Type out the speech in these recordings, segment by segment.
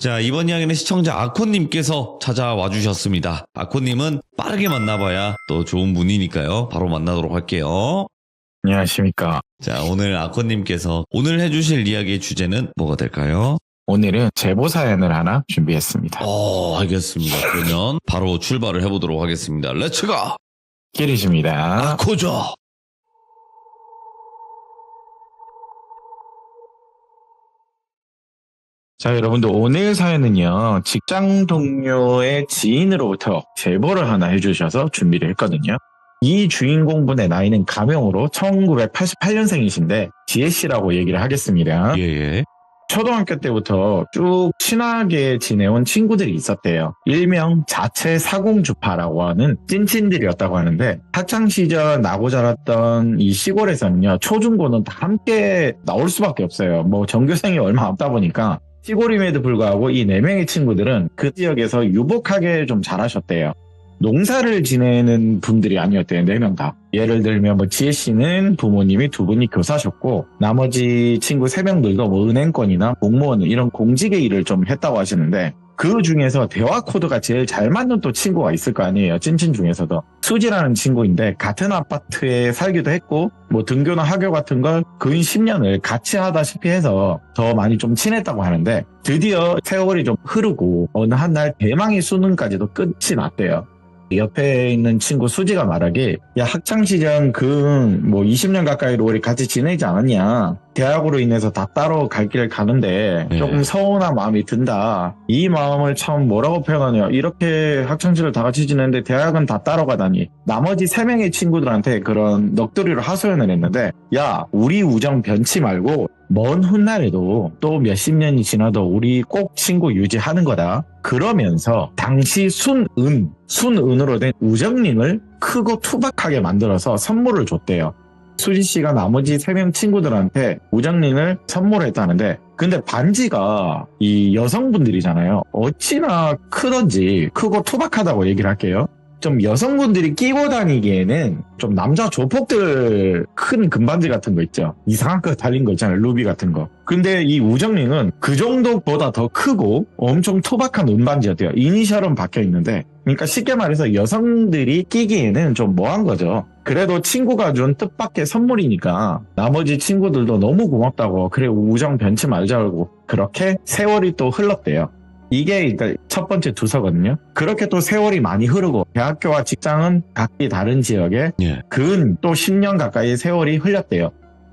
자, 이번 이야기는 시청자 아코님께서 찾아와 주셨습니다. 아코님은 빠르게 만나봐야 또 좋은 분이니까요. 바로 만나도록 할게요. 안녕하십니까. 자, 오늘 아코님께서 오늘 해주실 이야기의 주제는 뭐가 될까요? 오늘은 제보 사연을 하나 준비했습니다. 알겠습니다. 그러면 바로 출발을 해보도록 하겠습니다. 렛츠고! 기리십니다. 아코죠! 자, 여러분들 오늘 사연은요. 직장 동료의 지인으로부터 제보를 하나 해주셔서 준비를 했거든요. 이 주인공분의 나이는 가명으로 1988년생이신데 지혜씨라고 얘기를 하겠습니다. 예. 초등학교 때부터 쭉 친하게 지내온 친구들이 있었대요. 일명 자체 사공주파라고 하는 찐친들이었다고 하는데 학창시절 나고 자랐던 이 시골에서는요. 초중고는 다 함께 나올 수밖에 없어요. 뭐 전교생이 얼마 없다 보니까 시골임에도 불구하고 이 4명의 친구들은 그 지역에서 유복하게 좀 잘하셨대요. 농사를 지내는 분들이 아니었대요. 4명 다. 예를 들면 뭐 지혜씨는 부모님이 2분이 교사셨고 나머지 친구 3명들도 뭐 은행권이나 공무원 이런 공직의 일을 좀 했다고 하시는데 그 중에서 대화 코드가 제일 잘 맞는 또 친구가 있을 거 아니에요. 찐친 중에서도. 수지라는 친구인데 같은 아파트에 살기도 했고 뭐 등교나 학교 같은 걸 근 10년을 같이 하다시피 해서 더 많이 좀 친했다고 하는데 드디어 세월이 좀 흐르고 어느 한날 대망의 수능까지도 끝이 났대요. 옆에 있는 친구 수지가 말하길 야 학창시절 뭐 20년 가까이로 우리 같이 지내지 않았냐. 대학으로 인해서 다 따로 갈 길을 가는데 조금 서운한 마음이 든다. 이 마음을 참 뭐라고 표현하냐. 이렇게 학창시절 다 같이 지냈는데 대학은 다 따로 가다니. 나머지 3명의 친구들한테 그런 넋두리로 하소연을 했는데 야 우리 우정 변치 말고 먼 훗날에도 또 몇십 년이 지나도 우리 꼭 친구 유지하는 거다. 그러면서 당시 순은으로 된 우정링을 크고 투박하게 만들어서 선물을 줬대요. 수지씨가 나머지 3명 친구들한테 우정링을 선물했다는데 근데 반지가 이 여성분들이잖아요. 어찌나 크던지 크고 투박하다고 얘기를 할게요. 좀 여성분들이 끼고 다니기에는 좀 남자 조폭들 큰 금반지 같은 거 있죠. 이상한 거 달린 거 있잖아요. 루비 같은 거. 근데 이 우정링은 그 정도보다 더 크고 엄청 투박한 은반지였대요. 이니셜은 박혀 있는데 그러니까 쉽게 말해서 여성들이 끼기에는 좀 뭐한 거죠. 그래도 친구가 준 뜻밖의 선물이니까 나머지 친구들도 너무 고맙다고 그래 우정 변치 말자고 그렇게 세월이 또 흘렀대요. 이게 일단 첫 번째 두서거든요. 그렇게 또 세월이 많이 흐르고 대학교와 직장은 각기 다른 지역에 근 또 10년 가까이 세월이 흘렸대요.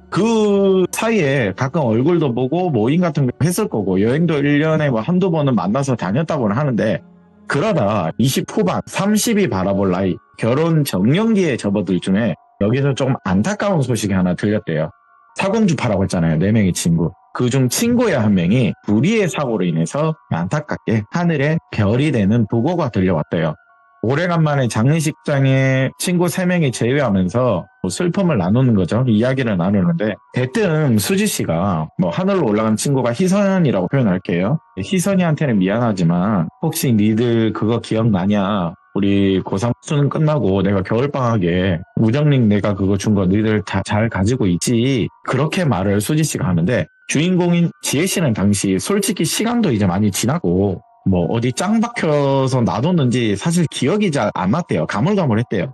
그 사이에 가끔 얼굴도 보고 모임 같은 거 했을 거고 여행도 1년에 뭐 한두 번은 만나서 다녔다고는 하는데 그러다 20 후반 30이 바라볼 나이 결혼 정년기에 접어들 중에 여기서 조금 안타까운 소식이 하나 들렸대요. 사공주파라고 했잖아요. 4명의 친구. 그중 친구의 한 명이 불의의 사고로 인해서 안타깝게 하늘에 별이 되는 부고가 들려왔대요. 오래간만에 장례식장에 친구 3명이 제외하면서 슬픔을 나누는 거죠. 이야기를 나누는데 대뜸 수지씨가 뭐 하늘로 올라간 친구가 희선이라고 표현할게요. 희선이한테는 미안하지만 혹시 니들 그거 기억나냐? 우리 고3 수능 끝나고 내가 겨울방학에 우정링 내가 그거 준 거 너희들 다 잘 가지고 있지. 그렇게 말을 수지씨가 하는데 주인공인 지혜씨는 당시 솔직히 시간도 이제 많이 지나고 뭐 어디 짱 박혀서 놔뒀는지 사실 기억이 잘 안 났대요. 가물가물했대요.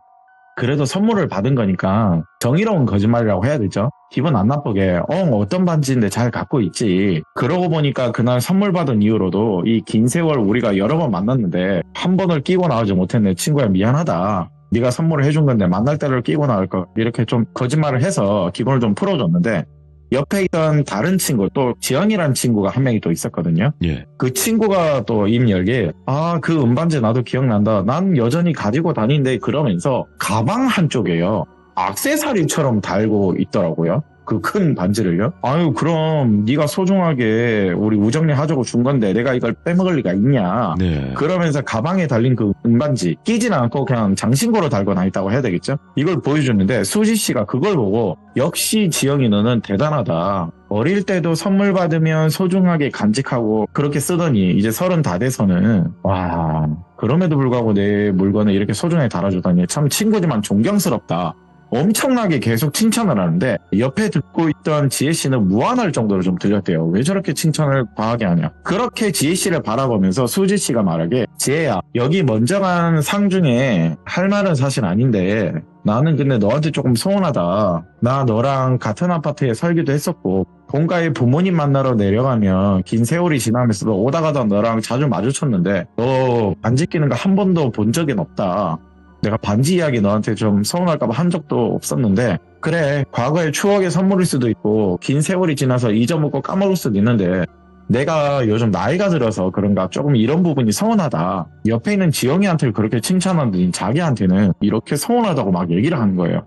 그래도 선물을 받은 거니까 정의로운 거짓말이라고 해야 되죠. 기분 안 나쁘게 어떤 반지인데 잘 갖고 있지. 그러고 보니까 그날 선물 받은 이후로도 이 긴 세월 우리가 여러 번 만났는데 한 번을 끼고 나오지 못했네. 친구야 미안하다. 네가 선물을 해준 건데 만날 때를 끼고 나올 거. 이렇게 좀 거짓말을 해서 기분을 좀 풀어줬는데 옆에 있던 다른 친구 또 지연이라는 친구가 한 명이 또 있었거든요. 그 친구가 또 입 열게 그 은반지 나도 기억난다. 난 여전히 가지고 다니는데 그러면서 가방 한쪽에요. 액세서리처럼 달고 있더라고요. 그 큰 반지를요. 아유 그럼 네가 소중하게 우리 우정링 하자고 준 건데 내가 이걸 빼먹을 리가 있냐. 그러면서 가방에 달린 그 은반지 끼진 않고 그냥 장신구로 달고 다녔다고 해야 되겠죠. 이걸 보여줬는데 수지씨가 그걸 보고 역시 지영이 너는 대단하다. 어릴 때도 선물 받으면 소중하게 간직하고 그렇게 쓰더니 이제 30 다 돼서는 와 그럼에도 불구하고 내 물건을 이렇게 소중하게 달아주다니 참 친구지만 존경스럽다. 엄청나게 계속 칭찬을 하는데 옆에 듣고 있던 지혜씨는 무안할 정도로 좀 들렸대요. 왜 저렇게 칭찬을 과하게 하냐. 그렇게 지혜씨를 바라보면서 수지씨가 말하게, 지혜야, 여기 먼저 간 상 중에 할 말은 사실 아닌데 나는 근데 너한테 조금 서운하다. 나 너랑 같은 아파트에 살기도 했었고 본가에 부모님 만나러 내려가면 긴 세월이 지나면서도 오다 가다 너랑 자주 마주쳤는데 너 반지 끼는 거 한 번도 본 적은 없다. 내가 반지 이야기 너한테 좀 서운할까봐 한 적도 없었는데, 그래, 과거의 추억의 선물일 수도 있고 긴 세월이 지나서 잊어먹고 까먹을 수도 있는데 내가 요즘 나이가 들어서 그런가 조금 이런 부분이 서운하다. 옆에 있는 지영이한테 그렇게 칭찬하더니 자기한테는 이렇게 서운하다고 막 얘기를 하는 거예요.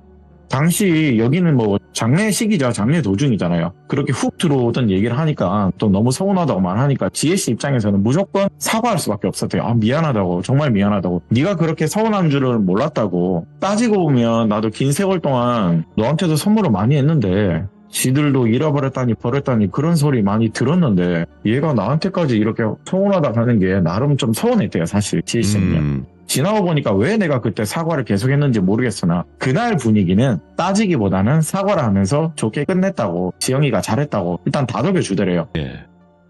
당시 여기는 뭐 장례식이자 장례 도중이잖아요. 그렇게 훅 들어오던 얘기를 하니까 또 너무 서운하다고 말하니까 지혜씨 입장에서는 무조건 사과할 수밖에 없었대요. 아, 미안하다고, 정말 미안하다고, 네가 그렇게 서운한 줄은 몰랐다고, 따지고 보면 나도 긴 세월 동안 너한테도 선물을 많이 했는데 지들도 잃어버렸다니 버렸다니 그런 소리 많이 들었는데 얘가 나한테까지 이렇게 서운하다 하는 게 나름 좀 서운했대요, 사실 지혜씨는요. 지나고 보니까 왜 내가 그때 사과를 계속했는지 모르겠으나 그날 분위기는 따지기보다는 사과를 하면서 좋게 끝냈다고, 지영이가 잘했다고 일단 다독여주더래요. 예.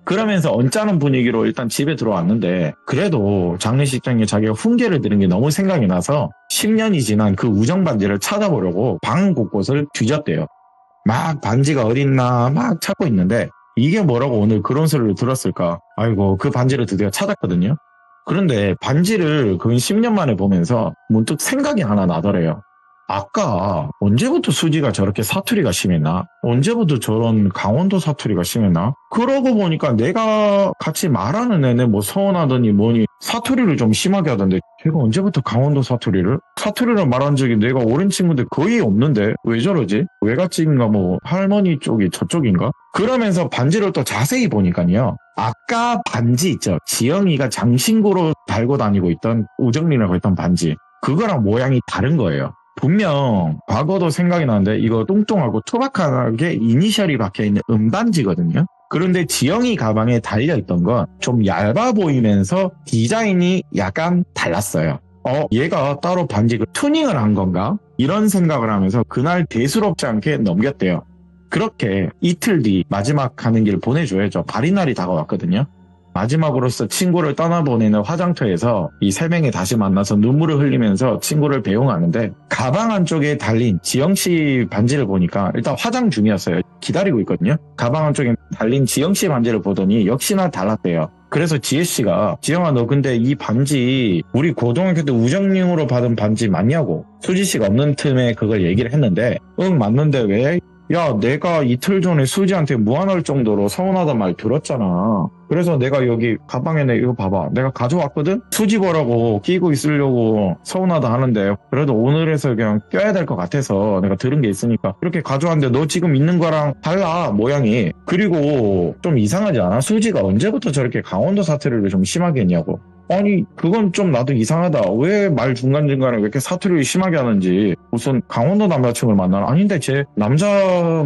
그러면서 언짢은 분위기로 일단 집에 들어왔는데 그래도 장례식장에 자기가 훈계를 들은 게 너무 생각이 나서 10년이 지난 그 우정 반지를 찾아보려고 방 곳곳을 뒤졌대요. 막 반지가 어딨나 막 찾고 있는데 이게 뭐라고 오늘 그런 소리를 들었을까. 아이고, 그 반지를 드디어 찾았거든요. 그런데 반지를 거의 10년 만에 보면서 문득 생각이 하나 나더래요. 아까 언제부터 수지가 저렇게 사투리가 심했나? 언제부터 저런 강원도 사투리가 심했나? 그러고 보니까 내가 같이 말하는 애네 뭐 서운하더니 뭐니 사투리를 좀 심하게 하던데 걔가 언제부터 강원도 사투리를 말한 적이 내가 오랜 친구인데 거의 없는데 왜 저러지? 외갓집인가 뭐 할머니 쪽이 저쪽인가? 그러면서 반지를 또 자세히 보니까요. 아까 반지 있죠. 지영이가 장신구로 달고 다니고 있던 우정린이라고 했던 반지. 그거랑 모양이 다른 거예요. 분명 과거도 생각이 나는데 이거 뚱뚱하고 투박하게 이니셜이 박혀있는 은반지거든요. 그런데 지영이 가방에 달려있던 건 좀 얇아 보이면서 디자인이 약간 달랐어요. 얘가 따로 반지를 튜닝을 한 건가? 이런 생각을 하면서 그날 대수롭지 않게 넘겼대요. 그렇게 이틀 뒤 마지막 가는 길 보내줘야죠. 발인날이 다가왔거든요. 마지막으로서 친구를 떠나보내는 화장터에서 이 세 명이 다시 만나서 눈물을 흘리면서 친구를 배웅하는데 가방 안쪽에 달린 지영씨 반지를 보니까 일단 화장 중이었어요. 기다리고 있거든요. 가방 안쪽에 달린 지영씨 반지를 보더니 역시나 달랐대요. 그래서 지혜씨가 지영아 너 근데 이 반지 우리 고등학교 때 우정링으로 받은 반지 맞냐고 수지씨가 없는 틈에 그걸 얘기를 했는데 응 맞는데 왜? 야 내가 이틀 전에 수지한테 무안할 정도로 서운하단 말 들었잖아. 그래서 내가 여기 가방에 이거 봐봐 내가 가져왔거든? 수지 보라고 끼고 있으려고 서운하다 하는데 그래도 오늘에서 그냥 껴야 될 것 같아서 내가 들은 게 있으니까 이렇게 가져왔는데 너 지금 있는 거랑 달라 모양이. 그리고 좀 이상하지 않아? 수지가 언제부터 저렇게 강원도 사투리를 좀 심하게 했냐고. 아니 그건 좀 나도 이상하다. 왜 말 중간중간에 왜 이렇게 사투리를 심하게 하는지. 무슨 강원도 남자친구를 만나나? 아닌데 쟤 남자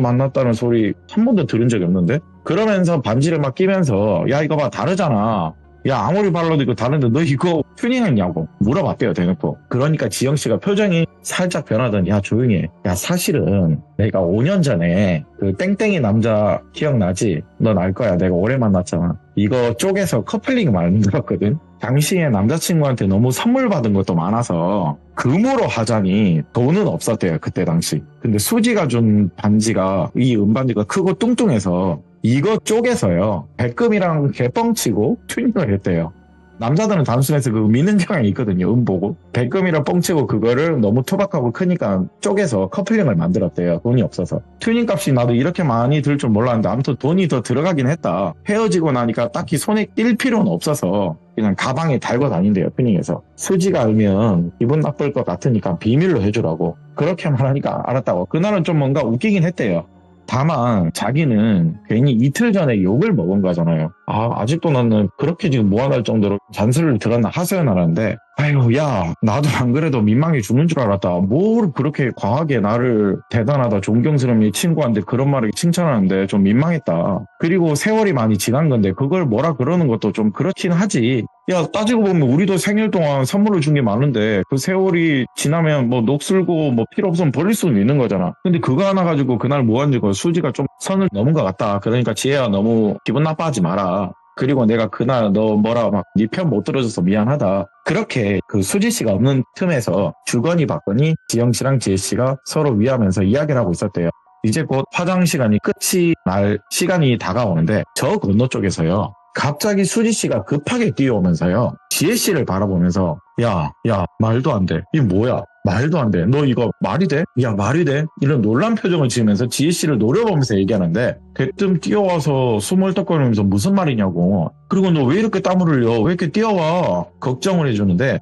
만났다는 소리 한 번도 들은 적이 없는데? 그러면서 반지를 막 끼면서 야 이거 봐 다르잖아. 야 아무리 발라도 이거 다른데 너 이거 튜닝했냐고 물어봤대요 대놓고. 그러니까 지영씨가 표정이 살짝 변하더니 야 조용히 해. 야 사실은 내가 5년 전에 그 땡땡이 남자 기억나지? 넌 알 거야. 내가 오래 만났잖아. 이거 쪼개서 커플링 만들었거든. 당시에 남자친구한테 너무 선물 받은 것도 많아서 금으로 하자니 돈은 없었대요 그때 당시. 근데 수지가 준 반지가 이 은반지가 크고 뚱뚱해서 이거 쪼개서요 백금이랑 개뻥치고 튜닝을 했대요. 남자들은 단순해서 그 믿는 경향이 있거든요. 보고 백금이랑 뻥치고 그거를 너무 투박하고 크니까 쪼개서 커플링을 만들었대요. 돈이 없어서. 튜닝 값이 나도 이렇게 많이 들 줄 몰랐는데 아무튼 돈이 더 들어가긴 했다. 헤어지고 나니까 딱히 손에 낄 필요는 없어서 그냥 가방에 달고 다닌대요. 튜닝해서. 수지가 알면 기분 나쁠 것 같으니까 비밀로 해주라고. 그렇게 말하니까 알았다고. 그날은 좀 뭔가 웃기긴 했대요. 다만 자기는 괜히 이틀 전에 욕을 먹은 거잖아요. 아직도 나는 그렇게 지금 무안할 정도로 잔소리를 들었나 하소연하는데 아유, 야, 나도 안 그래도 민망해 죽는 줄 알았다. 뭘 그렇게 과하게 나를 대단하다, 존경스럽니 친구한테 그런 말을 칭찬하는데 좀 민망했다. 그리고 세월이 많이 지난 건데 그걸 뭐라 그러는 것도 좀 그렇긴 하지. 야, 따지고 보면 우리도 생일 동안 선물을 준 게 많은데 그 세월이 지나면 뭐 녹슬고 뭐 필요 없으면 버릴 수는 있는 거잖아. 근데 그거 하나 가지고 그날 뭐 한지고 수지가 좀 선을 넘은 것 같다. 그러니까 지혜야, 너무 기분 나빠하지 마라. 그리고 내가 그날 너 뭐라 막 네 편 못 들어줘서 미안하다. 그렇게 그 수지 씨가 없는 틈에서 주거니 받거니 지영 씨랑 지혜 씨가 서로 위하면서 이야기를 하고 있었대요. 이제 곧 화장 시간이 끝이 날 시간이 다가오는데 저 건너 쪽에서요. 갑자기 수지 씨가 급하게 뛰어오면서요. 지혜 씨를 바라보면서 야, 말도 안 돼. 이게 뭐야? 말도 안 돼. 너 이거 말이 돼? 야, 말이 돼? 이런 놀란 표정을 지으면서 지혜 씨를 노려보면서 얘기하는데 대뜸 뛰어와서 수몰떡거리면서 무슨 말이냐고. 그리고 너 왜 이렇게 땀을 흘려? 왜 이렇게 뛰어와? 걱정을 해주는데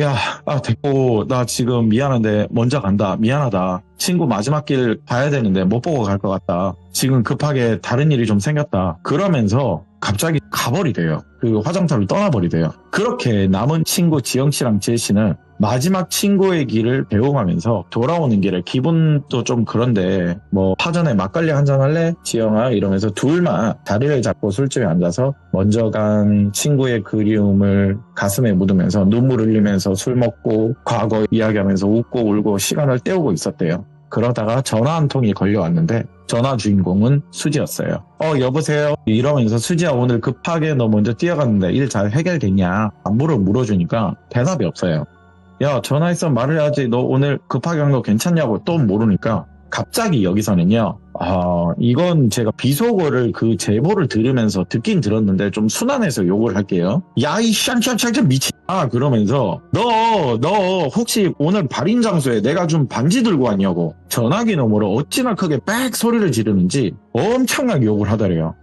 야, 됐고 나 지금 미안한데 먼저 간다. 미안하다. 친구 마지막 길 봐야 되는데 못 보고 갈 것 같다. 지금 급하게 다른 일이 좀 생겼다. 그러면서 갑자기 가버리대요. 그 화장터를 떠나버리대요. 그렇게 남은 친구 지영 씨랑 지혜 씨는 마지막 친구의 길을 배웅하면서 돌아오는 길에 기분도 좀 그런데 뭐 파전에 막걸리 한잔 할래? 지영아 이러면서 둘만 자리를 잡고 술집에 앉아서 먼저 간 친구의 그리움을 가슴에 묻으면서 눈물 흘리면서 술 먹고 과거 이야기하면서 웃고 울고 시간을 때우고 있었대요. 그러다가 전화 한 통이 걸려왔는데 전화 주인공은 수지였어요. 여보세요? 이러면서 수지야 오늘 급하게 너 먼저 뛰어갔는데 일 잘 해결됐냐? 안부를 물어주니까 대답이 없어요. 야, 전화했어 말을 해야지. 너 오늘 급하게 한 거 괜찮냐고 또 모르니까 갑자기 여기서는요. 이건 제가 비속어를 그 제보를 들으면서 듣긴 들었는데 좀 순환해서 욕을 할게요. 야, 이 샹샹샹샹 미친아 그러면서 너 혹시 오늘 발인 장소에 내가 좀 반지 들고 왔냐고 전화기 너머로 어찌나 크게 빽 소리를 지르는지 엄청나게 욕을 하더래요.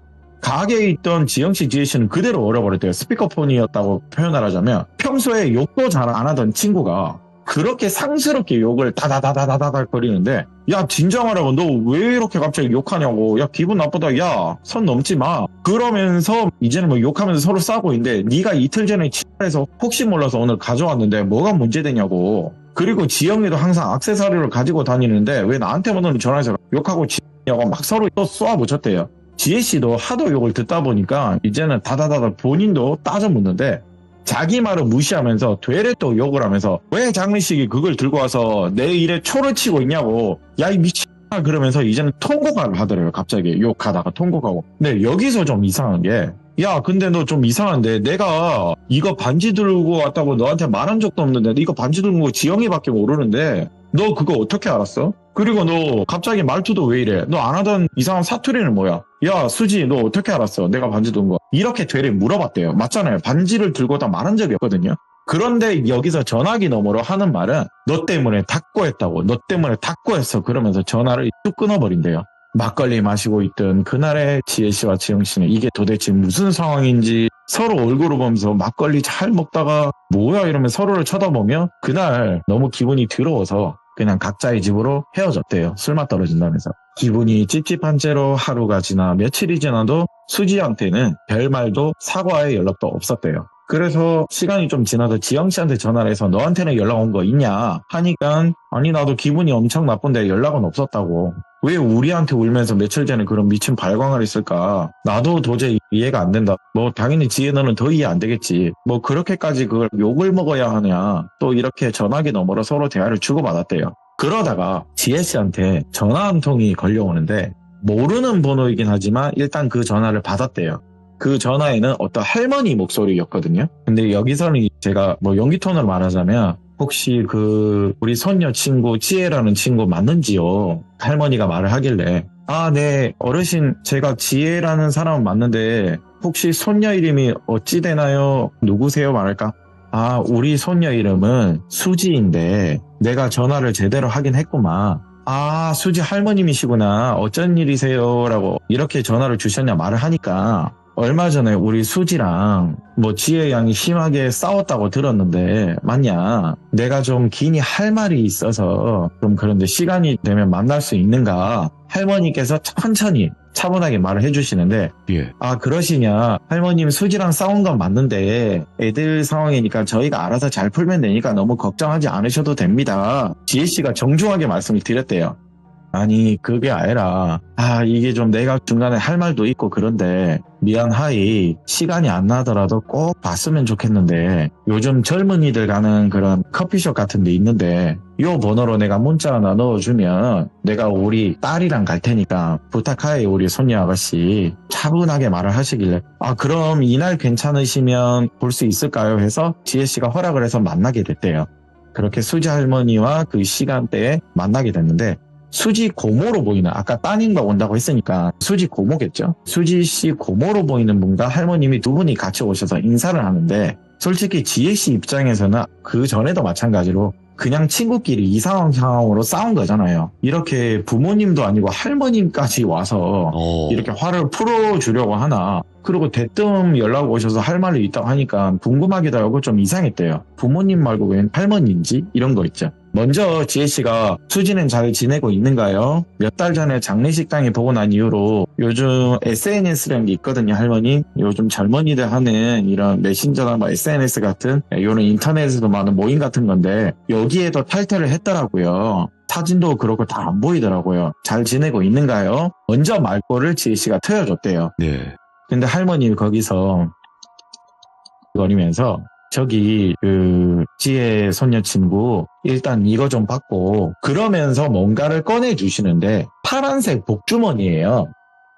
가게에 있던 지영씨, 지혜씨는 그대로 얼어버렸대요. 스피커폰이었다고 표현을 하자면 평소에 욕도 잘 안 하던 친구가 그렇게 상스럽게 욕을 다다다다다다 거리는데 야 진정하라고 너 왜 이렇게 갑자기 욕하냐고 야 기분 나쁘다 야 선 넘지 마 그러면서 이제는 뭐 욕하면서 서로 싸우고 있는데 네가 이틀 전에 치과에서 혹시 몰라서 오늘 가져왔는데 뭐가 문제되냐고 그리고 지영이도 항상 액세서리를 가지고 다니는데 왜 나한테만 오늘 전화해서 욕하고 치냐고 막 서로 또 쏘아붙였대요. 지혜씨도 하도 욕을 듣다 보니까 이제는 다다다다 본인도 따져 묻는데 자기 말을 무시하면서 되레 또 욕을 하면서 왜 장례식이 그걸 들고 와서 내 일에 초를 치고 있냐고 야 이 미친아 그러면서 이제는 통곡을 하더래요. 갑자기 욕하다가 통곡하고. 근데 여기서 좀 이상한 게 야 근데 너 좀 이상한데 내가 이거 반지 들고 왔다고 너한테 말한 적도 없는데 이거 반지 들고 온 거 지영이밖에 모르는데 너 그거 어떻게 알았어? 그리고 너 갑자기 말투도 왜 이래? 너 안 하던 이상한 사투리는 뭐야? 야 수지 너 어떻게 알았어? 내가 반지 든 거. 이렇게 되레 물어봤대요. 맞잖아요. 반지를 들고 다 말한 적이 없거든요. 그런데 여기서 전화기 너머로 하는 말은 너 때문에 닫고 했다고. 너 때문에 닫고 했어. 그러면서 전화를 뚝 끊어버린대요. 막걸리 마시고 있던 그날의 지혜씨와 지영씨는 이게 도대체 무슨 상황인지 서로 얼굴을 보면서 막걸리 잘 먹다가 뭐야 이러면 서로를 쳐다보며 그날 너무 기분이 더러워서 그냥 각자의 집으로 헤어졌대요. 술맛 떨어진다면서. 기분이 찝찝한 채로 하루가 지나 며칠이 지나도 수지한테는 별말도 사과의 연락도 없었대요. 그래서 시간이 좀 지나서 지영씨한테 전화를 해서 너한테는 연락 온 거 있냐 하니까 아니 나도 기분이 엄청 나쁜데 연락은 없었다고. 왜 우리한테 울면서 며칠 전에 그런 미친 발광을 했을까? 나도 도저히 이해가 안 된다. 뭐 당연히 지혜 너는 더 이해 안 되겠지. 뭐 그렇게까지 그걸 욕을 먹어야 하냐. 또 이렇게 전화기 너머로 서로 대화를 주고받았대요. 그러다가 지혜씨한테 전화 한 통이 걸려오는데 모르는 번호이긴 하지만 일단 그 전화를 받았대요. 그 전화에는 어떤 할머니 목소리였거든요. 근데 여기서는 제가 뭐 연기 톤으로 말하자면 혹시 그 우리 손녀 친구 지혜라는 친구 맞는지요? 할머니가 말을 하길래 네 어르신 제가 지혜라는 사람은 맞는데 혹시 손녀 이름이 어찌 되나요? 누구세요? 말할까? 우리 손녀 이름은 수지인데 내가 전화를 제대로 하긴 했구만. 수지 할머님이시구나. 어쩐 일이세요? 라고 이렇게 전화를 주셨냐 말을 하니까 얼마 전에 우리 수지랑 뭐 지혜 양이 심하게 싸웠다고 들었는데 맞냐? 내가 좀 긴히 할 말이 있어서 좀 그런데 시간이 되면 만날 수 있는가? 할머니께서 천천히 차분하게 말을 해주시는데 예. 아 그러시냐 할머님 수지랑 싸운 건 맞는데 애들 상황이니까 저희가 알아서 잘 풀면 되니까 너무 걱정하지 않으셔도 됩니다. 지혜씨가 정중하게 말씀을 드렸대요. 아니 그게 아니라 이게 좀 내가 중간에 할 말도 있고 그런데 미안하이 시간이 안 나더라도 꼭 봤으면 좋겠는데 요즘 젊은이들 가는 그런 커피숍 같은 데 있는데 요 번호로 내가 문자 하나 넣어주면 내가 우리 딸이랑 갈 테니까 부탁하이 우리 손녀 아가씨 차분하게 말을 하시길래 그럼 이날 괜찮으시면 볼 수 있을까요 해서 지혜씨가 허락을 해서 만나게 됐대요. 그렇게 수지 할머니와 그 시간대에 만나게 됐는데 수지 고모로 보이는 아까 따님과 온다고 했으니까 수지 고모겠죠. 수지 씨 고모로 보이는 분과 할머님이 두 분이 같이 오셔서 인사를 하는데 솔직히 지혜 씨 입장에서는 그 전에도 마찬가지로 그냥 친구끼리 이상한 상황으로 싸운 거잖아요. 이렇게 부모님도 아니고 할머님까지 와서 이렇게 화를 풀어주려고 하나. 그리고 대뜸 연락 오셔서 할 말이 있다고 하니까 궁금하기도 하고 좀 이상했대요. 부모님 말고 웬 할머니인지 이런 거 있죠. 먼저 지혜씨가 수지는 잘 지내고 있는가요? 몇 달 전에 장례식당에 보고 난 이후로 요즘 SNS라는 게 있거든요, 할머니. 요즘 젊은이들 하는 이런 메신저나 SNS 같은 이런 인터넷에도 많은 모임 같은 건데 여기에도 탈퇴를 했더라고요. 사진도 그렇고 다 안 보이더라고요. 잘 지내고 있는가요? 먼저 말꼬를 지혜씨가 트여줬대요. 네. 근데 할머니 거기서 거리면서 저기 지혜 손녀 친구 일단 이거 좀 받고 그러면서 뭔가를 꺼내주시는데 파란색 복주머니예요.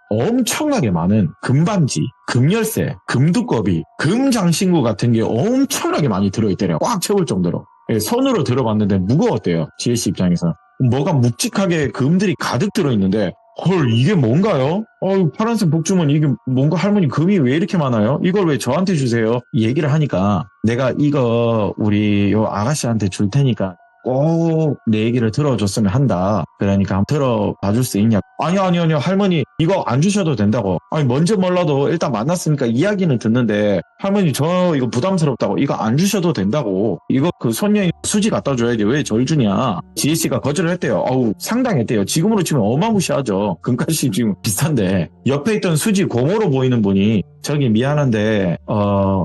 엄청나게 많은 금반지, 금열쇠, 금두꺼비, 금장신구 같은 게 엄청나게 많이 들어있대요. 꽉 채울 정도로. 손으로 들어봤는데 무거웠대요. 지혜씨 입장에서. 뭐가 묵직하게 금들이 가득 들어있는데 헐 이게 뭔가요? 파란색 복주머니 이게 뭔가 할머니 금이 왜 이렇게 많아요? 이걸 왜 저한테 주세요? 얘기를 하니까 내가 이거 우리 요 아가씨한테 줄 테니까 꼭 내 얘기를 들어줬으면 한다. 그러니까 한번 들어봐 줄 수 있냐? 아니요 할머니 이거 안 주셔도 된다고. 아니 뭔지 몰라도 일단 만났으니까 이야기는 듣는데 할머니 저 이거 부담스럽다고 이거 안 주셔도 된다고. 이거 그 손녀 수지 갖다 줘야지 왜 절 주냐. 지혜씨가 거절을 했대요. 상당했대요. 지금으로 치면 어마무시하죠. 금값이 지금 비싼데 옆에 있던 수지 고모로 보이는 분이 저기 미안한데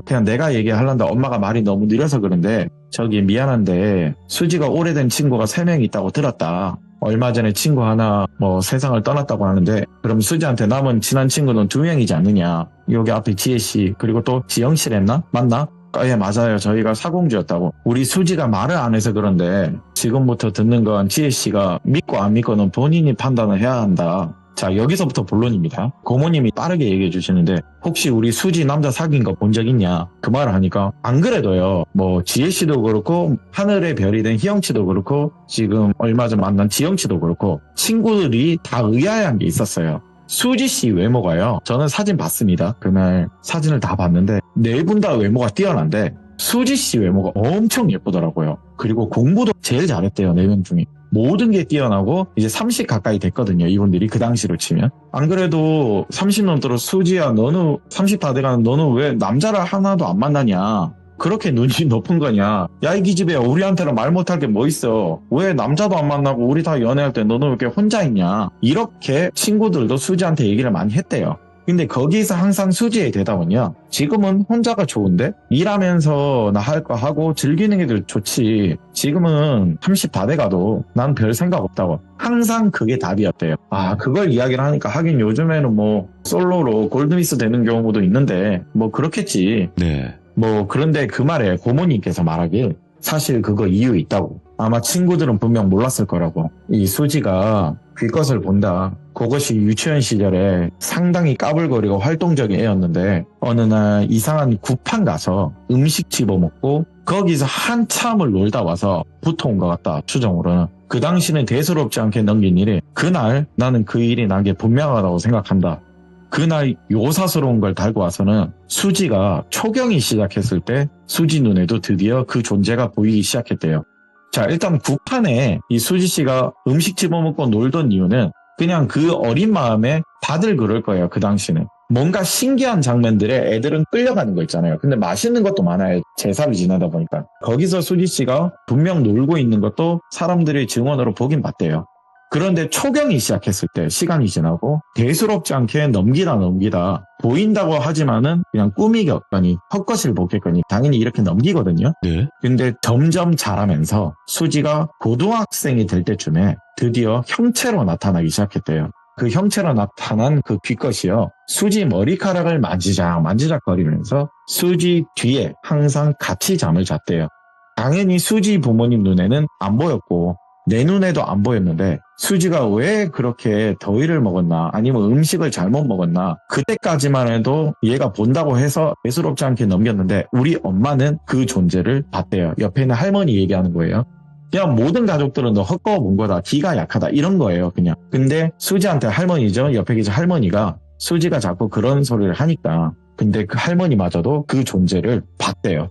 그냥 내가 얘기하려는데 엄마가 말이 너무 느려서 그런데 저기 미안한데 수지가 오래된 친구가 3명 있다고 들었다. 얼마 전에 친구 하나 세상을 떠났다고 하는데 그럼 수지한테 남은 친한 친구는 2명이지 않느냐. 여기 앞에 지혜씨 그리고 또 지영씨랬나? 맞나? 예 맞아요. 저희가 사공주였다고. 우리 수지가 말을 안 해서 그런데 지금부터 듣는 건 지혜씨가 믿고 안 믿고는 본인이 판단을 해야 한다. 자 여기서부터 본론입니다. 고모님이 빠르게 얘기해 주시는데 혹시 우리 수지 남자 사귄 거 본 적 있냐 그 말을 하니까 안 그래도요 지혜씨도 그렇고 하늘의 별이 된 희영씨도 그렇고 지금 얼마 전 만난 지영씨도 그렇고 친구들이 다 의아해한 게 있었어요. 수지씨 외모가요 저는 사진 봤습니다. 그날 사진을 다 봤는데 4분 다 외모가 뛰어난데 수지씨 외모가 엄청 예쁘더라고요. 그리고 공부도 제일 잘했대요. 4명 중에. 모든 게 뛰어나고 이제 30 가까이 됐거든요. 이분들이 그 당시로 치면. 안 그래도 30 넘도록 수지야 너는 30 다 돼가는 너는 왜 남자를 하나도 안 만나냐. 그렇게 눈이 높은 거냐. 야 이 기집애야 우리한테는 말 못할 게 뭐 있어. 왜 남자도 안 만나고 우리 다 연애할 때 너는 왜 이렇게 혼자 있냐. 이렇게 친구들도 수지한테 얘기를 많이 했대요. 근데 거기서 항상 수지의 대답은요. 지금은 혼자가 좋은데 일하면서 나 할 거 하고 즐기는 게 더 좋지. 지금은 30 다 돼가도 난 별 생각 없다고. 항상 그게 답이었대요. 그걸 이야기를 하니까 하긴 요즘에는 솔로로 골드미스 되는 경우도 있는데 그렇겠지. 네. 그런데 그 말에 고모님께서 말하길 사실 그거 이유 있다고. 아마 친구들은 분명 몰랐을 거라고. 이 수지가 귀것을 본다. 그것이 유치원 시절에 상당히 까불거리고 활동적인 애였는데 어느 날 이상한 굿판 가서 음식 집어먹고 거기서 한참을 놀다 와서 부터 온 것 같다. 추정으로는. 그 당시는 대수롭지 않게 넘긴 일이 그날 나는 그 일이 난 게 분명하다고 생각한다. 그날 요사스러운 걸 달고 와서는 수지가 초경이 시작했을 때 수지 눈에도 드디어 그 존재가 보이기 시작했대요. 자 일단 굿판에 이 수지씨가 음식 집어먹고 놀던 이유는 그냥 그 어린 마음에 다들 그럴 거예요. 그 당시는. 뭔가 신기한 장면들에 애들은 끌려가는 거 있잖아요. 근데 맛있는 것도 많아요. 제사를 지내다 보니까. 거기서 수지씨가 분명 놀고 있는 것도 사람들이 증언으로 보긴 봤대요. 그런데 초경이 시작했을 때 시간이 지나고 대수롭지 않게 넘기다 보인다고 하지만은 그냥 꾸미겠거니 헛것을 보겠거니 당연히 이렇게 넘기거든요. 네. 근데 점점 자라면서 수지가 고등학생이 될 때쯤에 드디어 형체로 나타나기 시작했대요. 그 형체로 나타난 그 귀것이요. 수지 머리카락을 만지작거리면서 수지 뒤에 항상 같이 잠을 잤대요. 당연히 수지 부모님 눈에는 안 보였고 내 눈에도 안 보였는데 수지가 왜 그렇게 더위를 먹었나 아니면 음식을 잘못 먹었나 그때까지만 해도 얘가 본다고 해서 대수롭지 않게 넘겼는데 우리 엄마는 그 존재를 봤대요. 옆에 있는 할머니 얘기하는 거예요. 그냥 모든 가족들은 너 헛거 본 거다. 기가 약하다. 이런 거예요. 그냥. 근데 수지한테 할머니죠. 옆에 계신 할머니가 수지가 자꾸 그런 소리를 하니까 근데 그 할머니마저도 그 존재를 봤대요.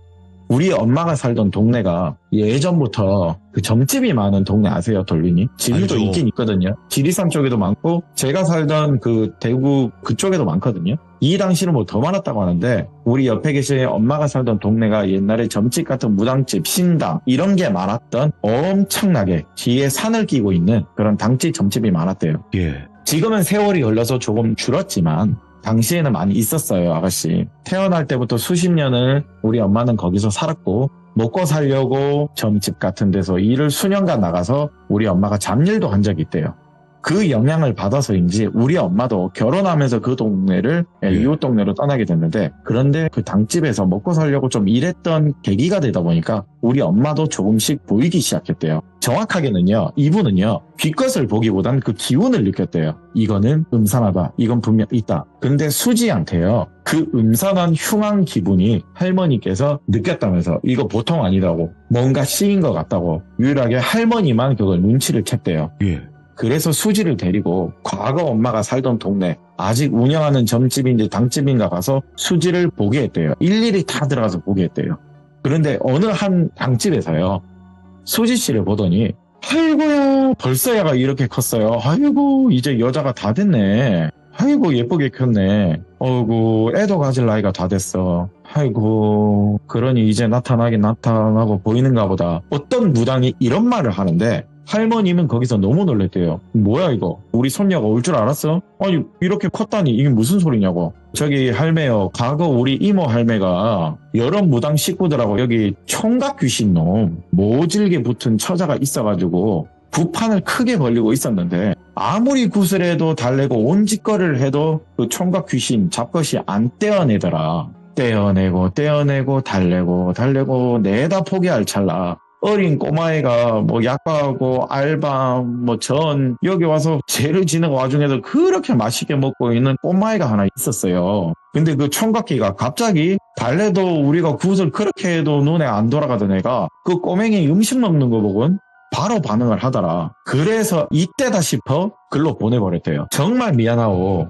우리 엄마가 살던 동네가 예전부터 그 점집이 많은 동네 아세요, 돌빈이? 지리도 알죠. 있긴 있거든요. 지리산 쪽에도 많고 제가 살던 그 대구 그쪽에도 많거든요. 이 당시는 뭐 더 많았다고 하는데 우리 옆에 계신 엄마가 살던 동네가 옛날에 점집 같은 무당집, 신당 이런 게 많았던 엄청나게 뒤에 산을 끼고 있는 그런 당집 점집이 많았대요. 예. 지금은 세월이 흘러서 조금 줄었지만 당시에는 많이 있었어요, 아가씨. 태어날 때부터 수십 년을 우리 엄마는 거기서 살았고 먹고 살려고 점집 같은 데서 일을 수년간 나가서 우리 엄마가 잡일도 한 적이 있대요. 그 영향을 받아서인지 우리 엄마도 결혼하면서 그 동네를 이웃 동네로 떠나게 됐는데 그런데 그 당집에서 먹고 살려고 좀 일했던 계기가 되다 보니까 우리 엄마도 조금씩 보이기 시작했대요. 정확하게는요, 이분은요, 귀것을 보기보단 그 기운을 느꼈대요. 이거는 음산하다. 이건 분명 있다. 근데 수지한테요, 그 음산한 흉한 기분이 할머니께서 느꼈다면서 이거 보통 아니다고 뭔가 씌인 것 같다고 유일하게 할머니만 그걸 눈치를 챘대요. 예. 그래서 수지를 데리고 과거 엄마가 살던 동네 아직 운영하는 점집인지 당집인가 가서 수지를 보게 했대요. 일일이 다 들어가서 보게 했대요. 그런데 어느 한 당집에서요. 수지 씨를 보더니 아이고야 벌써 얘가 이렇게 컸어요. 아이고 이제 여자가 다 됐네. 아이고 예쁘게 컸네. 어이구 애도 가질 나이가 다 됐어. 아이고 그러니 이제 나타나고 보이는가 보다. 어떤 무당이 이런 말을 하는데 할머님은 거기서 너무 놀랬대요. 뭐야 이거? 우리 손녀가 올 줄 알았어? 아니 이렇게 컸다니 이게 무슨 소리냐고. 저기 할매요. 과거 우리 이모 할매가 여러 무당 식구들하고 여기 총각 귀신놈 모질게 붙은 처자가 있어가지고 부판을 크게 벌리고 있었는데 아무리 구슬해도 달래고 온짓거리를 해도 그 총각 귀신 잡것이 안 떼어내더라. 떼어내고 달래고 내다 포기할 찰나 어린 꼬마애가 뭐 약과하고 알밤 뭐 전 여기 와서 죄를 지는 와중에도 그렇게 맛있게 먹고 있는 꼬마애가 하나 있었어요. 근데 그 총각기가 갑자기 달래도 우리가 굿을 그렇게 해도 눈에 안 돌아가던 애가 그 꼬맹이 음식 먹는 거 보곤 바로 반응을 하더라. 그래서 이때다 싶어 글로 보내버렸대요. 정말 미안하고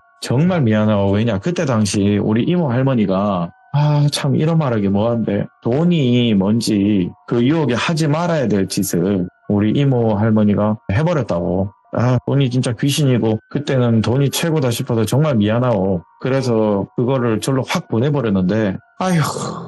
왜냐 그때 당시 우리 이모 할머니가 참 이런 말하기 뭐한데 돈이 뭔지 그 유혹에 하지 말아야 될 짓을 우리 이모 할머니가 해버렸다고. 돈이 진짜 귀신이고 그때는 돈이 최고다 싶어서 정말 미안하고 그래서 그거를 절로 확 보내버렸는데 아휴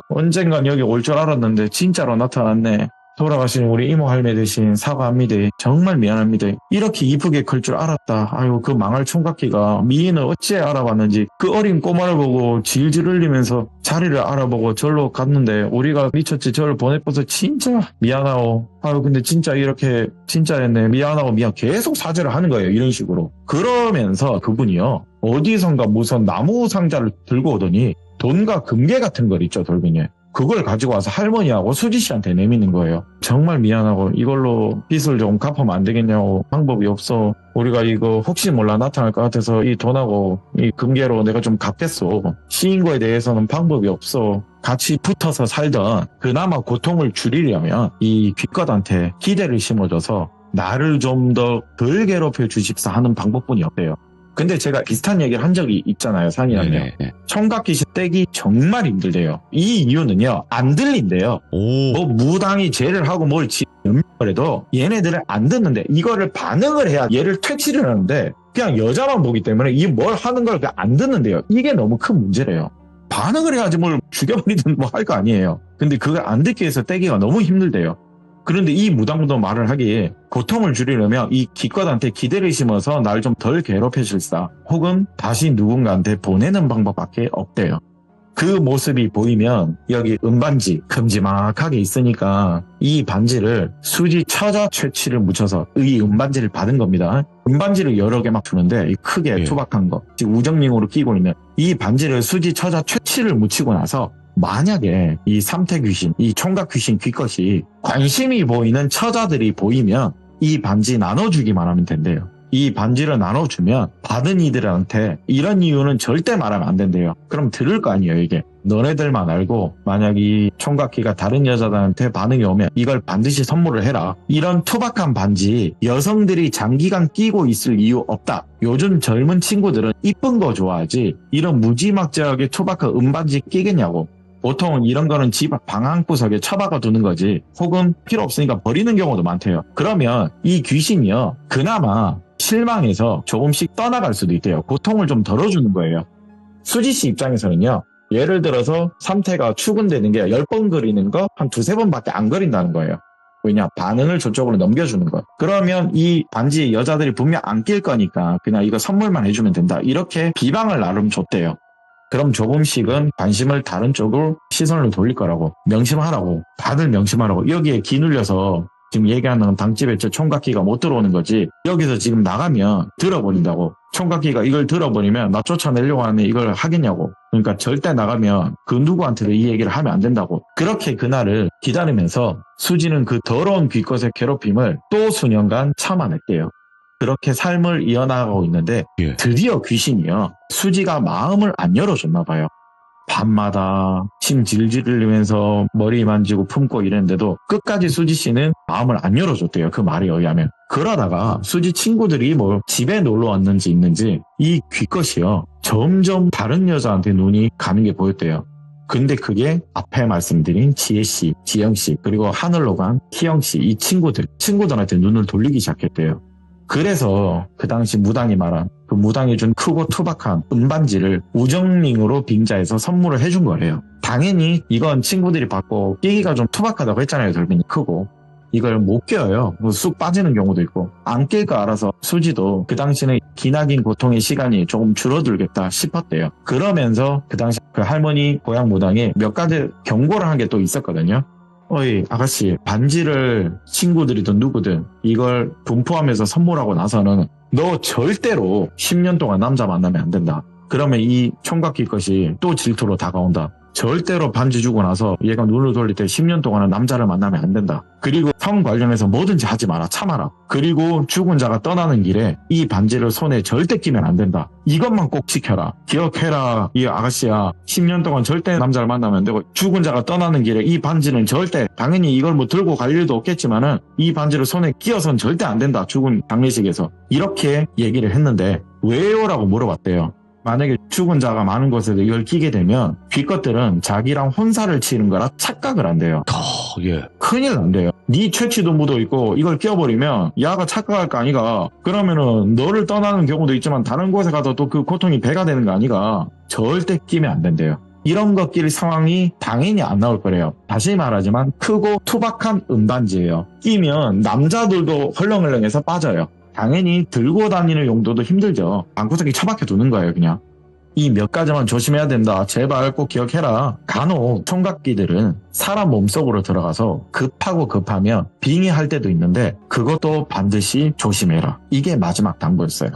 언젠간 여기 올 줄 알았는데 진짜로 나타났네. 돌아가신 우리 이모 할매 대신 사과합니다. 정말 미안합니다. 이렇게 이쁘게 클 줄 알았다. 아유 그 망할 총각기가 미인을 어찌해 알아봤는지 그 어린 꼬마를 보고 질질 흘리면서 자리를 알아보고 절로 갔는데 우리가 미쳤지 저를 보내버려서 진짜 미안하오. 아유 근데 진짜 이렇게 진짜였네. 미안하고 계속 사죄를 하는 거예요. 이런 식으로. 그러면서 그분이요. 어디선가 무슨 나무 상자를 들고 오더니 돈과 금괴 같은 걸 있죠. 돌멩이에. 그걸 가지고 와서 할머니하고 수지 씨한테 내미는 거예요. 정말 미안하고 이걸로 빚을 좀 갚으면 안 되겠냐고. 방법이 없어. 우리가 이거 혹시 몰라 나타날 것 같아서 이 돈하고 이 금괴로 내가 좀 갚겠어. 시인 거에 대해서는 방법이 없어. 같이 붙어서 살던 그나마 고통을 줄이려면 이 귀껏한테 기대를 심어줘서 나를 좀 더 덜 괴롭혀 주십사 하는 방법뿐이 없대요. 근데 제가 비슷한 얘기를 한 적이 있잖아요, 상이랑요. 네네. 청각귀신 떼기 정말 힘들대요. 이 이유는요, 안 들린대요. 오. 뭐 무당이 죄를 하고 뭘 그래도 얘네들은 안 듣는데 이거를 반응을 해야 얘를 퇴치를 하는데 그냥 여자만 보기 때문에 이 뭘 하는 걸 안 듣는데요. 이게 너무 큰 문제래요. 반응을 해야지 뭘 죽여버리든 뭐 할 거 아니에요. 근데 그걸 안 듣기 위해서 떼기가 너무 힘들대요. 그런데 이 무당도 말을 하기에 고통을 줄이려면 이 기껏한테 기대를 심어서 날 좀 덜 괴롭혀줄사 혹은 다시 누군가한테 보내는 방법밖에 없대요. 그 모습이 보이면 여기 은반지 큼지막하게 있으니까 이 반지를 수지 처자 채취를 묻혀서 이 은반지를 받은 겁니다. 은반지를 여러 개 막 주는데 크게 예. 투박한 거 지금 우정링으로 끼고 있는 이 반지를 수지 처자 채취를 묻히고 나서 만약에 이 삼태 귀신, 이 총각 귀신 귀것이 관심이 보이는 처자들이 보이면 이 반지 나눠주기만 하면 된대요. 이 반지를 나눠주면 받은 이들한테 이런 이유는 절대 말하면 안 된대요. 그럼 들을 거 아니에요, 이게. 너네들만 알고 만약 이 총각기가 다른 여자들한테 반응이 오면 이걸 반드시 선물을 해라. 이런 투박한 반지 여성들이 장기간 끼고 있을 이유 없다. 요즘 젊은 친구들은 이쁜 거 좋아하지 이런 무지막지하게 투박한 은반지 끼겠냐고. 보통은 이런 거는 집 방 한구석에 처박아 두는 거지 혹은 필요 없으니까 버리는 경우도 많대요. 그러면 이 귀신이요 그나마 실망해서 조금씩 떠나갈 수도 있대요. 고통을 좀 덜어주는 거예요. 수지씨 입장에서는요 예를 들어서 삼태가 출근되는 게 10번 그리는 거 한 2-3번밖에 안 그린다는 거예요. 왜냐? 반응을 저쪽으로 넘겨주는 거. 그러면 이 반지 여자들이 분명 안 낄 거니까 그냥 이거 선물만 해주면 된다. 이렇게 비방을 나름 줬대요. 그럼 조금씩은 관심을 다른 쪽으로 시선을 돌릴 거라고. 명심하라고. 다들 명심하라고. 여기에 기 눌려서 지금 얘기하는 건 당집에 저 총각기가 못 들어오는 거지. 여기서 지금 나가면 들어버린다고. 총각기가 이걸 들어버리면 나 쫓아내려고 하는데 이걸 하겠냐고. 그러니까 절대 나가면 그 누구한테도 이 얘기를 하면 안 된다고. 그렇게 그날을 기다리면서 수지는 그 더러운 귀것의 괴롭힘을 또 수년간 참아냈대요. 그렇게 삶을 이어나가고 있는데 예. 드디어 귀신이요. 수지가 마음을 안 열어줬나 봐요. 밤마다 침 질질 흘리면서 머리 만지고 품고 이랬는데도 끝까지 수지 씨는 마음을 안 열어줬대요. 그 말에 의하면. 그러다가 수지 친구들이 뭐 집에 놀러 왔는지 있는지 이 귀것이요. 점점 다른 여자한테 눈이 가는 게 보였대요. 근데 그게 앞에 말씀드린 지혜씨, 지영씨 그리고 하늘로 간 희영씨 이 친구들한테 눈을 돌리기 시작했대요. 그래서 그 당시 무당이 말한 그 무당이 준 크고 투박한 은반지를 우정링으로 빙자해서 선물을 해준 거래요. 당연히 이건 친구들이 받고 끼기가 좀 투박하다고 했잖아요. 돌빈이 크고. 이걸 못 껴요. 쑥 빠지는 경우도 있고. 안 낄 거 알아서 수지도 그 당시는 기나긴 고통의 시간이 조금 줄어들겠다 싶었대요. 그러면서 그 당시 그 할머니 고향 무당이 몇 가지 경고를 한 게 또 있었거든요. 어이 아가씨 반지를 친구들이든 누구든 이걸 분포하면서 선물하고 나서는 너 절대로 10년 동안 남자 만나면 안 된다. 그러면 이 총각기 것이 또 질투로 다가온다. 절대로 반지 주고 나서 얘가 눈을 돌릴 때 10년 동안은 남자를 만나면 안 된다. 그리고 성 관련해서 뭐든지 하지 마라. 참아라. 그리고 죽은 자가 떠나는 길에 이 반지를 손에 절대 끼면 안 된다. 이것만 꼭 지켜라. 기억해라. 이 아가씨야. 10년 동안 절대 남자를 만나면 안 되고 죽은 자가 떠나는 길에 이 반지는 절대 당연히 이걸 뭐 들고 갈 일도 없겠지만은 이 반지를 손에 끼어선 절대 안 된다. 죽은 장례식에서. 이렇게 얘기를 했는데 왜요? 라고 물어봤대요. 만약에 죽은 자가 많은 곳에서 이걸 끼게 되면 귀것들은 자기랑 혼사를 치는 거라 착각을 한대요. 예. 큰일 난대요. 네 채취도 묻어있고 이걸 끼워버리면 야가 착각할 거 아니가. 그러면은 너를 떠나는 경우도 있지만 다른 곳에 가서 또 그 고통이 배가 되는 거 아니가. 절대 끼면 안 된대요. 이런 것 낄 상황이 당연히 안 나올 거래요. 다시 말하지만 크고 투박한 은반지예요. 끼면 남자들도 헐렁헐렁해서 빠져요. 당연히 들고 다니는 용도도 힘들죠. 방구석에 처박혀 두는 거예요, 그냥. 이 몇 가지만 조심해야 된다. 제발 꼭 기억해라. 간혹 총각기들은 사람 몸속으로 들어가서 급하면 빙의할 때도 있는데 그것도 반드시 조심해라. 이게 마지막 당부였어요.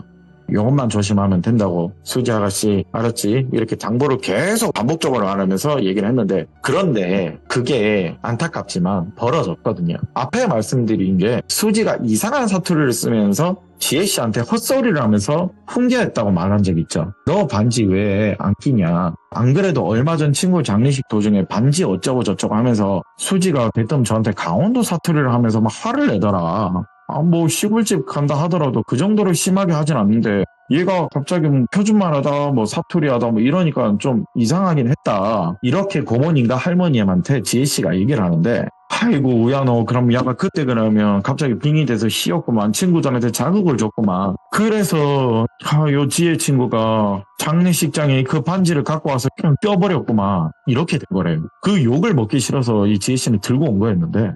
이것만 조심하면 된다고 수지 아가씨 알았지? 이렇게 당부를 계속 반복적으로 말하면서 얘기를 했는데 그런데 그게 안타깝지만 벌어졌거든요. 앞에 말씀드린 게 수지가 이상한 사투리를 쓰면서 지혜씨한테 헛소리를 하면서 훈계했다고 말한 적 있죠. 너 반지 왜 안 끼냐. 안 그래도 얼마 전 친구 장례식 도중에 반지 어쩌고 저쩌고 하면서 수지가 대뜸 저한테 강원도 사투리를 하면서 막 화를 내더라. 뭐 시골집 간다 하더라도 그 정도로 심하게 하진 않는데 얘가 갑자기 뭐 표준말 하다 뭐 사투리 하다 뭐 이러니까 좀 이상하긴 했다. 이렇게 고모님과 할머님한테 지혜씨가 얘기를 하는데 아이고 우야 너 그럼 야가 그때 그러면 갑자기 빙이 돼서 쉬었구만. 친구들한테 자극을 줬구만. 그래서 요 지혜 친구가 장례식장에 그 반지를 갖고 와서 그냥 껴버렸구만. 이렇게 된 거래요. 그 욕을 먹기 싫어서 이 지혜 씨는 들고 온 거였는데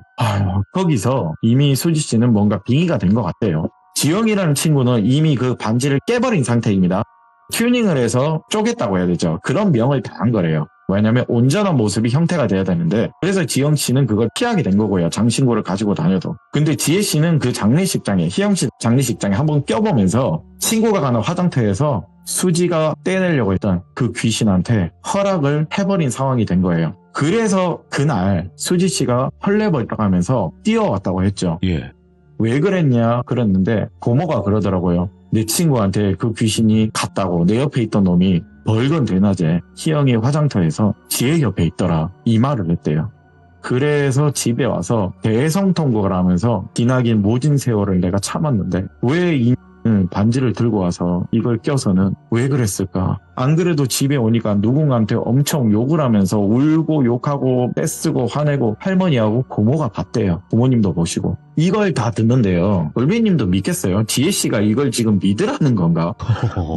거기서 이미 수지 씨는 뭔가 빙의가 된 것 같아요. 지영이라는 친구는 이미 그 반지를 깨버린 상태입니다. 튜닝을 해서 쪼갰다고 해야 되죠. 그런 명을 당한 거래요. 왜냐면 온전한 모습이 형태가 돼야 되는데, 그래서 지영 씨는 그걸 피하게 된 거고요. 장신구를 가지고 다녀도. 근데 지혜 씨는 그 장례식장에, 희영 씨 장례식장에 한번 껴보면서 친구가 가는 화장터에서 수지가 떼내려고 했던 그 귀신한테 허락을 해버린 상황이 된 거예요. 그래서 그날 수지 씨가 헐레벌떡하면서 뛰어왔다고 했죠. 예. 왜 그랬냐 그랬는데 고모가 그러더라고요. 내 친구한테 그 귀신이 갔다고 내 옆에 있던 놈이 벌건 대낮에 희영이 화장터에서 지혜 옆에 있더라 이 말을 했대요. 그래서 집에 와서 대성통곡을 하면서 기나긴 모진 세월을 내가 참았는데 왜 이 반지를 들고 와서 이걸 껴서는 왜 그랬을까? 안 그래도 집에 오니까 누군가한테 엄청 욕을 하면서 울고 욕하고 떼쓰고 화내고 할머니하고 고모가 봤대요. 부모님도 보시고. 이걸 다 듣는데요. 올비님도 믿겠어요? 지혜씨가 이걸 지금 믿으라는 건가?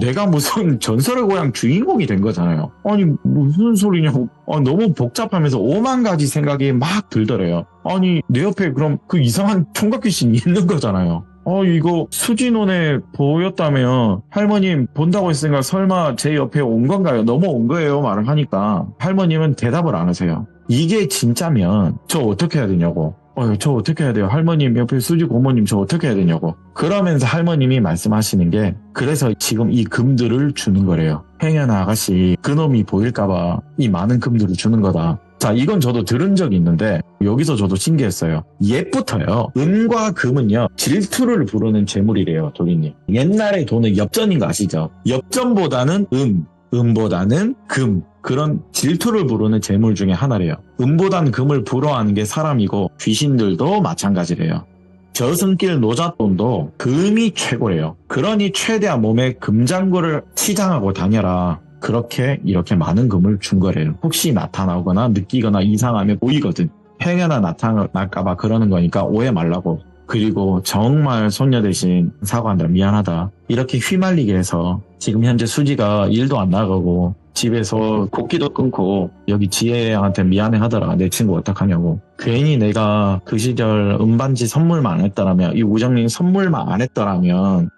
내가 무슨 전설의 고향 주인공이 된 거잖아요. 아니 무슨 소리냐고. 너무 복잡하면서 5만 가지 생각이 막 들더래요. 아니 내 옆에 그럼 그 이상한 총각귀신이 있는 거잖아요. 이거 수진원에 보였다면 할머님 본다고 했으니까 설마 제 옆에 온 건가요? 넘어온 거예요? 말을 하니까 할머님은 대답을 안 하세요. 이게 진짜면 저 어떻게 해야 되냐고. 저 어떻게 해야 돼요? 할머님 옆에 수지 고모님 저 어떻게 해야 되냐고. 그러면서 할머님이 말씀하시는 게 그래서 지금 이 금들을 주는 거래요. 행여나 아가씨 그놈이 보일까봐 이 많은 금들을 주는 거다. 자, 이건 저도 들은 적이 있는데 여기서 저도 신기했어요. 옛부터요. 은과 금은요. 질투를 부르는 재물이래요. 도리님. 옛날에 돈은 엽전인 거 아시죠? 엽전보다는 음보다는 금. 그런 질투를 부르는 재물 중에 하나래요. 음보단 금을 부러워하는 게 사람이고 귀신들도 마찬가지래요. 저승길 노잣돈도 금이 최고래요. 그러니 최대한 몸에 금장구를 치장하고 다녀라. 그렇게 이렇게 많은 금을 준 거래요. 혹시 나타나거나 느끼거나 이상하면 보이거든. 행여나 나타날까봐 그러는 거니까 오해 말라고. 그리고 정말 손녀 대신 사과한다 미안하다. 이렇게 휘말리게 해서 지금 현재 수지가 일도 안 나가고 집에서 곡기도 끊고 여기 지혜한테 미안해 하더라. 내 친구 어떡하냐고. 괜히 내가 그 시절 은반지 선물만 안 했더라면 이 우정님 선물만 안 했더라면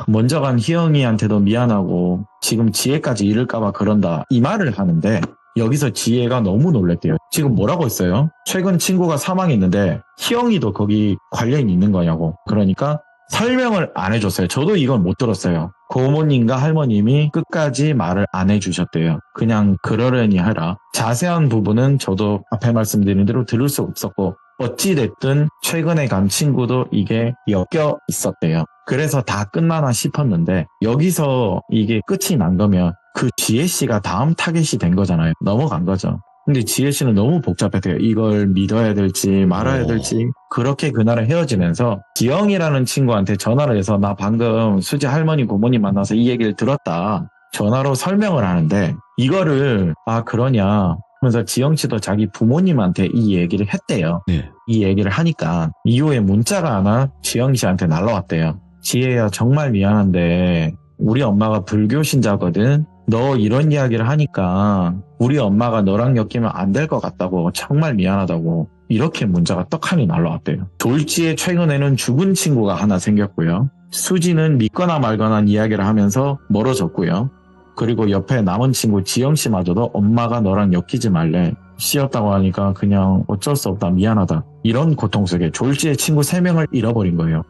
먼저 간 희영이한테도 미안하고 지금 지혜까지 잃을까봐 그런다. 이 말을 하는데 여기서 지혜가 너무 놀랬대요. 지금 뭐라고 했어요? 최근 친구가 사망했는데 희영이도 거기 관련이 있는 거냐고. 그러니까 설명을 안 해줬어요. 저도 이건 못 들었어요. 고모님과 할머님이 끝까지 말을 안 해주셨대요. 그냥 그러려니 하라. 자세한 부분은 저도 앞에 말씀드린 대로 들을 수 없었고 어찌됐든 최근에 간 친구도 이게 엮여 있었대요. 그래서 다 끝나나 싶었는데 여기서 이게 끝이 난 거면 그 지혜씨가 다음 타겟이 된 거잖아요. 넘어간 거죠. 근데 지혜씨는 너무 복잡했대요. 이걸 믿어야 될지 말아야 될지. 그렇게 그날은 헤어지면서 지영이라는 친구한테 전화를 해서 나 방금 수지 할머니 고모님 만나서 이 얘기를 들었다. 전화로 설명을 하는데 이거를 그러냐 하면서 지영씨도 자기 부모님한테 이 얘기를 했대요. 네. 이 얘기를 하니까 이후에 문자가 하나 지영씨한테 날라왔대요. 지혜야 정말 미안한데 우리 엄마가 불교 신자거든. 너 이런 이야기를 하니까 우리 엄마가 너랑 엮이면 안 될 것 같다고 정말 미안하다고 이렇게 문자가 떡하니 날라왔대요. 졸지에 최근에는 죽은 친구가 하나 생겼고요. 수지는 믿거나 말거나 이야기를 하면서 멀어졌고요. 그리고 옆에 남은 친구 지영씨마저도 엄마가 너랑 엮이지 말래. 씨였다고 하니까 그냥 어쩔 수 없다 미안하다. 이런 고통 속에 졸지에 친구 3명을 잃어버린 거예요.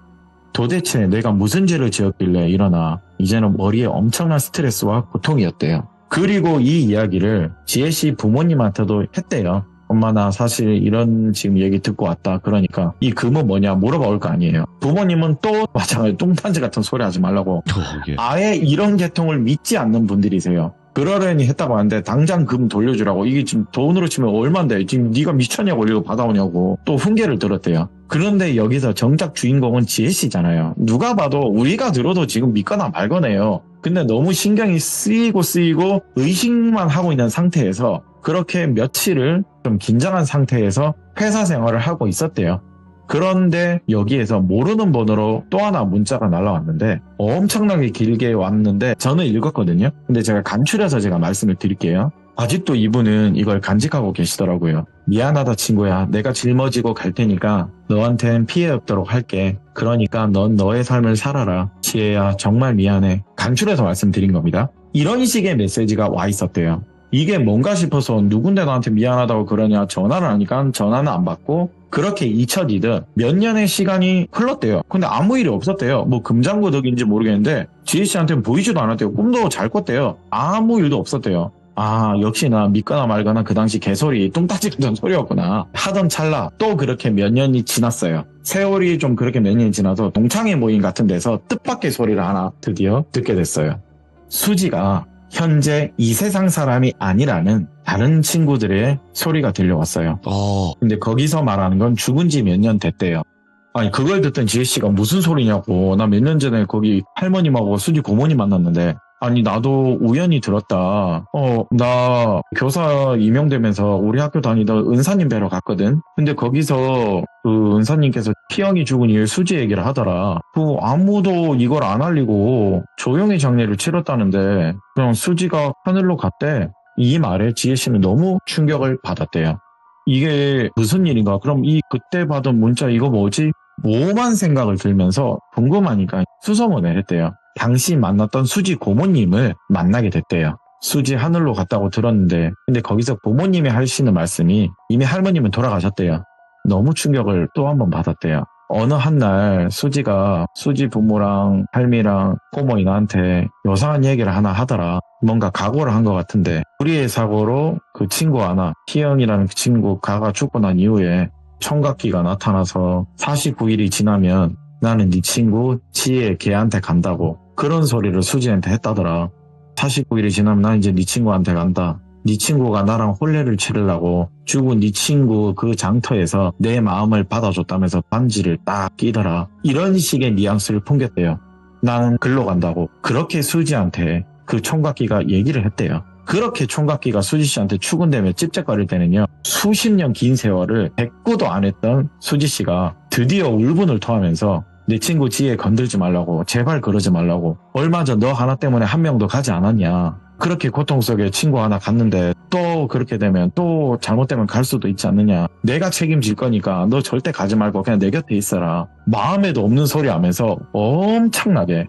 도대체 내가 무슨 죄를 지었길래 일어나 이제는 머리에 엄청난 스트레스와 고통이었대요. 그리고 이 이야기를 지혜씨 부모님한테도 했대요. 엄마 나 사실 이런 지금 얘기 듣고 왔다. 그러니까 이 금은 뭐냐 물어볼 거 아니에요. 부모님은 또 마찬가지로 똥판지 같은 소리 하지 말라고. 예. 아예 이런 계통을 믿지 않는 분들이세요. 그러려니 했다고 하는데 당장 금 돌려주라고. 이게 지금 돈으로 치면 얼만데 지금 네가 미쳤냐고 이거 받아오냐고 또 훈계를 들었대요. 그런데 여기서 정작 주인공은 지혜씨잖아요. 누가 봐도 우리가 들어도 지금 믿거나 말거네요. 근데 너무 신경이 쓰이고 의식만 하고 있는 상태에서 그렇게 며칠을 좀 긴장한 상태에서 회사 생활을 하고 있었대요. 그런데 여기에서 모르는 번호로 또 하나 문자가 날라왔는데 엄청나게 길게 왔는데 저는 읽었거든요. 근데 제가 간추려서 제가 말씀을 드릴게요. 아직도 이분은 이걸 간직하고 계시더라고요. 미안하다 친구야. 내가 짊어지고 갈 테니까 너한텐 피해 없도록 할게. 그러니까 넌 너의 삶을 살아라. 지혜야 정말 미안해. 간추려서 말씀드린 겁니다. 이런 식의 메시지가 와 있었대요. 이게 뭔가 싶어서 누군데 나한테 미안하다고 그러냐 전화를 하니까 전화는 안 받고 그렇게 잊혀지듯 몇 년의 시간이 흘렀대요. 근데 아무 일이 없었대요. 뭐 금장구 덕인지 모르겠는데 지혜씨한테는 보이지도 않았대요. 꿈도 잘 꿨대요. 아무 일도 없었대요. 아 역시나 믿거나 말거나 그 당시 개소리 뚱따지 같은 소리였구나 하던 찰나 또 그렇게 몇 년이 지났어요. 세월이 좀 그렇게 몇 년이 지나서 동창회 모임 같은 데서 뜻밖의 소리를 하나 드디어 듣게 됐어요. 수지가 현재 이 세상 사람이 아니라는 다른 친구들의 소리가 들려왔어요. 근데 거기서 말하는 건 죽은 지 몇 년 됐대요. 아니 그걸 듣던 지혜씨가 무슨 소리냐고. 나 몇 년 전에 거기 할머님하고 수지 고모님 만났는데 아니 나도 우연히 들었다. 나 교사 임용되면서 우리 학교 다니던 은사님 뵈러 갔거든. 근데 거기서 그 은사님께서 희영이 죽은 일 수지 얘기를 하더라. 그 아무도 이걸 안 알리고 조용히 장례를 치렀다는데 그냥 수지가 하늘로 갔대. 이 말에 지혜씨는 너무 충격을 받았대요. 이게 무슨 일인가? 그럼 이 그때 받은 문자 이거 뭐지? 뭐만 생각을 들면서 궁금하니까 수소문을 했대요. 당시 만났던 수지 고모님을 만나게 됐대요. 수지 하늘로 갔다고 들었는데 근데 거기서 고모님이 하시는 말씀이 이미 할머님은 돌아가셨대요. 너무 충격을 또 한 번 받았대요. 어느 한날 수지가 수지 부모랑 할미랑 고모이 나한테 요상한 얘기를 하나 하더라. 뭔가 각오를 한 것 같은데 우리의 사고로 그 친구 하나 희영이라는 그 친구 가가 죽고 난 이후에 청각기가 나타나서 49일이 지나면 나는 네 친구 지혜 걔한테 간다고 그런 소리를 수지한테 했다더라. 49일이 지나면 난 이제 네 친구한테 간다. 네 친구가 나랑 혼례를 치르려고 죽은 네 친구 그 장터에서 내 마음을 받아줬다면서 반지를 딱 끼더라. 이런 식의 뉘앙스를 풍겼대요. 나는 글로 간다고 그렇게 수지한테 그 총각기가 얘기를 했대요. 그렇게 총각기가 수지씨한테 추근대며 찝쩍거릴 때는요. 수십 년 긴 세월을 대꾸도 안 했던 수지씨가 드디어 울분을 토하면서 내 친구 지혜 건들지 말라고 제발 그러지 말라고 얼마 전 너 하나 때문에 한 명도 가지 않았냐. 그렇게 고통 속에 친구 하나 갔는데 또 그렇게 되면 또 잘못되면 갈 수도 있지 않느냐. 내가 책임질 거니까 너 절대 가지 말고 그냥 내 곁에 있어라. 마음에도 없는 소리 하면서 엄청나게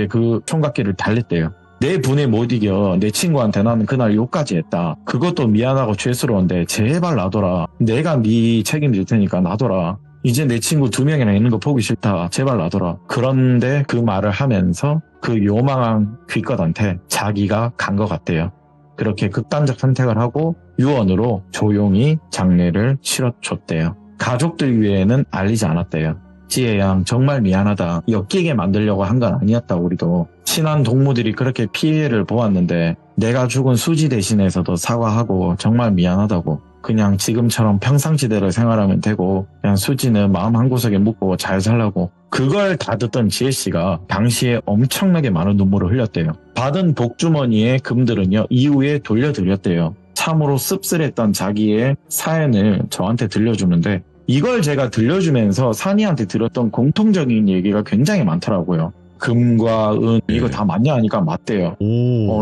그 총각기를 달랬대요. 내 분에 못 이겨. 내 친구한테 나는 그날 욕까지 했다. 그것도 미안하고 죄스러운데 제발 놔둬라. 내가 네 책임질 테니까 놔둬라. 이제 내 친구 2명이나 있는 거 보기 싫다. 제발 놔둬라. 그런데 그 말을 하면서 그 요망한 귀껏한테 자기가 간 것 같대요. 그렇게 극단적 선택을 하고 유언으로 조용히 장례를 치러줬대요. 가족들 위에는 알리지 않았대요. 지혜양 정말 미안하다. 엮이게 만들려고 한 건 아니었다. 우리도 친한 동무들이 그렇게 피해를 보았는데 내가 죽은 수지 대신해서도 사과하고 정말 미안하다고. 그냥 지금처럼 평상시대로 생활하면 되고 그냥 수지는 마음 한구석에 묻고 잘 살라고. 그걸 다 듣던 지혜씨가 당시에 엄청나게 많은 눈물을 흘렸대요. 받은 복주머니의 금들은요 이후에 돌려드렸대요. 참으로 씁쓸했던 자기의 사연을 저한테 들려주는데 이걸 제가 들려주면서 산이한테 들었던 공통적인 얘기가 굉장히 많더라고요. 금과 은 이거 다 맞냐 하니까 맞대요.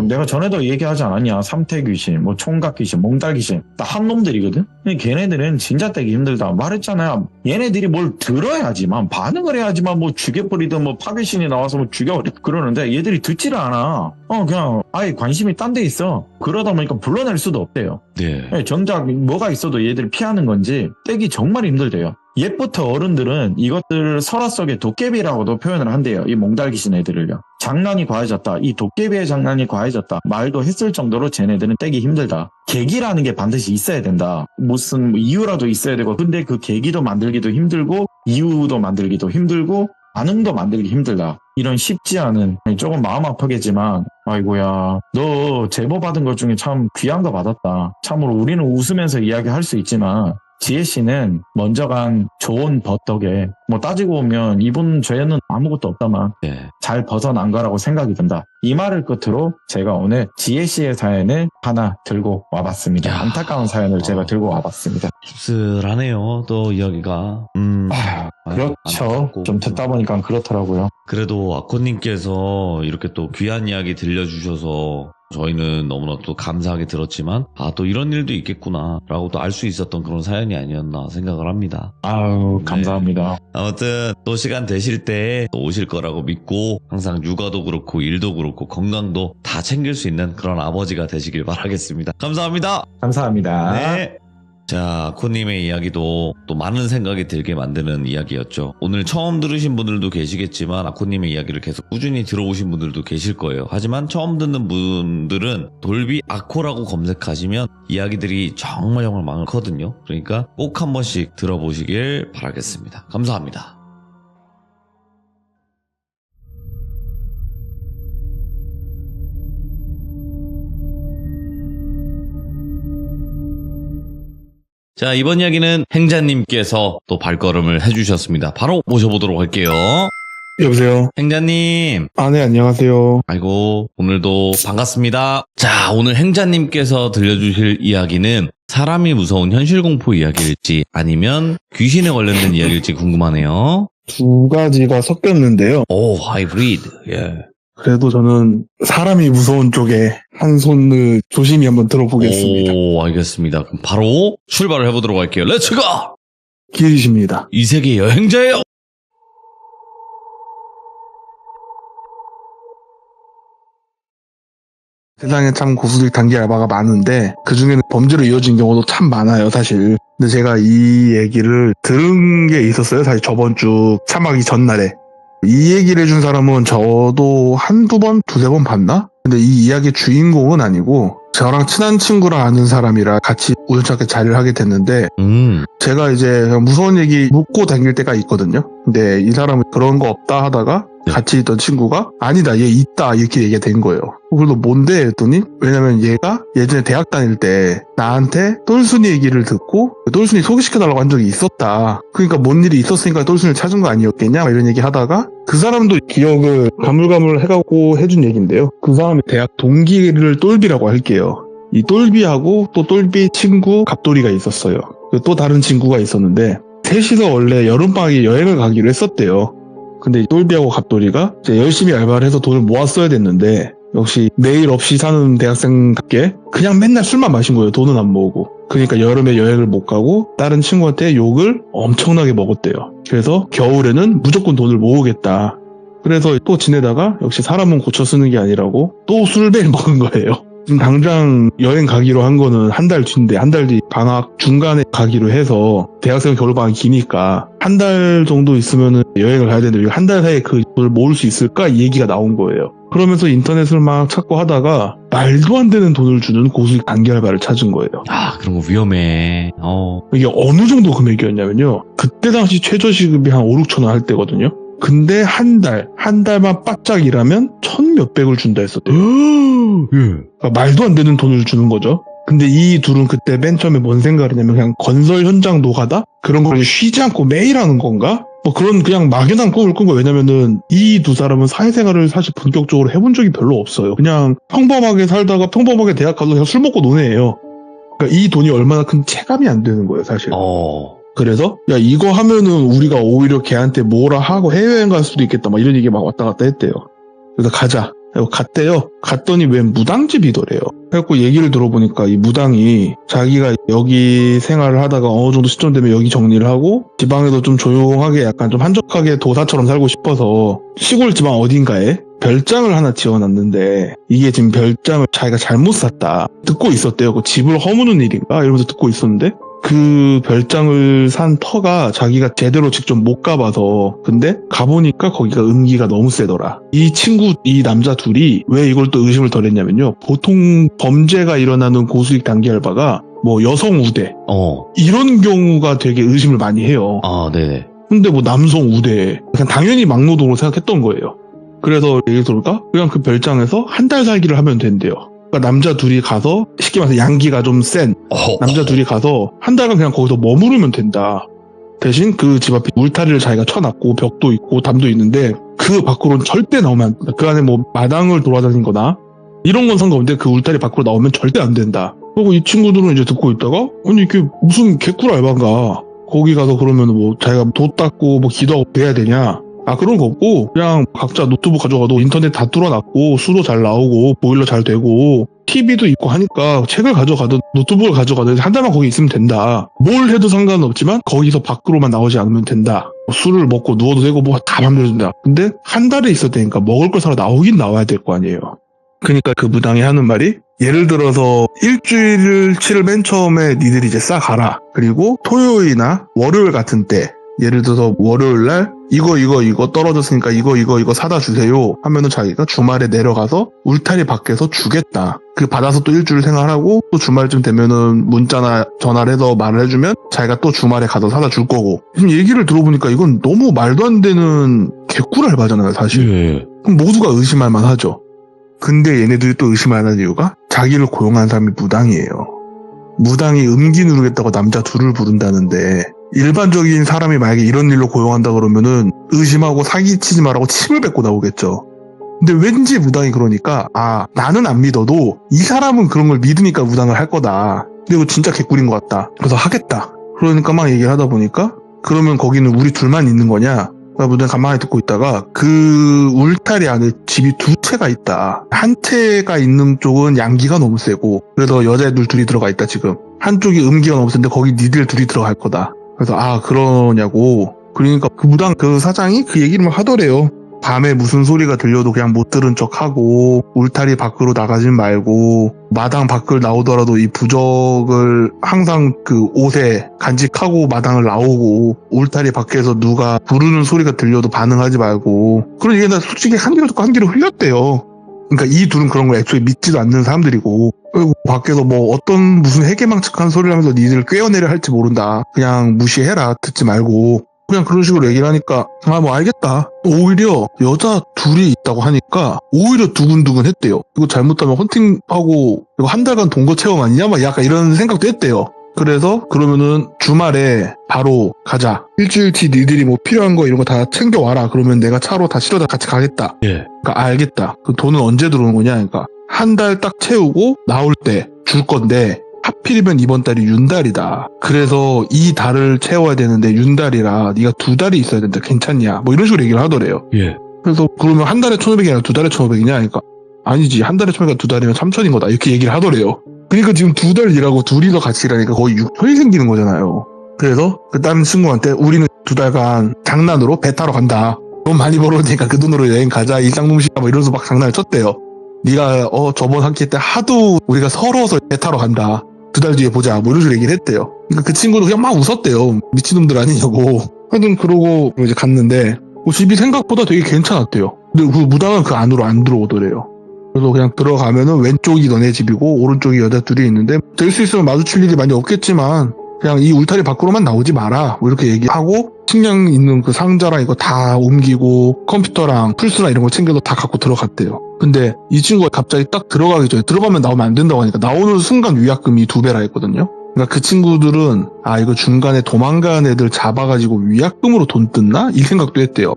내가 전에도 얘기하지 않았냐. 삼태귀신, 뭐 총각귀신, 몽달귀신 다 한 놈들이거든. 근데 걔네들은 진짜 떼기 힘들다 말했잖아요. 얘네들이 뭘 들어야지만 반응을 해야지만 뭐 죽여버리든 뭐 파괴신이 나와서 뭐 죽여버리 그러는데 얘들이 듣지를 않아. 그냥 아예 관심이 딴 데 있어. 그러다 보니까 불러낼 수도 없대요. 네. 정작 뭐가 있어도 얘들이 피하는 건지 떼기 정말 힘들대요. 옛부터 어른들은 이것들을 설화 속의 도깨비라고도 표현을 한대요. 이 몽달귀신 애들을요. 장난이 과해졌다. 이 도깨비의 장난이 과해졌다. 말도 했을 정도로 쟤네들은 떼기 힘들다. 계기라는 게 반드시 있어야 된다. 무슨 이유라도 있어야 되고 근데 그 계기도 만들기도 힘들고 이유도 만들기도 힘들고 반응도 만들기 힘들다. 이런 쉽지 않은, 조금 마음 아프겠지만, 아이고야, 너 제보 받은 것 중에 참 귀한 거 받았다. 참으로 우리는 웃으면서 이야기할 수 있지만, 지혜 씨는 먼저 간 좋은 벗 덕에, 뭐 따지고 보면 이분 죄는 아무것도 없다만, 예. 잘 벗어난 거라고 생각이 든다. 이 말을 끝으로 제가 오늘 지혜 씨의 사연을 하나 들고 와봤습니다. 야. 안타까운 사연을 제가 들고 와봤습니다. 씁쓸하네요. 또 이야기가. 그렇죠. 안타깝고. 좀 듣다 보니까 그렇더라고요. 그래도 아코님께서 이렇게 또 귀한 이야기 들려주셔서 저희는 너무나 또 감사하게 들었지만 또 이런 일도 있겠구나 라고 또 알 수 있었던 그런 사연이 아니었나 생각을 합니다. 아유, 감사합니다. 아무튼 또 시간 되실 때 또 오실 거라고 믿고 항상 육아도 그렇고 일도 그렇고 건강도 다 챙길 수 있는 그런 아버지가 되시길 바라겠습니다. 감사합니다. 감사합니다. 네. 자, 아코님의 이야기도 또 많은 생각이 들게 만드는 이야기였죠. 오늘 처음 들으신 분들도 계시겠지만 아코님의 이야기를 계속 꾸준히 들어오신 분들도 계실 거예요. 하지만 처음 듣는 분들은 돌비 아코라고 검색하시면 이야기들이 정말 많거든요. 그러니까 꼭 한 번씩 들어보시길 바라겠습니다. 감사합니다. 자, 이번 이야기는 행자님께서 또 발걸음을 해주셨습니다. 바로 모셔보도록 할게요. 여보세요? 행자님. 네, 안녕하세요. 아이고, 오늘도 반갑습니다. 자, 오늘 행자님께서 들려주실 이야기는 사람이 무서운 현실공포 이야기일지 아니면 귀신에 관련된 이야기일지 궁금하네요. 두 가지가 섞였는데요. 오, 하이브리드. 예. 그래도 저는 사람이 무서운 쪽에 한 손을 조심히 한번 들어보겠습니다. 오, 알겠습니다. 그럼 바로 출발을 해보도록 할게요. 렛츠고! 길이십니다. 이 세계 여행자예요. 세상에 참 고수들 단기 알바가 많은데 그중에는 범죄로 이어진 경우도 참 많아요, 사실. 근데 제가 이 얘기를 들은 게 있었어요, 사실 저번 주 참하기 전날에. 이 얘기를 해준 사람은 저도 한두 번, 두세 번 봤나? 근데 이 이야기의 주인공은 아니고 저랑 친한 친구랑 아는 사람이라 같이 우연찮게 자리를 하게 됐는데 제가 이제 그냥 무서운 얘기 묻고 다닐 때가 있거든요. 근데 이 사람은 그런 거 없다 하다가 같이 있던 친구가 아니다, 얘 있다 이렇게 얘기가 된 거예요. 그래서 뭔데 했더니 왜냐면 얘가 예전에 대학 다닐 때 나한테 똘순이 얘기를 듣고 똘순이 소개시켜달라고 한 적이 있었다. 그러니까 뭔 일이 있었으니까 똘순이를 찾은 거 아니었겠냐 막 이런 얘기 하다가 그 사람도 기억을 가물가물 해가고 해준 얘기인데요. 그 사람이 대학 동기를 똘비라고 할게요. 이 똘비하고 또 똘비 친구 갑돌이가 있었어요. 또 다른 친구가 있었는데 셋이서 원래 여름방학에 여행을 가기로 했었대요. 근데 이 똘비하고 갑돌이가 이제 열심히 알바를 해서 돈을 모았어야 됐는데 역시 내일 없이 사는 대학생답게 그냥 맨날 술만 마신 거예요. 돈은 안 모으고. 그러니까 여름에 여행을 못 가고 다른 친구한테 욕을 엄청나게 먹었대요. 그래서 겨울에는 무조건 돈을 모으겠다. 그래서 또 지내다가 역시 사람은 고쳐 쓰는 게 아니라고 또 술을 매일 먹은 거예요. 지금 당장 여행 가기로 한 거는 한 달 뒤인데 한 달 뒤 방학 중간에 가기로 해서 대학생 겨울방학이 기니까 한 달 정도 있으면 여행을 가야 되는데 한 달 사이에 그 돈을 모을 수 있을까 이 얘기가 나온 거예요. 그러면서 인터넷을 막 찾고 하다가 말도 안 되는 돈을 주는 고수익 단기 알바를 찾은 거예요. 그런 거 위험해. 이게 어느 정도 금액이었냐면요. 그때 당시 최저시급이 한 5, 6천 원 할 때거든요. 근데 한 달만 바짝 일하면 1,000몇백을 준다 했었대요. 그러니까 말도 안 되는 돈을 주는 거죠. 근데 이 둘은 그때 맨 처음에 뭔 생각을 했냐면 그냥 건설 현장 노가다? 그런 걸 쉬지 않고 매일 하는 건가? 뭐 그런 그냥 막연한 꿈을 꾼 거예요. 왜냐면은 이 두 사람은 사회생활을 사실 본격적으로 해본 적이 별로 없어요. 그냥 평범하게 살다가 평범하게 대학 가서 그냥 술 먹고 노는 애예요. 그러니까 이 돈이 얼마나 큰 체감이 안 되는 거예요, 사실. 그래서 야 이거 하면은 우리가 오히려 걔한테 뭐라 하고 해외여행 갈 수도 있겠다 막 이런 얘기 막 왔다 갔다 했대요. 그래서 가자. 갔대요. 갔더니 웬 무당집이더래요. 그래갖고 얘기를 들어보니까 이 무당이 자기가 여기 생활을 하다가 어느 정도 시점 되면 여기 정리를 하고 지방에도 좀 조용하게 약간 좀 한적하게 도사처럼 살고 싶어서 시골 지방 어딘가에 별장을 하나 지어놨는데 이게 지금 별장을 자기가 잘못 샀다 듣고 있었대요. 그 집을 허무는 일인가 이러면서 듣고 있었는데 그 별장을 산 터가 자기가 제대로 직접 못 가봐서 근데 가보니까 거기가 음기가 너무 세더라. 이 친구 이 남자 둘이 왜 이걸 또 의심을 덜 했냐면요. 보통 범죄가 일어나는 고수익 단기 알바가 뭐 여성 우대 이런 경우가 되게 의심을 많이 해요. 네네. 근데 뭐 남성 우대 그냥 당연히 막노동으로 생각했던 거예요. 그래서 예를 들어볼까? 그냥 그 별장에서 한 달 살기를 하면 된대요. 그러니까 남자 둘이 가서 쉽게 말해서 양기가 좀 센 남자 둘이 가서 한 달간 그냥 거기서 머무르면 된다. 대신 그 집 앞에 울타리를 자기가 쳐놨고 벽도 있고 담도 있는데 그 밖으로는 절대 나오면 안 된다. 그 안에 뭐 마당을 돌아다닌 거나 이런 건 상관없는데 그 울타리 밖으로 나오면 절대 안 된다. 그리고 이 친구들은 이제 듣고 있다가 아니 이게 무슨 개꿀 알바인가. 거기 가서 그러면 뭐 자기가 도 닦고 뭐 기도하고 돼야 되냐. 아 그런 거 없고 그냥 각자 노트북 가져가도 인터넷 다 뚫어놨고 수도 잘 나오고 보일러 잘 되고 TV도 있고 하니까 책을 가져가든 노트북을 가져가든 한 달만 거기 있으면 된다. 뭘 해도 상관은 없지만 거기서 밖으로만 나오지 않으면 된다. 술을 먹고 누워도 되고 뭐 다 맘대로 된다. 근데 한 달에 있어야 되니까 먹을 걸 사러 나오긴 나와야 될 거 아니에요. 그러니까 그 무당이 하는 말이 예를 들어서 일주일치를 맨 처음에 니들이 이제 싸가라. 그리고 토요일이나 월요일 같은 때 예를 들어서 월요일날 이거 떨어졌으니까 이거 사다 주세요 하면은 자기가 주말에 내려가서 울타리 밖에서 주겠다. 그 받아서 또 일주일 생활하고 또 주말쯤 되면은 문자나 전화를 해서 말을 해주면 자기가 또 주말에 가서 사다 줄 거고. 지금 얘기를 들어보니까 이건 너무 말도 안 되는 개꿀 알바잖아요 사실. 예. 그럼 모두가 의심할 만하죠. 근데 얘네들이 또 의심하는 이유가 자기를 고용한 사람이 무당이에요. 무당이 음기 누르겠다고 남자 둘을 부른다는데 일반적인 사람이 만약에 이런 일로 고용한다 그러면은 의심하고 사기치지 말라고 침을 뱉고 나오겠죠. 근데 왠지 무당이 그러니까 아 나는 안 믿어도 이 사람은 그런 걸 믿으니까 무당을 할 거다. 근데 이거 진짜 개꿀인 것 같다. 그래서 하겠다. 그러니까 막 얘기를 하다 보니까 그러면 거기는 우리 둘만 있는 거냐? 무당이 가만히 듣고 있다가 그 울타리 안에 집이 두 채가 있다. 한 채가 있는 쪽은 양기가 너무 세고 그래서 여자애들 둘이 들어가 있다 지금. 한쪽이 음기가 너무 센데 거기 니들 둘이 들어갈 거다. 그래서 아 그러냐고. 그러니까 그 무당 그 사장이 그 얘기를 막 하더래요. 밤에 무슨 소리가 들려도 그냥 못 들은 척하고 울타리 밖으로 나가지 말고 마당 밖을 나오더라도 이 부적을 항상 그 옷에 간직하고 마당을 나오고 울타리 밖에서 누가 부르는 소리가 들려도 반응하지 말고. 그런 얘기는 솔직히 한 귀로 듣고 한 귀로 흘렸대요. 그러니까 이 둘은 그런 거 애초에 믿지도 않는 사람들이고 그리고 밖에서 뭐 어떤 무슨 해괴망측한 소리를 하면서 니들 꿰어내려 할지 모른다. 그냥 무시해라. 듣지 말고. 그냥 그런 식으로 얘기를 하니까 아 뭐 알겠다. 오히려 여자 둘이 있다고 하니까 오히려 두근두근 했대요. 이거 잘못하면 헌팅하고 이거 한 달간 동거 체험 아니냐? 막 약간 이런 생각도 했대요. 그래서 그러면은 주말에 바로 가자. 일주일치 니들이 뭐 필요한 거 이런 거 다 챙겨와라. 그러면 내가 차로 다 실어다 같이 가겠다. 예. 그러니까 알겠다. 그 돈은 언제 들어오는 거냐? 그러니까 한 달 딱 채우고 나올 때 줄 건데 하필이면 이번 달이 윤달이다. 그래서 이 달을 채워야 되는데 윤달이라 네가 두 달이 있어야 된다. 괜찮냐? 뭐 이런 식으로 얘기를 하더래요. 예. 그래서 그러면 한 달에 1,500이 아니라 두 달에 1,500이냐? 그러니까 아니지. 한 달에 1,500이 두 달이면 3,000인 거다. 이렇게 얘기를 하더래요. 그러니까 지금 두 달 일하고 둘이서 같이 일하니까 거의 6천이 생기는 거잖아요. 그래서 그 다른 친구한테 우리는 두 달간 장난으로 배 타러 간다. 돈 많이 벌어오니까 그 돈으로 여행 가자. 일상봉시야 뭐 이러면서 막 장난을 쳤대요. 네가 저번 학기 때 하도 우리가 서러워서 배 타러 간다. 두 달 뒤에 보자. 뭐 이런 식으로 얘기를 했대요. 그러니까 그 친구도 그냥 막 웃었대요. 미친놈들 아니냐고. 하여튼 그러고 이제 갔는데 집이 생각보다 되게 괜찮았대요. 근데 그 무당은 그 안으로 안 들어오더래요. 그래서 그냥 들어가면은 왼쪽이 너네 집이고 오른쪽이 여자 둘이 있는데 될 수 있으면 마주칠 일이 많이 없겠지만 그냥 이 울타리 밖으로만 나오지 마라. 뭐 이렇게 얘기하고 식량 있는 그 상자랑 이거 다 옮기고 컴퓨터랑 플스랑 이런 거 챙겨서 다 갖고 들어갔대요. 근데 이 친구가 갑자기 딱 들어가기 전에 들어가면 나오면 안 된다고 하니까 나오는 순간 위약금이 2배라 했거든요. 그러니까 그 친구들은 아 이거 중간에 도망간 애들 잡아가지고 위약금으로 돈 뜯나? 이 생각도 했대요.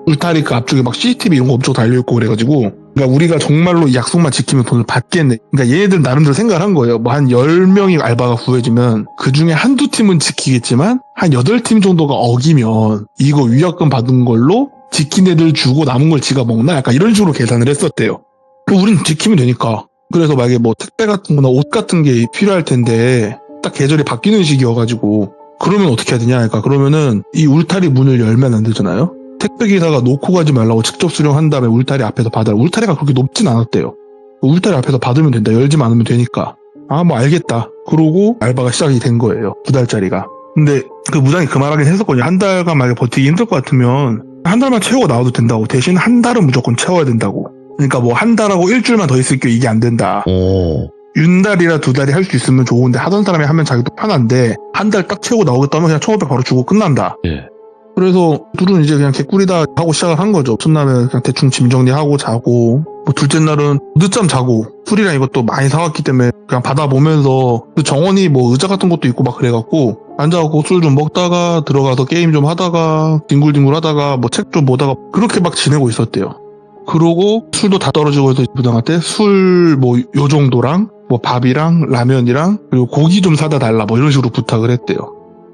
울타리 그 앞쪽에 막 CCTV 이런 거 엄청 달려있고 그래가지고 그러니까 우리가 정말로 이 약속만 지키면 돈을 받겠네. 그러니까 얘네들 나름대로 생각을 한 거예요. 뭐 한 10명이 알바가 구해지면 그중에 한두 팀은 지키겠지만 한 8팀 정도가 어기면 이거 위약금 받은 걸로 지킨 애들 주고 남은 걸 지가 먹나? 약간 이런 식으로 계산을 했었대요. 그럼 우린 지키면 되니까. 그래서 만약에 뭐 택배 같은 거나 옷 같은 게 필요할 텐데 딱 계절이 바뀌는 시기여가지고 그러면 어떻게 해야 되냐? 그러니까 그러면은 이 울타리 문을 열면 안 되잖아요? 택배 기사가 놓고 가지 말라고 직접 수령한 다음에 울타리 앞에서 받아라. 울타리가 그렇게 높진 않았대요. 울타리 앞에서 받으면 된다. 열지만 않으면 되니까. 아, 뭐 알겠다. 그러고 알바가 시작이 된 거예요. 2달짜리가. 근데 그 무당이 그 말하긴 했었거든요. 한 달간 만약에 버티기 힘들 것 같으면 한 달만 채우고 나와도 된다고. 대신 한 달은 무조건 채워야 된다고. 그러니까 뭐 한 달하고 일주일만 더 있을게요. 이게 안 된다. 오. 윤달이라 2달이 할 수 있으면 좋은데 하던 사람이 하면 자기도 편한데 한 달 딱 채우고 나오겠다면 그냥 1,500 바로 주고 끝난다. 예. 그래서 둘은 이제 그냥 개꿀이다 하고 시작을 한 거죠. 첫날은 그냥 대충 짐 정리하고 자고, 뭐 둘째 날은 늦잠 자고, 술이랑 이것도 많이 사왔기 때문에 그냥 받아보면서 그 정원이 뭐 의자 같은 것도 있고 막 그래갖고 앉아갖고 술 좀 먹다가 들어가서 게임 좀 하다가 뒹굴뒹굴 하다가 뭐 책 좀 보다가 그렇게 막 지내고 있었대요. 그러고 술도 다 떨어지고 해서 부당한테 술 뭐 요 정도랑 뭐 밥이랑 라면이랑 그리고 고기 좀 사다 달라 뭐 이런 식으로 부탁을 했대요.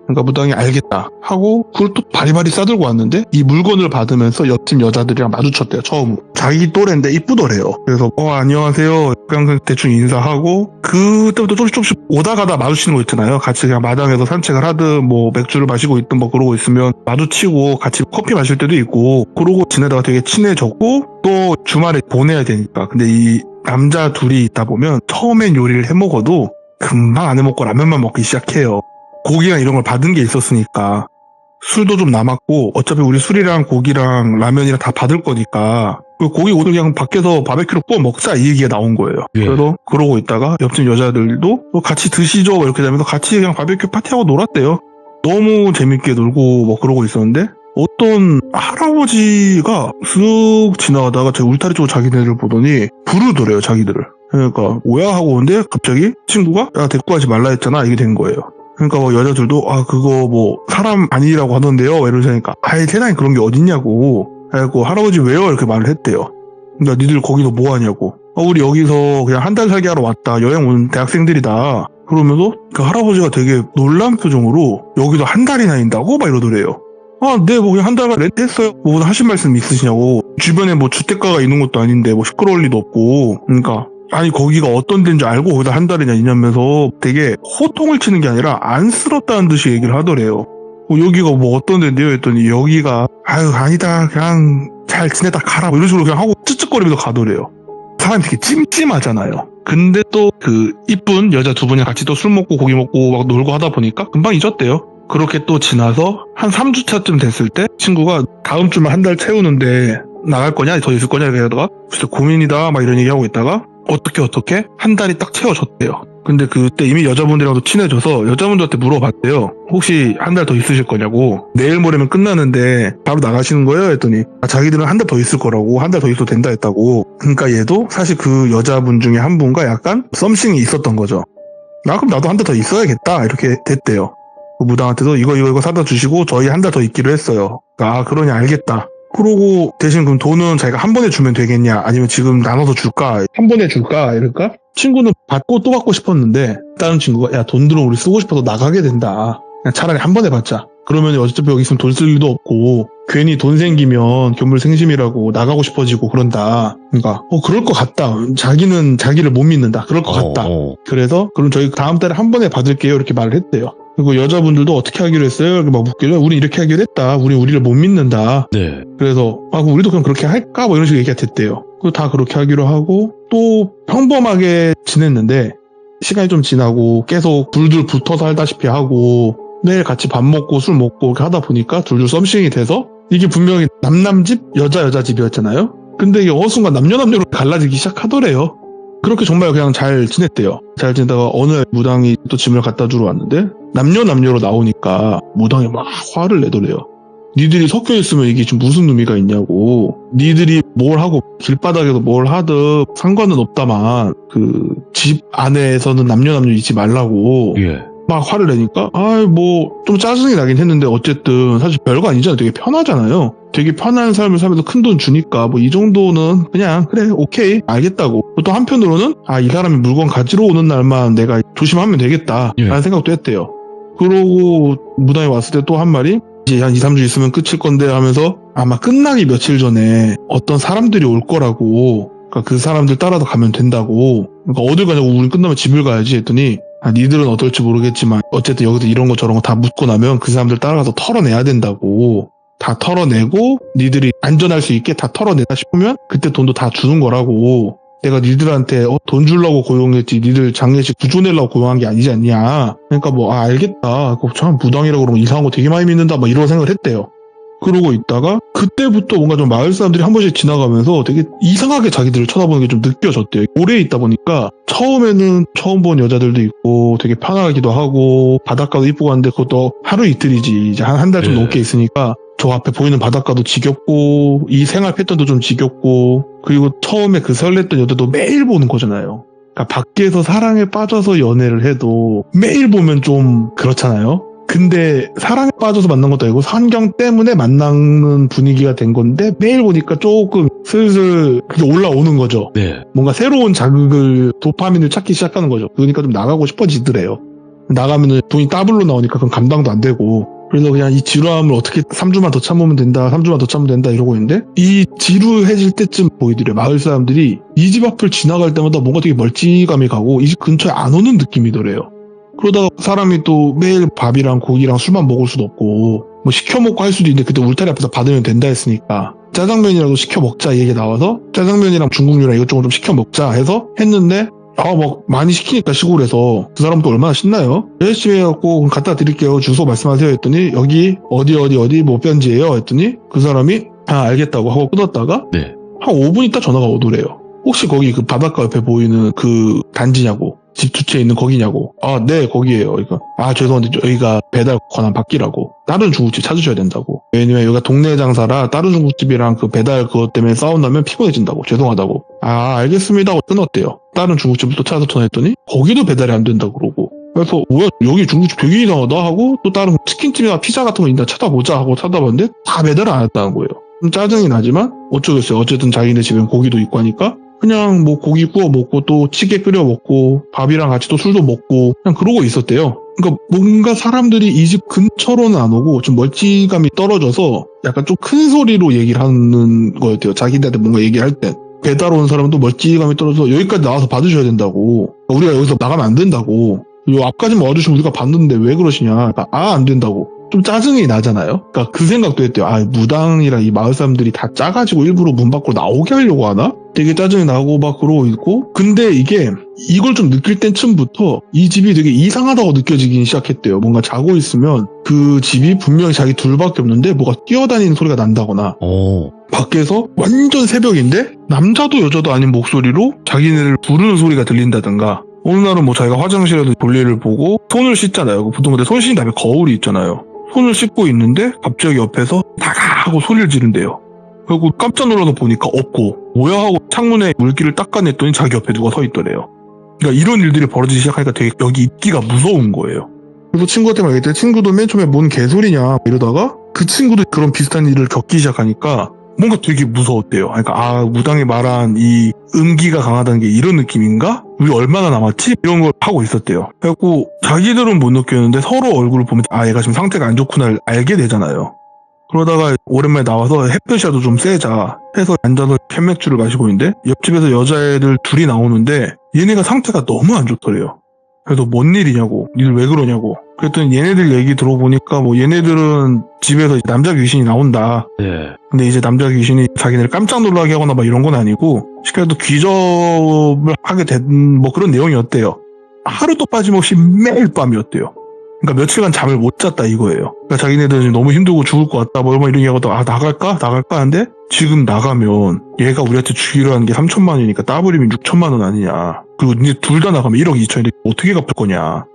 그러니까 무당이 알겠다 하고 그걸 또 바리바리 싸들고 왔는데 이 물건을 받으면서 옆집 여자들이랑 마주쳤대요. 처음으로. 자기 또래인데 이쁘더래요. 그래서 안녕하세요. 그냥 대충 인사하고 그때부터 조금씩 오다 가다 마주치는 거 있잖아요. 같이 그냥 마당에서 산책을 하든 뭐 맥주를 마시고 있든 뭐 그러고 있으면 마주치고 같이 커피 마실 때도 있고 그러고 지내다가 되게 친해졌고 또 주말에 보내야 되니까. 근데 이 남자 둘이 있다 보면 처음엔 요리를 해 먹어도 금방 안 해 먹고 라면만 먹기 시작해요. 고기랑 이런 걸 받은 게 있었으니까 술도 좀 남았고 어차피 우리 술이랑 고기랑 라면이랑 다 받을 거니까 그 고기 오늘 그냥 밖에서 바베큐로 구워 먹자 이 얘기가 나온 거예요. 예. 그래서 그러고 있다가 옆집 여자들도 같이 드시죠 이렇게 되면서 같이 그냥 바베큐 파티하고 놀았대요. 너무 재밌게 놀고 뭐 그러고 있었는데 어떤 할아버지가 쓱 지나가다가 제 울타리 쪽 자기네를 보더니 부르더래요 자기들을. 그러니까 뭐야 하고 오는데 갑자기 친구가 야 데리고 가지 말라 했잖아 이게 된 거예요. 그러니까 뭐 여자들도 그거 뭐 사람 아니라고 하던데요 이러니까 아이 세상에 그런 게 어딨냐고 그래갖고 할아버지 왜요 이렇게 말을 했대요. 그러니까 니들 거기서 뭐 하냐고 우리 여기서 그냥 한 달 살기 하러 왔다 여행 온 대학생들이다 그러면서 그 할아버지가 되게 놀란 표정으로 여기서 한 달이나 있다고 막 이러더래요. 네 뭐 그냥 한 달간 렌트했어요. 뭐 하신 말씀 있으시냐고. 주변에 뭐 주택가가 있는 것도 아닌데 뭐 시끄러울 리도 없고 그러니까 아니 거기가 어떤 데인지 알고 거기다 한 달이냐 있냐면서 되게 호통을 치는 게 아니라 안쓰럽다는 듯이 얘기를 하더래요. 여기가 뭐 어떤 데인데요 했더니 여기가 아니다 그냥 잘 지내다 가라 뭐 이런 식으로 그냥 하고 쯧쯧거리면서 가더래요. 사람이 되게 찜찜하잖아요. 근데 또 그 이쁜 여자 두 분이 같이 또 술 먹고 고기 먹고 막 놀고 하다 보니까 금방 잊었대요. 그렇게 또 지나서 한 3주차쯤 됐을 때 친구가 다음 주만 한 달 채우는데 나갈 거냐 더 있을 거냐 이러다가 진짜 고민이다 막 이런 얘기하고 있다가 어떻게 한 달이 딱 채워졌대요. 근데 그때 이미 여자분들이랑도 친해져서 여자분들한테 물어봤대요. 혹시 한 달 더 있으실 거냐고. 내일 모레면 끝나는데 바로 나가시는 거예요? 했더니 자기들은 한 달 더 있을 거라고. 한 달 더 있어도 된다 했다고. 그러니까 얘도 사실 그 여자분 중에 한 분과 약간 썸씽이 있었던 거죠. 그럼 나도 한 달 더 있어야겠다 이렇게 됐대요. 그 무당한테도 이거 사다 주시고 저희 한 달 더 있기로 했어요. 그러냐 알겠다. 그러고 대신 그럼 돈은 자기가 한 번에 주면 되겠냐 아니면 지금 나눠서 줄까 한 번에 줄까 이럴까? 친구는 받고 또 받고 싶었는데 다른 친구가 야 돈 들어 우리 쓰고 싶어서 나가게 된다. 그냥 차라리 한 번에 받자. 그러면 어차피 여기 있으면 돈 쓸 일도 없고 괜히 돈 생기면 교물생심이라고 나가고 싶어지고 그런다. 그러니까 그럴 것 같다. 자기는 자기를 못 믿는다. 그럴 것 같다. 그래서 그럼 저희 다음 달에 한 번에 받을게요 이렇게 말을 했대요. 그리고 여자분들도 어떻게 하기로 했어요? 이렇게 막 묻길래 우리 이렇게 하기로 했다. 우리를 못 믿는다. 네. 그래서 그럼 우리도 그럼 그렇게 할까? 뭐 이런 식으로 얘기가 됐대요. 그리고 다 그렇게 하기로 하고 또 평범하게 지냈는데 시간이 좀 지나고 계속 둘둘 붙어 살다시피 하고 매일 같이 밥 먹고 술 먹고 이렇게 하다 보니까 둘둘 썸씽이 돼서 이게 분명히 남집 여자 집이었잖아요. 근데 이게 어느 순간 남녀로 갈라지기 시작하더래요. 그렇게 정말 그냥 잘 지냈대요. 잘 지내다가 어느 날 무당이 또 짐을 갖다 주러 왔는데 남녀로 나오니까 무당이 막 화를 내더래요. 니들이 섞여 있으면 이게 지금 무슨 의미가 있냐고. 니들이 뭘 하고 길바닥에서 뭘 하든 상관은 없다만 그 집 안에서는 남녀 있지 말라고. 예. 막 화를 내니까 뭐 좀 짜증이 나긴 했는데 어쨌든 사실 별거 아니잖아요. 되게 편하잖아요. 되게 편한 삶을 살면서 큰돈 주니까 뭐 이 정도는 그냥 그래 오케이 알겠다고. 또 한편으로는 이 사람이 물건 가지러 오는 날만 내가 조심하면 되겠다 라는 생각도 했대요. 그러고 무당이 왔을 때 또 한 말이 이제 한 2, 3주 있으면 끝일 건데 하면서 아마 끝나기 며칠 전에 어떤 사람들이 올 거라고. 그러니까 그 사람들 따라서 가면 된다고. 그러니까 어딜 가냐고 우린 끝나면 집을 가야지 했더니 니들은 어떨지 모르겠지만 어쨌든 여기서 이런 거 저런 거 다 묻고 나면 그 사람들 따라가서 털어내야 된다고. 다 털어내고 니들이 안전할 수 있게 다 털어내다 싶으면 그때 돈도 다 주는 거라고. 내가 니들한테 돈 주려고 고용했지 니들 장례식 구조내려고 고용한 게 아니지 않냐. 그러니까 알겠다. 참 무당이라고 그러면 이상한 거 되게 많이 믿는다 막 이런 생각을 했대요. 그러고 있다가 그때부터 뭔가 좀 마을 사람들이 한 번씩 지나가면서 되게 이상하게 자기들을 쳐다보는 게 좀 느껴졌대요. 오래 있다 보니까 처음에는 처음 본 여자들도 있고 되게 편하기도 하고 바닷가도 이쁘고 한데 그것도 하루 이틀이지 이제 한 달 좀 넘게 있으니까 저 앞에 보이는 바닷가도 지겹고 이 생활 패턴도 좀 지겹고 그리고 처음에 그 설렜던 여자도 매일 보는 거잖아요. 그러니까 밖에서 사랑에 빠져서 연애를 해도 매일 보면 좀 그렇잖아요. 근데 사랑에 빠져서 만난 것도 아니고 환경 때문에 만나는 분위기가 된 건데 매일 보니까 조금 슬슬 그게 올라오는 거죠. 네. 뭔가 새로운 자극을 도파민을 찾기 시작하는 거죠. 그러니까 좀 나가고 싶어지더래요. 나가면은 돈이 더블로 나오니까 그건 감당도 안 되고 그래서 그냥 이 지루함을 어떻게 3주만 더 참으면 된다 3주만 더 참으면 된다 이러고 있는데 이 지루해질 때쯤 보이더래요. 마을 사람들이 이 집 앞을 지나갈 때마다 뭔가 되게 멀찌감이 가고 이 집 근처에 안 오는 느낌이더래요. 그러다가 사람이 또 매일 밥이랑 고기랑 술만 먹을 수도 없고 뭐 시켜 먹고 할 수도 있는데 그때 울타리 앞에서 받으면 된다 했으니까 짜장면이라도 시켜 먹자 얘기 나와서 짜장면이랑 중국 요리랑 이것저것 좀 시켜 먹자 해서 했는데 막 많이 시키니까 시골에서 그 사람도 얼마나 신나요? 열심히 해갖고 갖다 드릴게요 주소 말씀하세요 했더니 여기 어디 뭐 편지예요 했더니 그 사람이 알겠다고 하고 끊었다가 네. 한 5분 있다 전화가 오더래요. 혹시 거기 그 바닷가 옆에 보이는 그 단지냐고 집 두 채 있는 거기냐고. 네 거기에요. 그러니까 죄송한데 여기가 배달 권한 받기라고 다른 중국집 찾으셔야 된다고. 왜냐면 여기가 동네 장사라 다른 중국집이랑 그 배달 그것 때문에 싸운다면 피곤해진다고. 죄송하다고. 알겠습니다 하고 끊었대요. 다른 중국집을 또 찾아서 전화했더니 거기도 배달이 안 된다고 그러고. 그래서 뭐야 여기 중국집 되게 이상하다 하고 또 다른 치킨집이나 피자 같은 거 있나 찾아보자 하고 찾아봤는데 다 배달을 안 했다는 거예요. 좀 짜증이 나지만 어쩌겠어요. 어쨌든 자기네 집엔 고기도 있고 하니까 그냥 뭐 고기 구워 먹고 또 찌개 끓여 먹고 밥이랑 같이 또 술도 먹고 그냥 그러고 있었대요. 그러니까 뭔가 사람들이 이 집 근처로는 안 오고 좀 멀찌감이 떨어져서 약간 좀 큰 소리로 얘기를 하는 거였대요. 자기들한테 뭔가 얘기할 때. 배달 온 사람도 멀찌감이 떨어져서 여기까지 나와서 받으셔야 된다고. 우리가 여기서 나가면 안 된다고. 요 앞까지만 와주시면 우리가 받는데 왜 그러시냐. 그러니까 안 된다고. 좀 짜증이 나잖아요. 그러니까 그 생각도 했대요. 무당이랑 이 마을 사람들이 다 짜가지고 일부러 문 밖으로 나오게 하려고 하나? 되게 짜증이 나고 막 그러고 있고. 근데 이게 이걸 좀 느낄 때쯤부터 이 집이 되게 이상하다고 느껴지긴 시작했대요. 뭔가 자고 있으면 그 집이 분명히 자기 둘밖에 없는데 뭐가 뛰어다니는 소리가 난다거나 밖에서 완전 새벽인데 남자도 여자도 아닌 목소리로 자기네를 부르는 소리가 들린다든가. 어느 날은 뭐 자기가 화장실에서 볼일을 보고 손을 씻잖아요. 보통 근데 손 씻는 다음에 거울이 있잖아요. 손을 씻고 있는데 갑자기 옆에서 다가 하고 소리를 지른대요. 그리고 깜짝 놀라서 보니까 없고 뭐야 하고 창문에 물기를 닦아냈더니 자기 옆에 누가 서 있더래요. 그러니까 이런 일들이 벌어지기 시작하니까 되게 여기 있기가 무서운 거예요. 그래서 친구한테 말했더니 친구도 맨 처음에 뭔 개소리냐 이러다가 그 친구도 그런 비슷한 일을 겪기 시작하니까 뭔가 되게 무서웠대요. 그러니까 무당이 말한 이 음기가 강하다는 게 이런 느낌인가? 우리 얼마나 남았지? 이런 걸 하고 있었대요. 그래갖고 자기들은 못 느꼈는데 서로 얼굴을 보면 얘가 지금 상태가 안 좋구나를 알게 되잖아요. 그러다가 오랜만에 나와서 햇볕이라도 좀 쐬자 해서 앉아서 캔맥주를 마시고 있는데 옆집에서 여자애들 둘이 나오는데 얘네가 상태가 너무 안 좋더래요. 그래서 뭔 일이냐고, 니들 왜 그러냐고. 그랬더니 얘네들 얘기 들어보니까 뭐 얘네들은 집에서 남자 귀신이 나온다. 네. 근데 이제 남자 귀신이 자기네를 깜짝 놀라게 하거나 막 이런 건 아니고 쉽게 해도 귀접을 하게 된 뭐 그런 내용이었대요. 하루도 빠짐없이 매일 밤이었대요. 그러니까 며칠간 잠을 못 잤다 이거예요. 그러니까 자기네들은 너무 힘들고 죽을 것 같다 뭐 이런 얘기하다가 나갈까 하는데 지금 나가면 얘가 우리한테 주기로 하는 게 3천만 원이니까 따블이면 6천만 원 아니냐. 그리고 니네 둘 다 나가면 1억 2천인데 어떻게 갚을 거냐.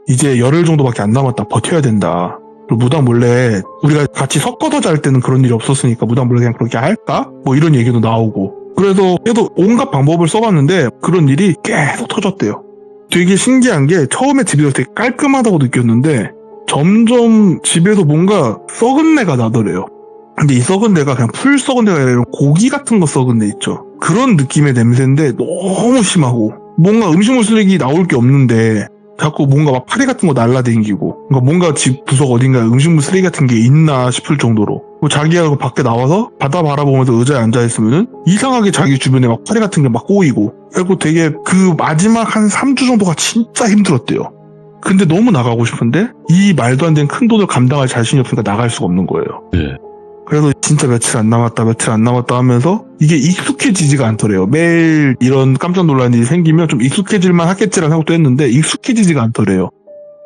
이제 열흘 정도밖에 안 남았다. 버텨야 된다. 그리고 무당 몰래 우리가 같이 섞어서 잘 때는 그런 일이 없었으니까 무당 몰래 그냥 그렇게 할까? 뭐 이런 얘기도 나오고. 그래서 걔도 온갖 방법을 써봤는데 그런 일이 계속 터졌대요. 되게 신기한 게 처음에 집에서 되게 깔끔하다고 느꼈는데 점점 집에서 뭔가 썩은 내가 나더래요. 근데 이 썩은 내가 그냥 풀 썩은 내가 아니라 고기 같은 거 썩은 내 있죠. 그런 느낌의 냄새인데 너무 심하고 뭔가 음식물 쓰레기 나올 게 없는데 자꾸 뭔가 막 파리 같은 거 날라다니고 그러니까 뭔가 집 구석 어딘가에 음식물 쓰레기 같은 게 있나 싶을 정도로. 자기가 밖에 나와서 바다 바라보면서 의자에 앉아있으면은 이상하게 자기 주변에 막 파리 같은 게 막 꼬이고. 그리고 되게 그 마지막 한 3주 정도가 진짜 힘들었대요. 근데 너무 나가고 싶은데 이 말도 안 되는 큰 돈을 감당할 자신이 없으니까 나갈 수가 없는 거예요. 네. 그래서 진짜 며칠 안 남았다 하면서 이게 익숙해지지가 않더래요. 매일 이런 깜짝 놀라는 일이 생기면 좀 익숙해질만 하겠지라는 생각도 했는데 익숙해지지가 않더래요.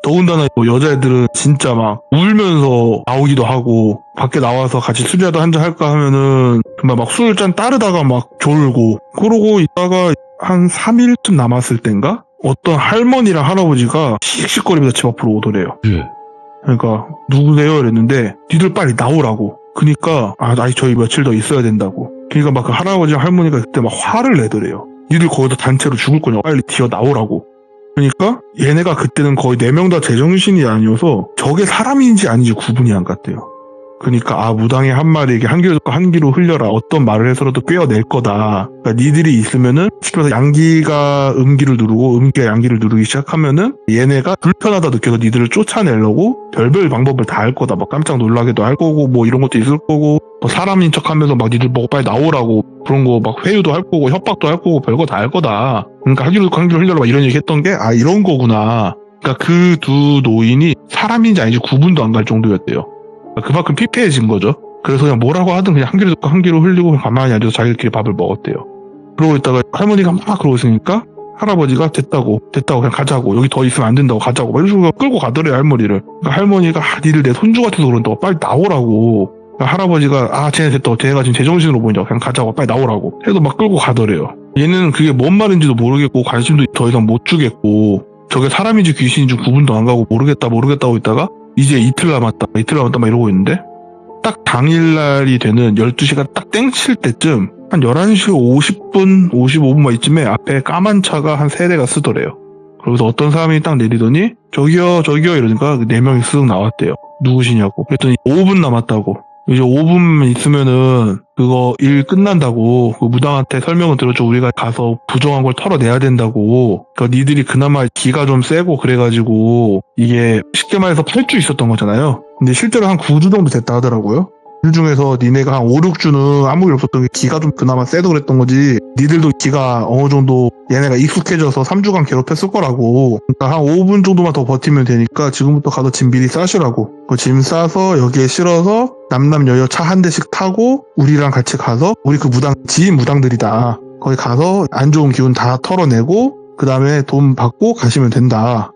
더군다나 여자애들은 진짜 막 울면서 나오기도 하고 밖에 나와서 같이 술이라도 한잔 할까 하면은 정말 막 술잔 따르다가 막 졸고 그러고 있다가 한 3일쯤 남았을 땐가 어떤 할머니랑 할아버지가 씩씩거리면서 집 앞으로 오더래요. 네. 그러니까 누구세요? 이랬는데 니들 빨리 나오라고. 그니까 아니 저희 며칠 더 있어야 된다고. 그러니까 막 그 할아버지 할머니가 그때 막 화를 내더래요. 니들 거기서 단체로 죽을 거냐 빨리 튀어나오라고. 그러니까 얘네가 그때는 거의 4명 다 제정신이 아니어서 저게 사람인지 아닌지 구분이 안 갔대요. 그러니까 무당의 한 마리에게 한 귀로 듣고 한 귀로 흘려라. 어떤 말을 해서라도 꿰어낼 거다. 그러니까 니들이 있으면은 그래서 양기가 음기를 누르고 음기가 양기를 누르기 시작하면은 얘네가 불편하다 느껴서 니들을 쫓아내려고 별별 방법을 다 할 거다. 막 깜짝 놀라게도 할 거고 뭐 이런 것도 있을 거고 뭐 사람인 척하면서 막 니들 보고 빨리 나오라고 그런 거 막 회유도 할 거고 협박도 할 거고 별거 다 할 거다. 그러니까 한 귀로 듣고 한 귀로 흘려라 막 이런 얘기 했던 게 이런 거구나. 그러니까 그 두 노인이 사람인지 아닌지 구분도 안 갈 정도였대요. 그만큼 피폐해진 거죠. 그래서 그냥 뭐라고 하든 그냥 한 귀로 듣고 한 귀로 흘리고 가만히 앉아서 자기들끼리 밥을 먹었대요. 그러고 있다가 할머니가 막 그러고 있으니까 할아버지가 됐다고 그냥 가자고 여기 더 있으면 안 된다고 가자고 막 이런 식으로 끌고 가더래요 할머니를. 그러니까 할머니가 니들 내 손주 같아서 그런다고 빨리 나오라고. 그러니까 할아버지가 쟤네 됐다고 쟤네가 지금 제정신으로 보인다고 그냥 가자고 빨리 나오라고 해도 막 끌고 가더래요. 얘는 그게 뭔 말인지도 모르겠고 관심도 더 이상 못 주겠고 저게 사람인지 귀신인지 구분도 안 가고 모르겠다고 있다가 이제 이틀 남았다 막 이러고 있는데 딱 당일날이 되는 12시가 딱 땡칠 때쯤 한 11시 50분 55분 막 이쯤에 앞에 까만 차가 한 3대가 쓰더래요. 그러면서 어떤 사람이 딱 내리더니 저기요 이러니까 4명이 쓱 나왔대요. 누구시냐고 그랬더니 5분 남았다고. 이제 5분만 있으면은 그거 일 끝난다고 그 무당한테 설명을 들어줘. 우리가 가서 부정한 걸 털어내야 된다고. 그러니까 니들이 그나마 기가 좀 세고 그래가지고 이게 쉽게 말해서 8주 있었던 거잖아요. 근데 실제로 한 9주 정도 됐다 하더라고요. 그 중에서 니네가 한 5, 6주는 아무 일 없었던 게 기가 좀 그나마 세도 그랬던 거지 니들도 기가 어느 정도 얘네가 익숙해져서 3주간 괴롭혔을 거라고. 그러니까 한 5분 정도만 더 버티면 되니까 지금부터 가서 짐 미리 싸시라고. 그 짐 싸서 여기에 실어서 남남여여 차 한 대씩 타고 우리랑 같이 가서 우리 그 지인 무당들이다. 거기 가서 안 좋은 기운 다 털어내고 그 다음에 돈 받고 가시면 된다.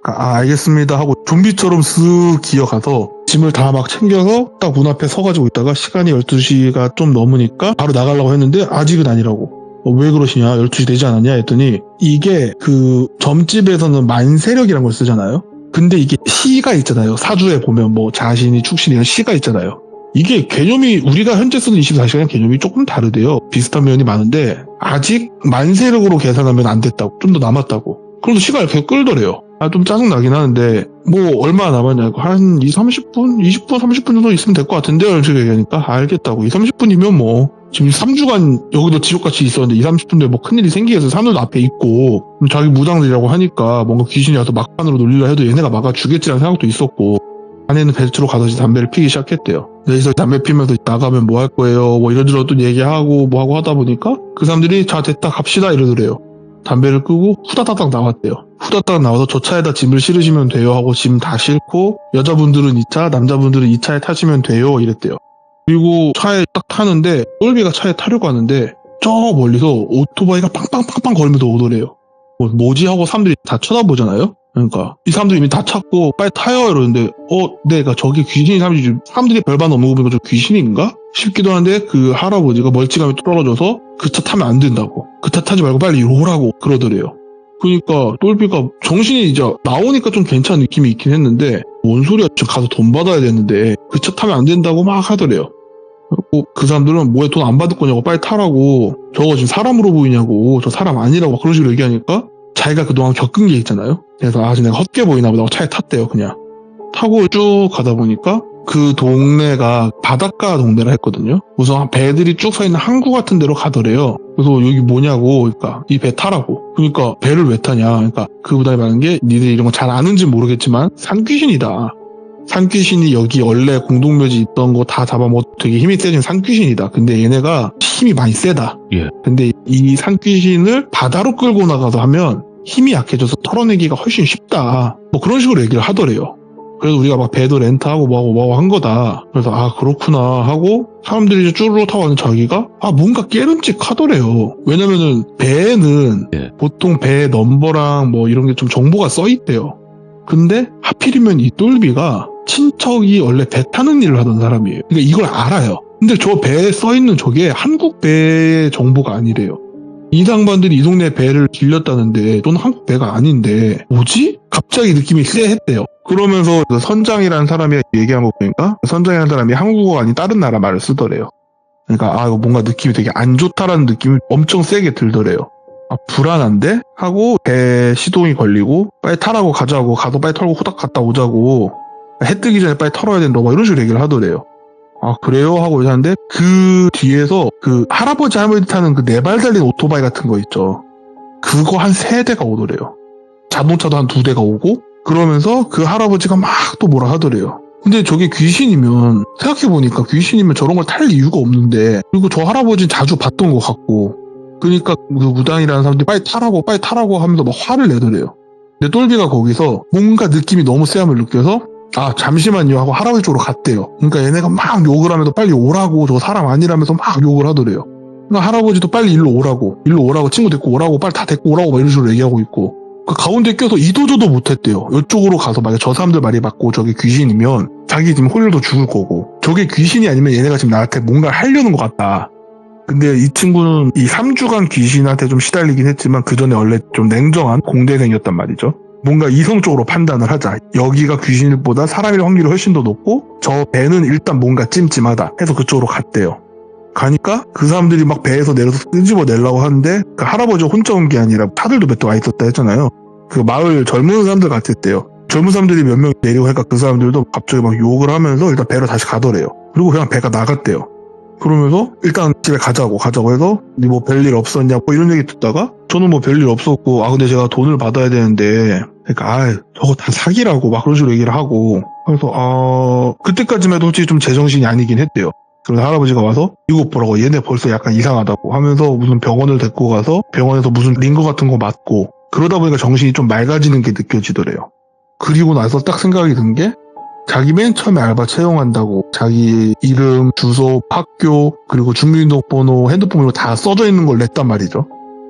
알겠습니다 하고 좀비처럼 쓱 기어가서 짐을 다 막 챙겨서 딱 문 앞에 서가지고 있다가 시간이 12시가 좀 넘으니까 바로 나가려고 했는데 아직은 아니라고. 왜 그러시냐 12시 되지 않았냐 했더니 이게 그 점집에서는 만세력이라는 걸 쓰잖아요. 근데 이게 시가 있잖아요. 사주에 보면 뭐 자신이 축신이 이런 시가 있잖아요. 이게 개념이 우리가 현재 쓰는 24시간 개념이 조금 다르대요. 비슷한 면이 많은데 아직 만세력으로 계산하면 안 됐다고. 좀 더 남았다고. 그래서 시간을 계속 끌더래요. 좀 짜증나긴 하는데 뭐 얼마나 남았냐고 한 30분 30분 정도 있으면 될 것 같은데요. 이렇게 얘기하니까 알겠다고. 30분이면 뭐 지금 3주간 여기도 지옥같이 있었는데 30분 뒤에 뭐 큰일이 생기겠어. 사람들도 앞에 있고 자기 무당들이라고 하니까 뭔가 귀신이 와서 막판으로 놀리려 해도 얘네가 막아주겠지라는 생각도 있었고 아내는 벨트로 가서 담배를 피기 시작했대요. 여기서 담배 피면서 나가면 뭐 할 거예요 뭐 이런저런 또 얘기하고 뭐 하고 하다 보니까 그 사람들이 자 됐다 갑시다 이러더래요. 담배를 끄고 후다닥 나왔대요. 후다닥 나와서 저 차에다 짐을 실으시면 돼요 하고 짐 다 싣고 여자분들은 2차 남자분들은 2차에 타시면 돼요 이랬대요. 그리고 차에 딱 타는데 똘비가 차에 타려고 하는데 저 멀리서 오토바이가 빵빵빵빵 거리면서 오더래요. 뭐지 하고 사람들이 다 쳐다보잖아요. 그러니까 이 사람들이 이미 다 찾고 빨리 타요 이러는데 내가 저기 귀신이 사람들이 별반 없는 거 보니까 저 귀신인가 싶기도 한데 그 할아버지가 멀찌감이 떨어져서 그 차 타면 안 된다고. 그 차 타지 말고 빨리 오라고 그러더래요. 그러니까 똘비가 정신이 이제 나오니까 좀 괜찮은 느낌이 있긴 했는데 뭔 소리야 지금 가서 돈 받아야 되는데 그 차 타면 안 된다고 막 하더래요. 그리고 그 사람들은 뭐에 돈 안 받을 거냐고 빨리 타라고. 저거 지금 사람으로 보이냐고. 저 사람 아니라고 그런 식으로 얘기하니까 자기가 그동안 겪은 게 있잖아요. 그래서 지금 내가 헛게 보이나 보다 하고 차에 탔대요. 그냥 타고 쭉 가다 보니까 그 동네가 바닷가 동네라 했거든요. 우선 배들이 쭉 서 있는 항구 같은 데로 가더래요. 그래서 여기 뭐냐고. 그러니까 이 배 타라고. 그러니까 배를 왜 타냐. 그러니까 그 부담이 많은 게 니들이 이런 거 잘 아는지 모르겠지만 산귀신이다. 산귀신이 여기 원래 공동묘지 있던 거 다 잡아먹고 되게 힘이 세진 산귀신이다. 근데 얘네가 힘이 많이 세다. 예. 근데 이 산귀신을 바다로 끌고 나가서 하면 힘이 약해져서 털어내기가 훨씬 쉽다. 뭐 그런 식으로 얘기를 하더래요. 그래서 우리가 막 배도 렌트하고 뭐하고 한 거다. 그래서 그렇구나 하고 사람들이 이제 쭈르륵 타고 가는 자기가 뭔가 깨름직하더래요. 왜냐면은 배에는 보통 배 넘버랑 뭐 이런 게 좀 정보가 써 있대요. 근데 하필이면 이 똘비가 친척이 원래 배 타는 일을 하던 사람이에요. 그러니까 이걸 알아요. 근데 저 배에 써 있는 저게 한국 배 정보가 아니래요. 이 상반들이 이 동네 배를 빌렸다는데 넌 한국 배가 아닌데 뭐지? 갑자기 갑자기 느낌이 쎄했대요. 그러면서 그 선장이라는 사람이 얘기한 거 보니까 선장이라는 사람이 한국어가 아닌 다른 나라 말을 쓰더래요. 그러니까 이거 뭔가 느낌이 되게 안 좋다라는 느낌이 엄청 세게 들더래요. 불안한데? 하고 배 시동이 걸리고 빨리 타라고 가자고 가서 빨리 털고 호닥 갔다 오자고 해 뜨기 전에 빨리 털어야 된다 막 이런 식으로 얘기를 하더래요. 그래요? 하고 하는데 그 뒤에서 그 할아버지 할머니 타는 그 4발 달린 오토바이 같은 거 있죠. 그거 한 3대가 오더래요. 자동차도 한 2대가 오고 그러면서 그 할아버지가 막 또 뭐라 하더래요. 근데 저게 귀신이면 생각해보니까 귀신이면 저런 걸 탈 이유가 없는데 그리고 저 할아버지는 자주 봤던 것 같고 그러니까 그 무당이라는 사람들이 빨리 타라고 하면서 막 화를 내더래요. 근데 똘비가 거기서 뭔가 느낌이 너무 세함을 느껴서 잠시만요 하고 할아버지 쪽으로 갔대요. 그러니까 얘네가 막 욕을 하면서 빨리 오라고 저 사람 아니라면서 막 욕을 하더래요. 그러니까 할아버지도 빨리 일로 오라고 친구 데리고 오라고 빨리 다 데리고 오라고 막 이런 식으로 얘기하고 있고 그 가운데 껴서 이도저도 못했대요. 이쪽으로 가서 만약 저 사람들 말이 맞고 저게 귀신이면 자기 지금 홀려도 죽을 거고 저게 귀신이 아니면 얘네가 지금 나한테 뭔가 하려는 것 같다. 근데 이 친구는 이 3주간 귀신한테 좀 시달리긴 했지만 그 전에 원래 좀 냉정한 공대생이었단 말이죠. 뭔가 이성적으로 판단을 하자. 여기가 귀신보다 사람일 확률이 훨씬 더 높고 저 배는 일단 뭔가 찜찜하다 해서 그쪽으로 갔대요. 가니까 그 사람들이 막 배에서 내려서 끄집어 내려고 하는데 그 할아버지가 혼자 온 게 아니라 차들도 몇 대 와 있었다 했잖아요. 그 마을 젊은 사람들 같았대요. 젊은 사람들이 몇 명 내리고 하니까 그 사람들도 갑자기 막 욕을 하면서 일단 배로 다시 가더래요. 그리고 그냥 배가 나갔대요. 그러면서 일단 집에 가자고 해서 니 뭐 별일 없었냐 뭐 이런 얘기 듣다가 저는 뭐 별일 없었고 근데 제가 돈을 받아야 되는데 그러니까 저거 다 사기라고 막 그런 식으로 얘기를 하고 그래서 그때까지만 해도 솔직히 좀 제정신이 아니긴 했대요. 그래서 할아버지가 와서 이거 보라고 얘네 벌써 약간 이상하다고 하면서 무슨 병원을 데리고 가서 병원에서 무슨 링거 같은 거 맞고 그러다 보니까 정신이 좀 맑아지는 게 느껴지더래요. 그리고 나서 딱 생각이 든 게 자기 맨 처음에 알바 채용한다고 자기 이름, 주소, 학교, 그리고 주민등록번호, 핸드폰 이런 거 다 써져 있는 걸 냈단 말이죠.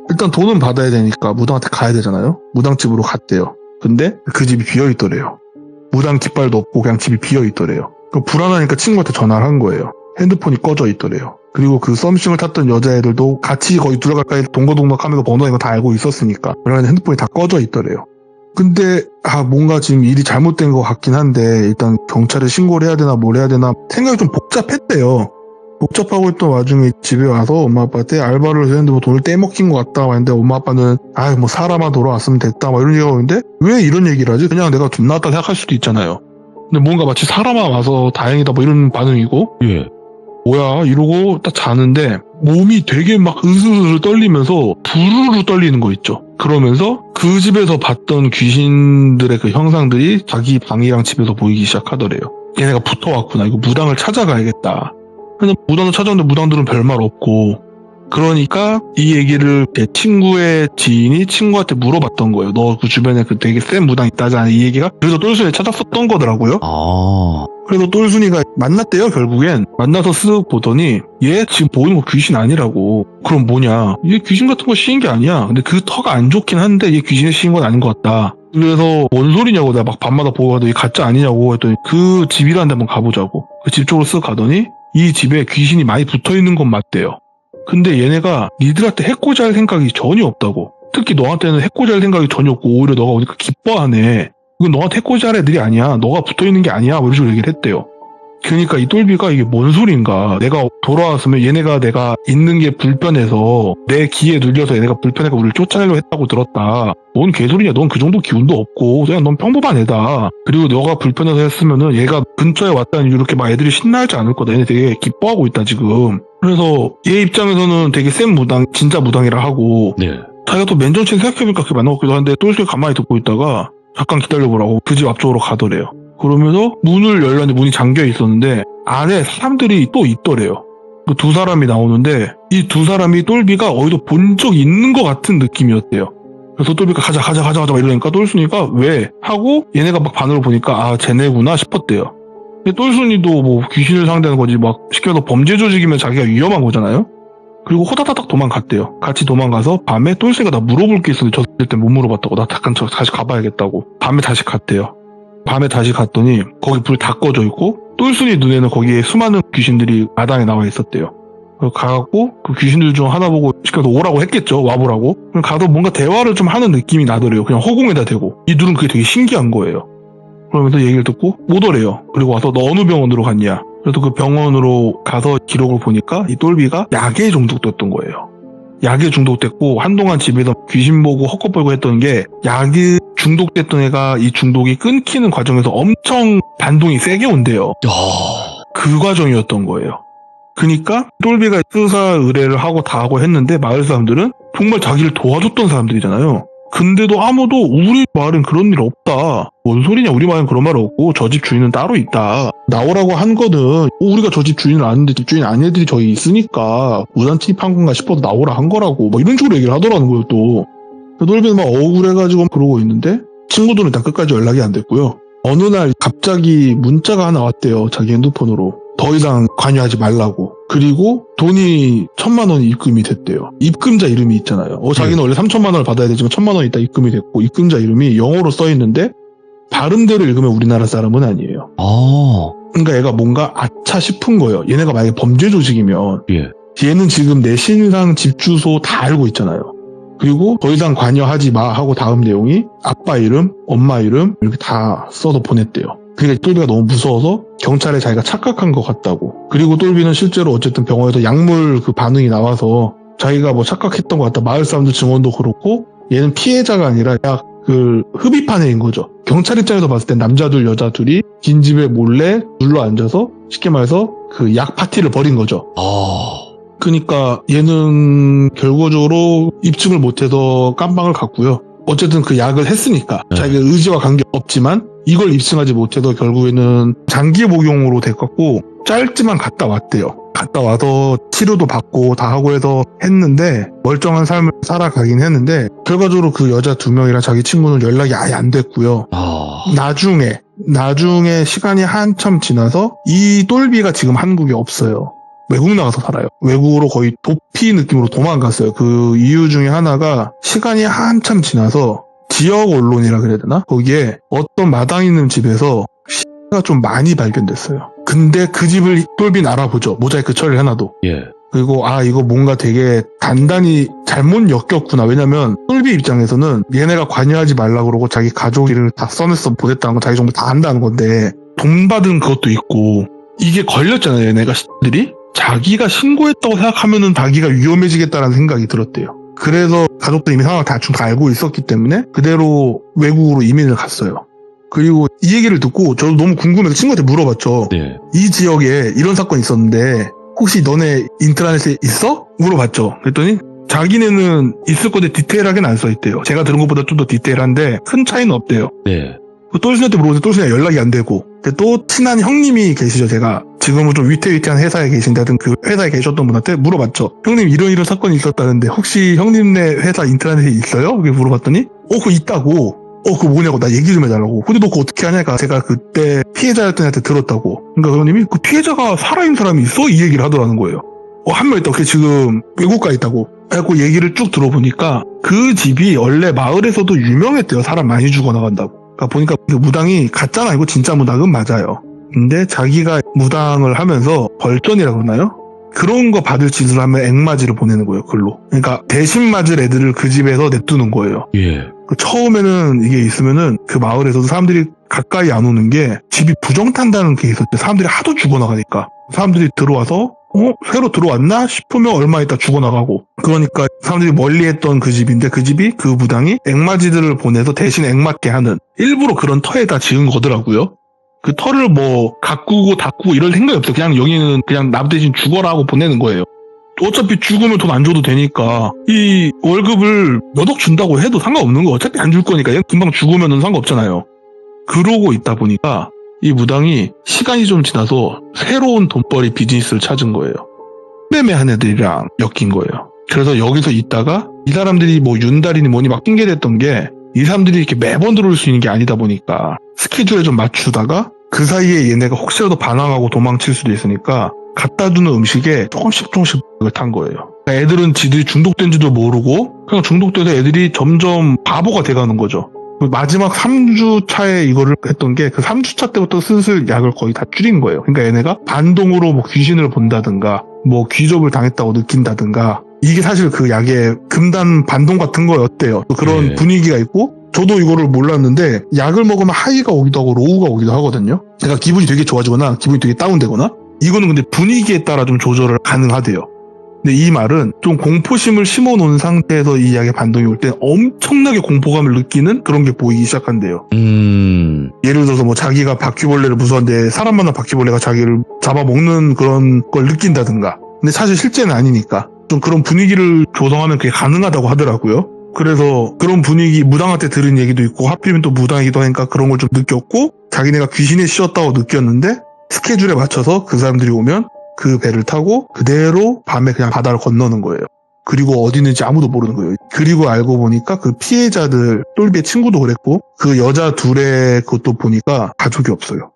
일단 돈은 받아야 되니까 무당한테 가야 되잖아요. 무당집으로 갔대요. 근데 그 집이 비어있더래요. 무당 깃발도 없고 그냥 집이 비어있더래요. 불안하니까 친구한테 전화를 한 거예요. 핸드폰이 꺼져 있더래요. 그리고 그 썸씽을 탔던 여자애들도 같이 거의 둘 다 가까이 동거동락하면서 번호 이거 다 알고 있었으니까 그러면 핸드폰이 다 꺼져 있더래요. 근데 뭔가 지금 일이 잘못된 것 같긴 한데 일단 경찰에 신고를 해야 되나 뭘 해야 되나 생각이 좀 복잡했대요. 복잡하고 있던 와중에 집에 와서 엄마 아빠한테 알바를 했는데 뭐 돈을 떼먹힌 것 같다 했는데 엄마 아빠는 뭐 사람아 돌아왔으면 됐다 막 이런 얘기가 오는데 왜 이런 얘기를 하지? 그냥 내가 좀 나왔다 생각할 수도 있잖아요. 근데 뭔가 마치 사람아 와서 다행이다 뭐 이런 반응이고 뭐야 이러고 딱 자는데 몸이 되게 막 으스스스 떨리면서 부르르 떨리는 거 있죠. 그러면서 그 집에서 봤던 귀신들의 그 형상들이 자기 방이랑 집에서 보이기 시작하더래요. 얘네가 붙어왔구나. 이거 무당을 찾아가야겠다. 근데 무당을 찾아오는데 무당들은 별말 없고 그러니까 이 얘기를 내 친구의 지인이 친구한테 물어봤던 거예요. 너 그 주변에 그 되게 센 무당 있다지 않아? 이 얘기가 그래서 똘순이를 찾았었던 거더라고요. 그래서 똘순이가 만났대요. 결국엔 만나서 쓱 보더니 얘 지금 보이는 거 귀신 아니라고. 그럼 뭐냐? 얘 귀신 같은 거 씌인 게 아니야. 근데 그 터가 안 좋긴 한데 얘 귀신에 씌인 건 아닌 것 같다. 그래서 뭔 소리냐고 내가 막 밤마다 보고 가도 얘 가짜 아니냐고 했더니 그 집이라는 데 한번 가보자고. 그 집 쪽으로 쓱 가더니 이 집에 귀신이 많이 붙어있는 건 맞대요. 근데 얘네가 니들한테 해코지 할 생각이 전혀 없다고. 특히 너한테는 해코지 할 생각이 전혀 없고 오히려 너가 오니까 기뻐하네. 이건 너한테 해코지 할 애들이 아니야. 너가 붙어있는 게 아니야. 뭐 이런 식으로 얘기를 했대요. 그러니까 이 똘비가 이게 뭔 소린가. 내가 돌아왔으면 얘네가 내가 있는 게 불편해서 내 기에 눌려서 얘네가 불편해서 우리를 쫓아내려고 했다고 들었다. 뭔 개소리냐. 넌 그 정도 기운도 없고 그냥 넌 평범한 애다. 그리고 너가 불편해서 했으면은 얘가 근처에 왔다는 이유로 이렇게 막 애들이 신나하지 않을 거다. 얘네 되게 기뻐하고 있다 지금. 그래서 얘 입장에서는 되게 센 무당, 진짜 무당이라 하고 자기가 또 맨정신 생각해보니까 그게 맞는 것 같기도 한데 똘비가 가만히 듣고 있다가 잠깐 기다려보라고 그 집 앞쪽으로 가더래요. 그러면서 문을 열렸는데 문이 잠겨 있었는데 안에 사람들이 또 있더래요. 그 두 사람이 나오는데 이 두 사람이 똘비가 어디서 본 적 있는 것 같은 느낌이었대요. 그래서 똘비가 가자 막 이러니까 똘순이가 왜? 하고 얘네가 막 반으로 보니까 쟤네구나 싶었대요. 근데 똘순이도 뭐 귀신을 상대하는 거지 막 시켜서 범죄 조직이면 자기가 위험한 거잖아요. 그리고 호다다닥 도망갔대요. 같이 도망가서 밤에 똘순이가 나 물어볼 게 있었는데 저 때 못 물어봤다고. 나 잠깐 다시 가봐야겠다고. 밤에 다시 갔대요. 밤에 다시 갔더니 거기 불 다 꺼져 있고 똘순이 눈에는 거기에 수많은 귀신들이 마당에 나와 있었대요. 가갖고 그 귀신들 중 하나 보고 시켜서 오라고 했겠죠. 와보라고. 그럼 가서 뭔가 대화를 좀 하는 느낌이 나더래요. 그냥 허공에다 대고. 이 둘은 그게 되게 신기한 거예요. 그러면서 얘기를 듣고 못 오래요. 그리고 와서 너 어느 병원으로 갔냐. 그래서 그 병원으로 가서 기록을 보니까 이 똘비가 약에 중독됐던 거예요. 약에 중독됐고 한동안 집에서 귀신 보고 헛것벌고 했던 게 약에 중독됐던 애가 이 중독이 끊기는 과정에서 엄청 반동이 세게 온대요. 그 과정이었던 거예요. 그러니까 똘비가 수사 의뢰를 하고 다 하고 했는데 마을 사람들은 정말 자기를 도와줬던 사람들이잖아요. 근데도 아무도 우리 마을엔 그런 일 없다. 뭔 소리냐, 우리 마을엔 그런 말 없고 저 집 주인은 따로 있다. 나오라고 한 거는 우리가 저 집 주인을 아는데 집 주인 아닌 애들이 저기 있으니까 무단 침입한 건가 싶어서 나오라 한 거라고 막 이런 식으로 얘기를 하더라는 거예요. 또 똘비는 막 억울해가지고 그러고 있는데 친구들은 일단 끝까지 연락이 안 됐고요. 어느 날 갑자기 문자가 하나 왔대요. 자기 핸드폰으로. 더 이상 관여하지 말라고. 그리고 돈이 1,000만 원이 입금이 됐대요. 입금자 이름이 있잖아요. 자기는 원래 3,000만 원을 받아야 되지만 1,000만 원이 있다 입금이 됐고 입금자 이름이 영어로 써있는데 발음대로 읽으면 우리나라 사람은 아니에요. 그러니까 얘가 뭔가 아차 싶은 거예요. 얘네가 만약에 범죄 조직이면 얘는 지금 내 신상 집 주소 다 알고 있잖아요. 그리고 더 이상 관여하지 마 하고 다음 내용이 아빠 이름, 엄마 이름 이렇게 다 써서 보냈대요. 그러니까 똘비가 너무 무서워서 경찰에 자기가 착각한 것 같다고. 그리고 똘비는 실제로 어쨌든 병원에서 약물 그 반응이 나와서 자기가 뭐 착각했던 것 같다. 마을 사람들 증언도 그렇고 얘는 피해자가 아니라 약 그 흡입한 애인 거죠. 경찰 입장에서 봤을 땐 남자 둘 여자 둘이 긴 집에 몰래 눌러 앉아서 쉽게 말해서 그 약 파티를 벌인 거죠. 그러니까 얘는 결과적으로 입증을 못해서 깜빵을 갔고요. 어쨌든 그 약을 했으니까 자기가 의지와 관계없지만 이걸 입증하지 못해서 결국에는 장기 복용으로 됐고 짧지만 갔다 왔대요. 갔다 와서 치료도 받고 다 하고 해서 했는데 멀쩡한 삶을 살아가긴 했는데 결과적으로 그 여자 2명이랑 자기 친구는 연락이 아예 안 됐고요. 나중에 시간이 한참 지나서 이 똘비가 지금 한국에 없어요. 외국 나가서 살아요. 외국으로 거의 도피 느낌으로 도망갔어요. 그 이유 중에 하나가 시간이 한참 지나서 지역 언론이라 그래야 되나? 거기에 어떤 마당 있는 집에서 가 좀 많이 발견됐어요. 근데 그 집을 똘비는 알아보죠. 모자이크 처리를 해놔도. 그리고 이거 뭔가 되게 단단히 잘못 엮였구나. 왜냐면 똘비 입장에서는 얘네가 관여하지 말라고 그러고 자기 가족을 다 써냈어 보냈다는 건 자기 정보 다 안다는 건데 돈 받은 그것도 있고 이게 걸렸잖아요. 얘네가 들이 자기가 신고했다고 생각하면은 자기가 위험해지겠다라는 생각이 들었대요. 그래서 가족들 이미 상황을 대충 다 알고 있었기 때문에 그대로 외국으로 이민을 갔어요. 그리고 이 얘기를 듣고 저도 너무 궁금해서 친구한테 물어봤죠. 이 지역에 이런 사건이 있었는데 혹시 너네 인트라넷에 있어? 물어봤죠. 그랬더니 자기네는 있을 건데 디테일하게는 안 써있대요. 제가 들은 것보다 좀 더 디테일한데 큰 차이는 없대요. 똘순이한테 물어보는데 똘순이가 연락이 안 되고 또 친한 형님이 계시죠. 제가 지금은 좀 위태위태한 회사에 계신데 하여튼 그 회사에 계셨던 분한테 물어봤죠. 형님 이런 사건이 있었다는데 혹시 형님네 회사 인트라넷에 있어요? 그렇게 물어봤더니 그거 있다고. 그거 뭐냐고 나 얘기 좀 해달라고. 근데 너 그거 어떻게 하냐니까 제가 그때 피해자였던 애한테 들었다고. 그러니까 형님이 그 피해자가 살아있는 사람이 있어? 이 얘기를 하더라는 거예요. 한 명 있다. 걔 지금 외국가 있다고. 그래갖고 얘기를 쭉 들어보니까 그 집이 원래 마을에서도 유명했대요. 사람 많이 죽어나간다고. 그러니까 보니까 그 무당이 가짜는 아니고 진짜 무당은 맞아요. 근데 자기가 무당을 하면서 벌전이라고 그러나요? 그런 거 받을 짓을 하면 액맞이를 보내는 거예요. 글로. 그러니까 대신 맞을 애들을 그 집에서 냅두는 거예요. 처음에는 이게 있으면은 그 마을에서도 사람들이 가까이 안 오는 게 집이 부정탄다는 게 있었대. 사람들이 하도 죽어나가니까. 사람들이 들어와서 새로 들어왔나 싶으면 얼마 있다 죽어나가고. 그러니까 사람들이 멀리했던 그 집인데 그 집이 그 무당이 액맞이들을 보내서 대신 액맞게 하는 일부러 그런 터에다 지은 거더라고요. 그 터를 뭐 가꾸고 닦고 이럴 생각이 없어. 그냥 여기는 그냥 남 대신 죽어라 하고 보내는 거예요. 어차피 죽으면 돈 안 줘도 되니까 이 월급을 몇 억 준다고 해도 상관없는 거. 어차피 안 줄 거니까 금방 죽으면 상관없잖아요. 그러고 있다 보니까 이 무당이 시간이 좀 지나서 새로운 돈벌이 비즈니스를 찾은 거예요. 매매한 애들이랑 엮인 거예요. 그래서 여기서 있다가 이 사람들이 뭐 윤달이니 뭐니 막 핑계댔던 게 이 사람들이 이렇게 매번 들어올 수 있는 게 아니다 보니까 스케줄에 좀 맞추다가 그 사이에 얘네가 혹시라도 반항하고 도망칠 수도 있으니까 갖다 두는 음식에 조금씩 탄 거예요. 애들은 지들이 중독된지도 모르고 그냥 중독돼서 애들이 점점 바보가 돼가는 거죠. 마지막 3주 차에 이거를 했던 게 그 3주 차 때부터 슬슬 약을 거의 다 줄인 거예요. 그러니까 얘네가 반동으로 뭐 귀신을 본다든가 뭐 귀접을 당했다고 느낀다든가 이게 사실 그 약의 금단 반동 같은 거였대요. 그런 네. 분위기가 있고 저도 이거를 몰랐는데 약을 먹으면 하이가 오기도 하고 로우가 오기도 하거든요. 그러니까 기분이 되게 좋아지거나 기분이 되게 다운되거나 이거는 근데 분위기에 따라 좀 조절을 가능하대요. 근데 이 말은 좀 공포심을 심어놓은 상태에서 이 약의 반동이 올 때 엄청나게 공포감을 느끼는 그런 게 보이기 시작한대요. 예를 들어서 뭐 자기가 바퀴벌레를 무서워하는데 사람 만난 바퀴벌레가 자기를 잡아먹는 그런 걸 느낀다든가. 근데 사실 실제는 아니니까 좀 그런 분위기를 조성하면 그게 가능하다고 하더라고요. 그래서 그런 분위기 무당한테 들은 얘기도 있고 하필이면 또 무당이기도 하니까 그런 걸 좀 느꼈고 자기네가 귀신에 씌었다고 느꼈는데 스케줄에 맞춰서 그 사람들이 오면 그 배를 타고 그대로 밤에 그냥 바다를 건너는 거예요. 그리고 어디 있는지 아무도 모르는 거예요. 그리고 알고 보니까 그 피해자들 똘비의 친구도 그랬고 그 여자 둘의 그것도 보니까 가족이 없어요.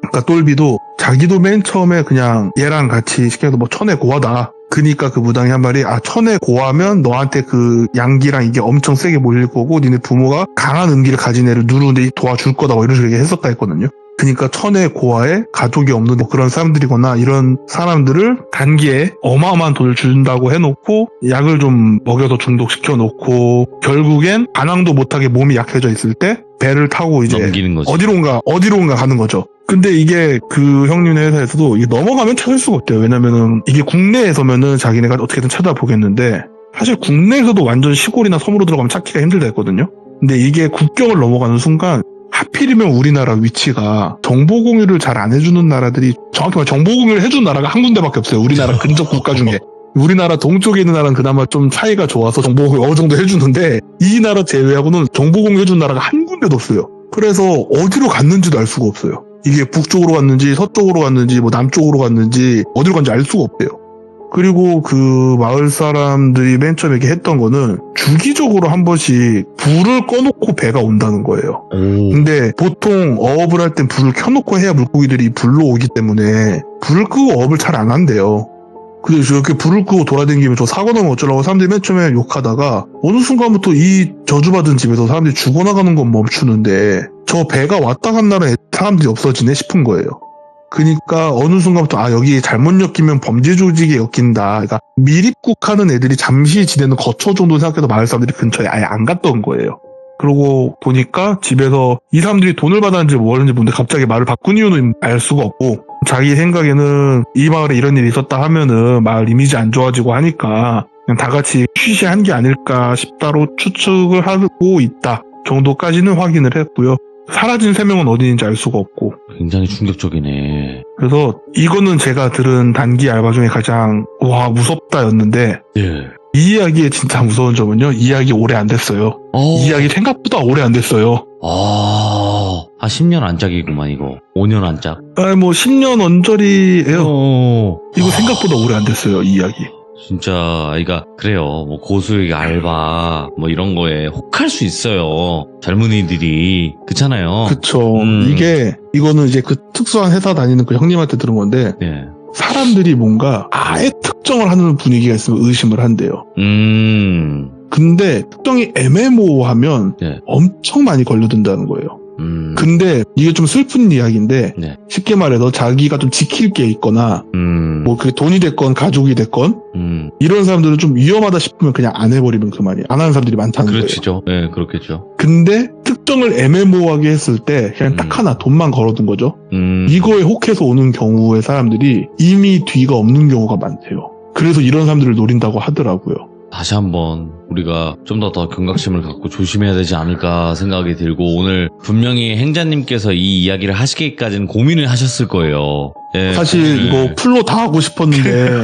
그러니까 똘비도 자기도 맨 처음에 그냥 얘랑 같이 시켜서 뭐 천의 고하다. 그니까 그 무당이 한 말이 천의 고하면 너한테 그 양기랑 이게 엄청 세게 몰릴 거고 니네 부모가 강한 음기를 가진 애를 누르는데 도와줄 거다 뭐 이런 식으로 했었다 했거든요. 그러니까 천의 고아에 가족이 없는 뭐 그런 사람들이거나 이런 사람들을 단기에 어마어마한 돈을 준다고 해놓고 약을 좀 먹여서 중독시켜 놓고 결국엔 반항도 못하게 몸이 약해져 있을 때 배를 타고 이제 넘기는 거지. 어디론가 가는 거죠. 근데 이게 그 형님네 회사에서도 이게 넘어가면 찾을 수가 없대요. 왜냐면은 이게 국내에서면은 자기네가 어떻게든 찾아보겠는데 사실 국내에서도 완전 시골이나 섬으로 들어가면 찾기가 힘들다 했거든요. 근데 이게 국경을 넘어가는 순간 하필이면 우리나라 위치가 정보 공유를 잘 안 해주는 나라들이 정확히 말하면 정보 공유를 해준 나라가 한 군데밖에 없어요. 우리나라 근접 국가 중에. 우리나라 동쪽에 있는 나라는 그나마 좀 사이가 좋아서 정보 공유 어느 정도 해주는데 이 나라 제외하고는 정보 공유 해준 나라가 한 군데도 없어요. 그래서 어디로 갔는지도 알 수가 없어요. 이게 북쪽으로 갔는지 서쪽으로 갔는지 뭐 남쪽으로 갔는지 어디로 갔는지 알 수가 없대요. 그리고 그 마을 사람들이 맨 처음에 이렇게 했던 거는 주기적으로 한 번씩 불을 꺼놓고 배가 온다는 거예요. 근데 보통 어업을 할 땐 불을 켜놓고 해야 물고기들이 불로 오기 때문에 불을 끄고 어업을 잘 안 한대요. 근데 저렇게 불을 끄고 돌아다니면 저 사고 나면 어쩌라고 사람들이 맨 처음에 욕하다가 어느 순간부터 이 저주받은 집에서 사람들이 죽어나가는 건 멈추는데 저 배가 왔다 간다는 사람들이 없어지네 싶은 거예요. 그러니까 어느 순간부터 여기 잘못 엮이면 범죄 조직에 엮인다. 그러니까 밀입국하는 애들이 잠시 지내는 거처 정도 생각해도 마을 사람들이 근처에 아예 안 갔던 거예요. 그러고 보니까 집에서 이 사람들이 돈을 받았는지 뭐였는지 모르는데 갑자기 말을 바꾼 이유는 알 수가 없고 자기 생각에는 이 마을에 이런 일이 있었다 하면은 마을 이미지 안 좋아지고 하니까 그냥 다 같이 쉬쉬한 게 아닐까 싶다로 추측을 하고 있다 정도까지는 확인을 했고요. 사라진 3명은 어디 있는지 알 수가 없고. 굉장히 충격적이네. 그래서 이거는 제가 들은 단기 알바 중에 가장 무섭다였는데 예. 이 이야기의 진짜 무서운 점은요. 이 이야기 오래 안 됐어요. 이 이야기 생각보다 오래 안 됐어요. 한 10년 안짝이구만 이거. 5년 안짝. 뭐 10년 언저리예요. 이거 생각보다 오래 안 됐어요. 이 이야기. 진짜 그래요. 뭐 고수익 알바 뭐 이런 거에 혹할 수 있어요. 젊은이들이 그렇잖아요. 그쵸. 이거는 이제 그 특수한 회사 다니는 그 형님한테 들은 건데 예. 사람들이 뭔가 아예 특정을 하는 분위기가 있으면 의심을 한대요. 근데 특정이 애매모호하면 네. 엄청 많이 걸려든다는 거예요. 근데 이게 좀 슬픈 이야기인데 네. 쉽게 말해서 자기가 좀 지킬 게 있거나 뭐 그게 돈이 됐건 가족이 됐건 이런 사람들은 좀 위험하다 싶으면 그냥 안 해버리면 그만이에요. 안 하는 사람들이 많다는 거예요. 그렇죠. 네, 그렇겠죠. 근데 특정을 애매모호하게 했을 때 그냥 딱 하나 돈만 걸어둔 거죠. 이거에 혹해서 오는 경우의 사람들이 이미 뒤가 없는 경우가 많대요. 그래서 이런 사람들을 노린다고 하더라고요. 다시 한번 우리가 좀 더 경각심을 갖고 조심해야 되지 않을까 생각이 들고 오늘 분명히 행자님께서 이 이야기를 하시기까지는 고민을 하셨을 거예요. 예, 사실 이거 풀로 다 하고 싶었는데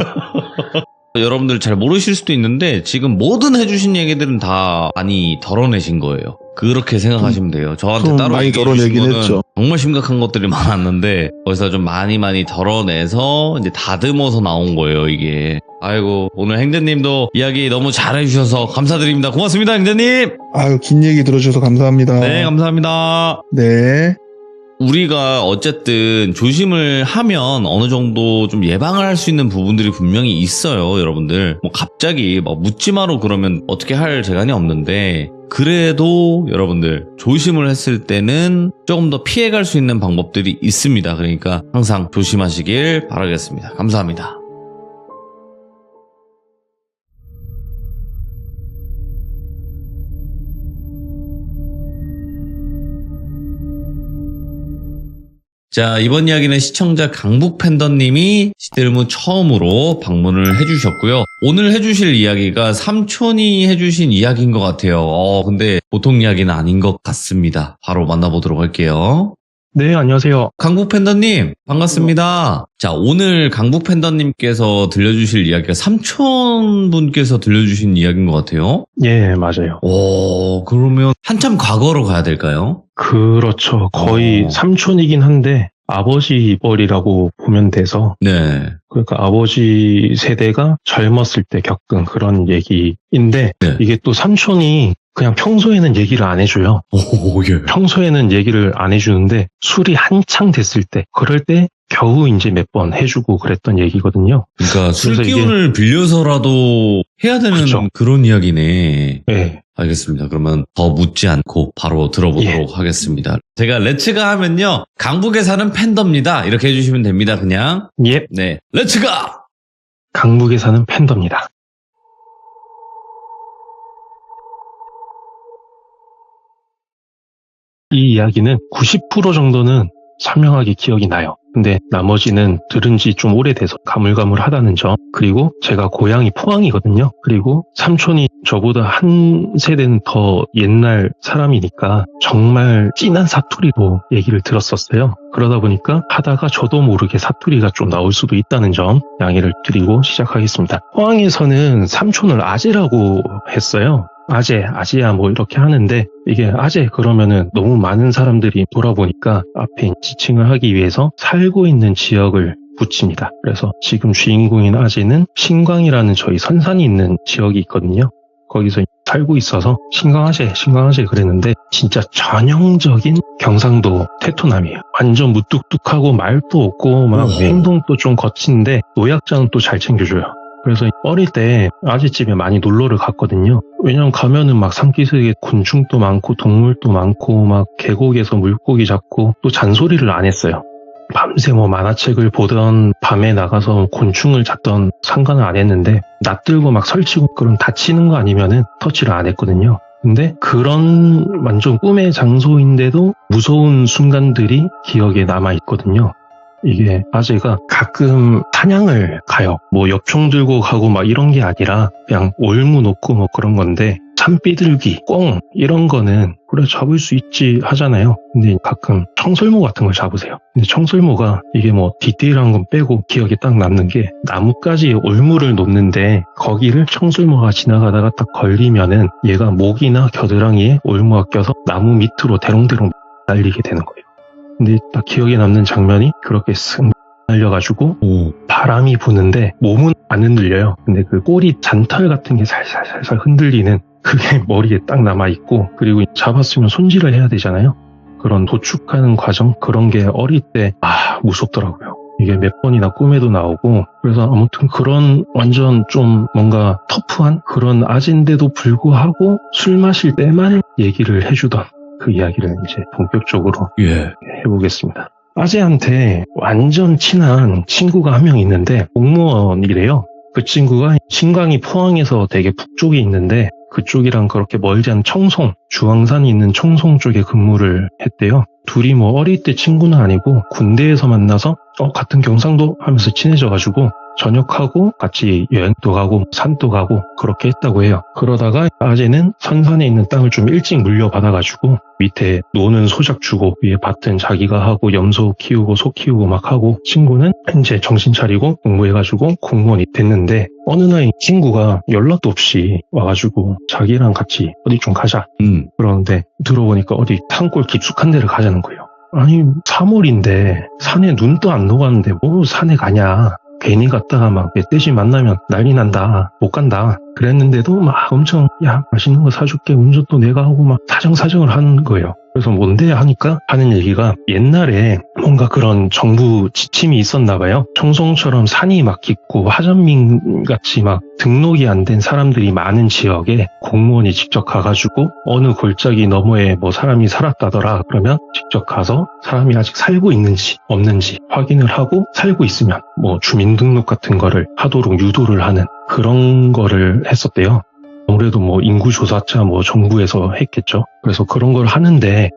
여러분들 잘 모르실 수도 있는데 지금 모든 해주신 얘기들은 다 많이 덜어내신 거예요. 그렇게 생각하시면 돼요. 저한테 따로 많이 얘기해 주신 덜어내긴 거는 했죠. 정말 심각한 것들이 많았는데 거기서 좀 많이 덜어내서 이제 다듬어서 나온 거예요, 이게. 아이고, 오늘 행자님도 이야기 너무 잘해주셔서 감사드립니다. 고맙습니다, 행자님! 긴 얘기 들어주셔서 감사합니다. 네, 감사합니다. 네. 우리가 어쨌든 조심을 하면 어느 정도 좀 예방을 할 수 있는 부분들이 분명히 있어요, 여러분들. 뭐 갑자기 막 묻지마로 그러면 어떻게 할 재간이 없는데 그래도 여러분들 조심을 했을 때는 조금 더 피해갈 수 있는 방법들이 있습니다. 그러니까 항상 조심하시길 바라겠습니다. 감사합니다. 자, 이번 이야기는 시청자 강북 팬더님이 시들무 처음으로 방문을 해주셨고요. 오늘 해주실 이야기가 삼촌이 해주신 이야기인 것 같아요. 근데 보통 이야기는 아닌 것 같습니다. 바로 만나보도록 할게요. 네, 안녕하세요. 강북 팬더님, 반갑습니다. 자, 오늘 강북 팬더님께서 들려주실 이야기가 삼촌분께서 들려주신 이야기인 것 같아요. 예, 맞아요. 그러면 한참 과거로 가야 될까요? 그렇죠. 거의 삼촌이긴 한데 아버지 뻘이라고 보면 돼서 네. 그러니까 아버지 세대가 젊었을 때 겪은 그런 얘기인데 네. 이게 또 삼촌이 그냥 평소에는 얘기를 안 해줘요. 예. 평소에는 얘기를 안 해주는데 술이 한창 됐을 때 그럴 때 겨우 이제 몇 번 해주고 그랬던 얘기거든요. 그러니까 술 그래서 기운을 빌려서라도 해야 되는 그쵸. 그런 이야기네. 예. 알겠습니다. 그러면 더 묻지 않고 바로 들어보도록 하겠습니다. 제가 레츠가 하면요. 강북에 사는 팬더입니다. 이렇게 해주시면 됩니다. 그냥. 예. 네. 레츠가! 강북에 사는 팬더입니다. 이 이야기는 90% 정도는 선명하게 기억이 나요. 근데 나머지는 들은 지 좀 오래돼서 가물가물하다는 점, 그리고 제가 고향이 포항이거든요. 그리고 삼촌이 저보다 한 세대는 더 옛날 사람이니까 정말 진한 사투리로 얘기를 들었었어요. 그러다 보니까 하다가 저도 모르게 사투리가 좀 나올 수도 있다는 점 양해를 드리고 시작하겠습니다. 포항에서는 삼촌을 아재라고 했어요. 아재야 뭐 이렇게 하는데 이게 아재 그러면은 너무 많은 사람들이 돌아보니까 앞에 지칭을 하기 위해서 살고 있는 지역을 붙입니다. 그래서 지금 주인공인 아재는 신광이라는 저희 선산이 있는 지역이 있거든요. 거기서 살고 있어서 신광아재 그랬는데 진짜 전형적인 경상도 테토남이에요. 완전 무뚝뚝하고 말도 없고 막 행동도 좀 거친데 노약자는 또 잘 챙겨줘요. 그래서 어릴 때 아재집에 많이 놀러를 갔거든요. 왜냐면 가면은 막 산기슭에 곤충도 많고 동물도 많고 막 계곡에서 물고기 잡고 또 잔소리를 안 했어요. 밤새 뭐 만화책을 보던 밤에 나가서 곤충을 잡던 상관을 안 했는데 낯들고 막 설치고 그럼 다치는 거 아니면은 터치를 안 했거든요. 근데 그런 완전 꿈의 장소인데도 무서운 순간들이 기억에 남아 있거든요. 이게 아재가 가끔 사냥을 가요. 뭐 엽총 들고 가고 막 이런 게 아니라 그냥 올무 놓고 뭐 그런 건데 산비둘기, 꿩 이런 거는 그래 잡을 수 있지 하잖아요. 근데 가끔 청설모 같은 걸 잡으세요. 근데 청설모가 이게 뭐 디테일한 건 빼고 기억에 딱 남는 게 나뭇가지에 올무를 놓는데 거기를 청설모가 지나가다가 딱 걸리면은 얘가 목이나 겨드랑이에 올무가 껴서 나무 밑으로 대롱대롱 날리게 되는 거예요. 근데 딱 기억에 남는 장면이 그렇게 쓱 날려가지고 바람이 부는데 몸은 안 흔들려요. 근데 그 꼬리 잔털 같은 게 살살살살 흔들리는 그게 머리에 딱 남아있고 그리고 잡았으면 손질을 해야 되잖아요. 그런 도축하는 과정 그런 게 어릴 때 무섭더라고요. 이게 몇 번이나 꿈에도 나오고 그래서 아무튼 그런 완전 좀 뭔가 터프한 그런 아재인데도 불구하고 술 마실 때만 얘기를 해주던 그 이야기를 이제 본격적으로 해보겠습니다. 아재한테 완전 친한 친구가 한 명 있는데 공무원이래요. 그 친구가 신광이 포항에서 되게 북쪽에 있는데 그쪽이랑 그렇게 멀지 않은 청송, 주황산이 있는 청송 쪽에 근무를 했대요. 둘이 뭐 어릴 때 친구는 아니고 군대에서 만나서 같은 경상도 하면서 친해져가지고 전역하고 같이 여행도 가고 산도 가고 그렇게 했다고 해요. 그러다가 아재는 선산에 있는 땅을 좀 일찍 물려받아가지고 밑에 노는 소작 주고 위에 밭은 자기가 하고 염소 키우고 소 키우고 막 하고 친구는 이제 정신 차리고 공부해가지고 공무원이 됐는데 어느 날 친구가 연락도 없이 와가지고 자기랑 같이 어디 좀 가자. 그러는데 들어보니까 어디 산골 깊숙한 데를 가자는 거예요. 아니 3월인데 산에 눈도 안 녹았는데 뭐 산에 가냐. 괜히 갔다가 막 멧돼지 만나면 난리 난다. 못 간다. 그랬는데도 막 엄청 맛있는 거 사줄게. 운전도 내가 하고 막 사정사정을 하는 거예요. 그래서 뭔데 하니까 하는 얘기가 옛날에 뭔가 그런 정부 지침이 있었나 봐요. 청송처럼 산이 막 깊고 화전민 같이 막 등록이 안 된 사람들이 많은 지역에 공무원이 직접 가가지고 어느 골짜기 너머에 뭐 사람이 살았다더라. 그러면 직접 가서 사람이 아직 살고 있는지 없는지 확인을 하고 살고 있으면 뭐 주민등록 같은 거를 하도록 유도를 하는 그런 거를 했었대요. 아무래도 뭐 인구조사차 뭐 정부에서 했겠죠. 그래서 그런 걸 하는데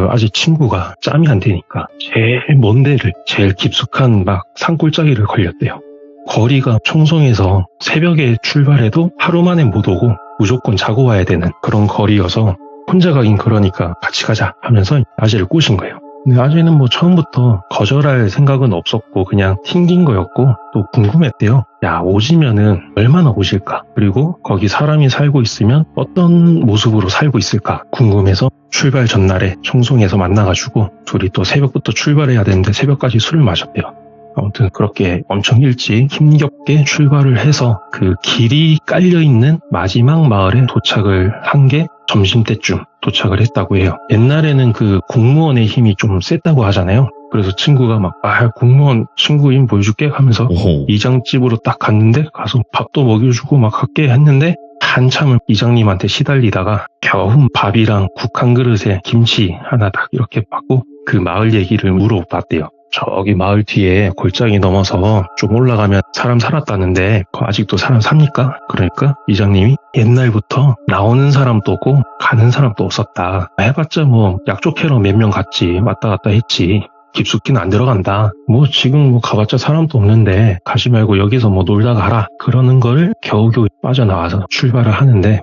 아직 친구가 짬이 안 되니까 제일 먼 데를 제일 깊숙한 막 산골짜기를 걸렸대요. 거리가 청송에서 새벽에 출발해도 하루 만에 못 오고 무조건 자고 와야 되는 그런 거리여서 혼자 가긴 그러니까 같이 가자 하면서 아재를 꼬신 거예요. 근데 아재는 뭐 처음부터 거절할 생각은 없었고 그냥 튕긴 거였고 또 궁금했대요. 야, 오시면은 얼마나 오실까? 그리고 거기 사람이 살고 있으면 어떤 모습으로 살고 있을까? 궁금해서 출발 전날에 청송에서 만나가지고 둘이 또 새벽부터 출발해야 되는데 새벽까지 술을 마셨대요. 아무튼 그렇게 엄청 일찍 힘겹게 출발을 해서 그 길이 깔려있는 마지막 마을에 도착을 한 게 점심때쯤 도착을 했다고 해요. 옛날에는 그 공무원의 힘이 좀 셌다고 하잖아요. 그래서 친구가 막 공무원 친구 힘 보여줄게 하면서 오호. 이장집으로 딱 갔는데 가서 밥도 먹여주고 막 할게 했는데 한참을 이장님한테 시달리다가 겨우 밥이랑 국 한 그릇에 김치 하나 딱 이렇게 받고 그 마을 얘기를 물어봤대요. 저기 마을 뒤에 골짜기 넘어서 좀 올라가면 사람 살았다는데 아직도 사람 삽니까? 그러니까 이장님이 옛날부터 나오는 사람도 없고 가는 사람도 없었다. 해봤자 뭐 약초 캐러 몇 명 갔지 왔다 갔다 했지. 깊숙이는 안 들어간다. 뭐 지금 뭐 가봤자 사람도 없는데 가지 말고 여기서 뭐 놀다 가라. 그러는 걸 겨우겨우 빠져나와서 출발을 하는데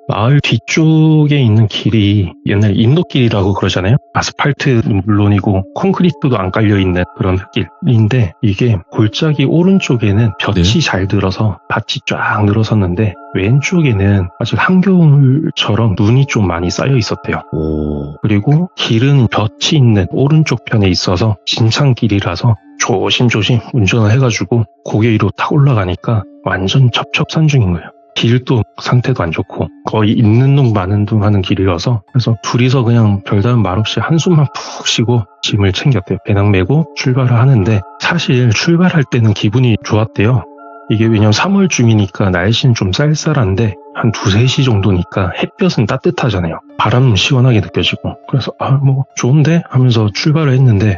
마을 뒤쪽에 있는 길이 옛날 인도길이라고 그러잖아요. 아스팔트는 물론이고 콘크리트도 안 깔려있는 그런 흙길인데 이게 골짜기 오른쪽에는 볕이 네. 잘 들어서 밭이 쫙 늘어섰는데 왼쪽에는 아직 한겨울처럼 눈이 좀 많이 쌓여 있었대요. 오. 그리고 길은 볕이 있는 오른쪽 편에 있어서 진창길이라서 조심조심 운전을 해가지고 고개 위로 탁 올라가니까 완전 첩첩산중인 거예요. 길도 상태도 안 좋고 거의 있는 둥 마는 둥 하는 길이어서 그래서 둘이서 그냥 별다른 말 없이 한숨만 푹 쉬고 짐을 챙겼대요. 배낭 메고 출발을 하는데 사실 출발할 때는 기분이 좋았대요. 이게 왜냐면 3월 중이니까 날씨는 좀 쌀쌀한데 한 2, 3시 정도니까 햇볕은 따뜻하잖아요. 바람은 시원하게 느껴지고 그래서 뭐 좋은데 하면서 출발을 했는데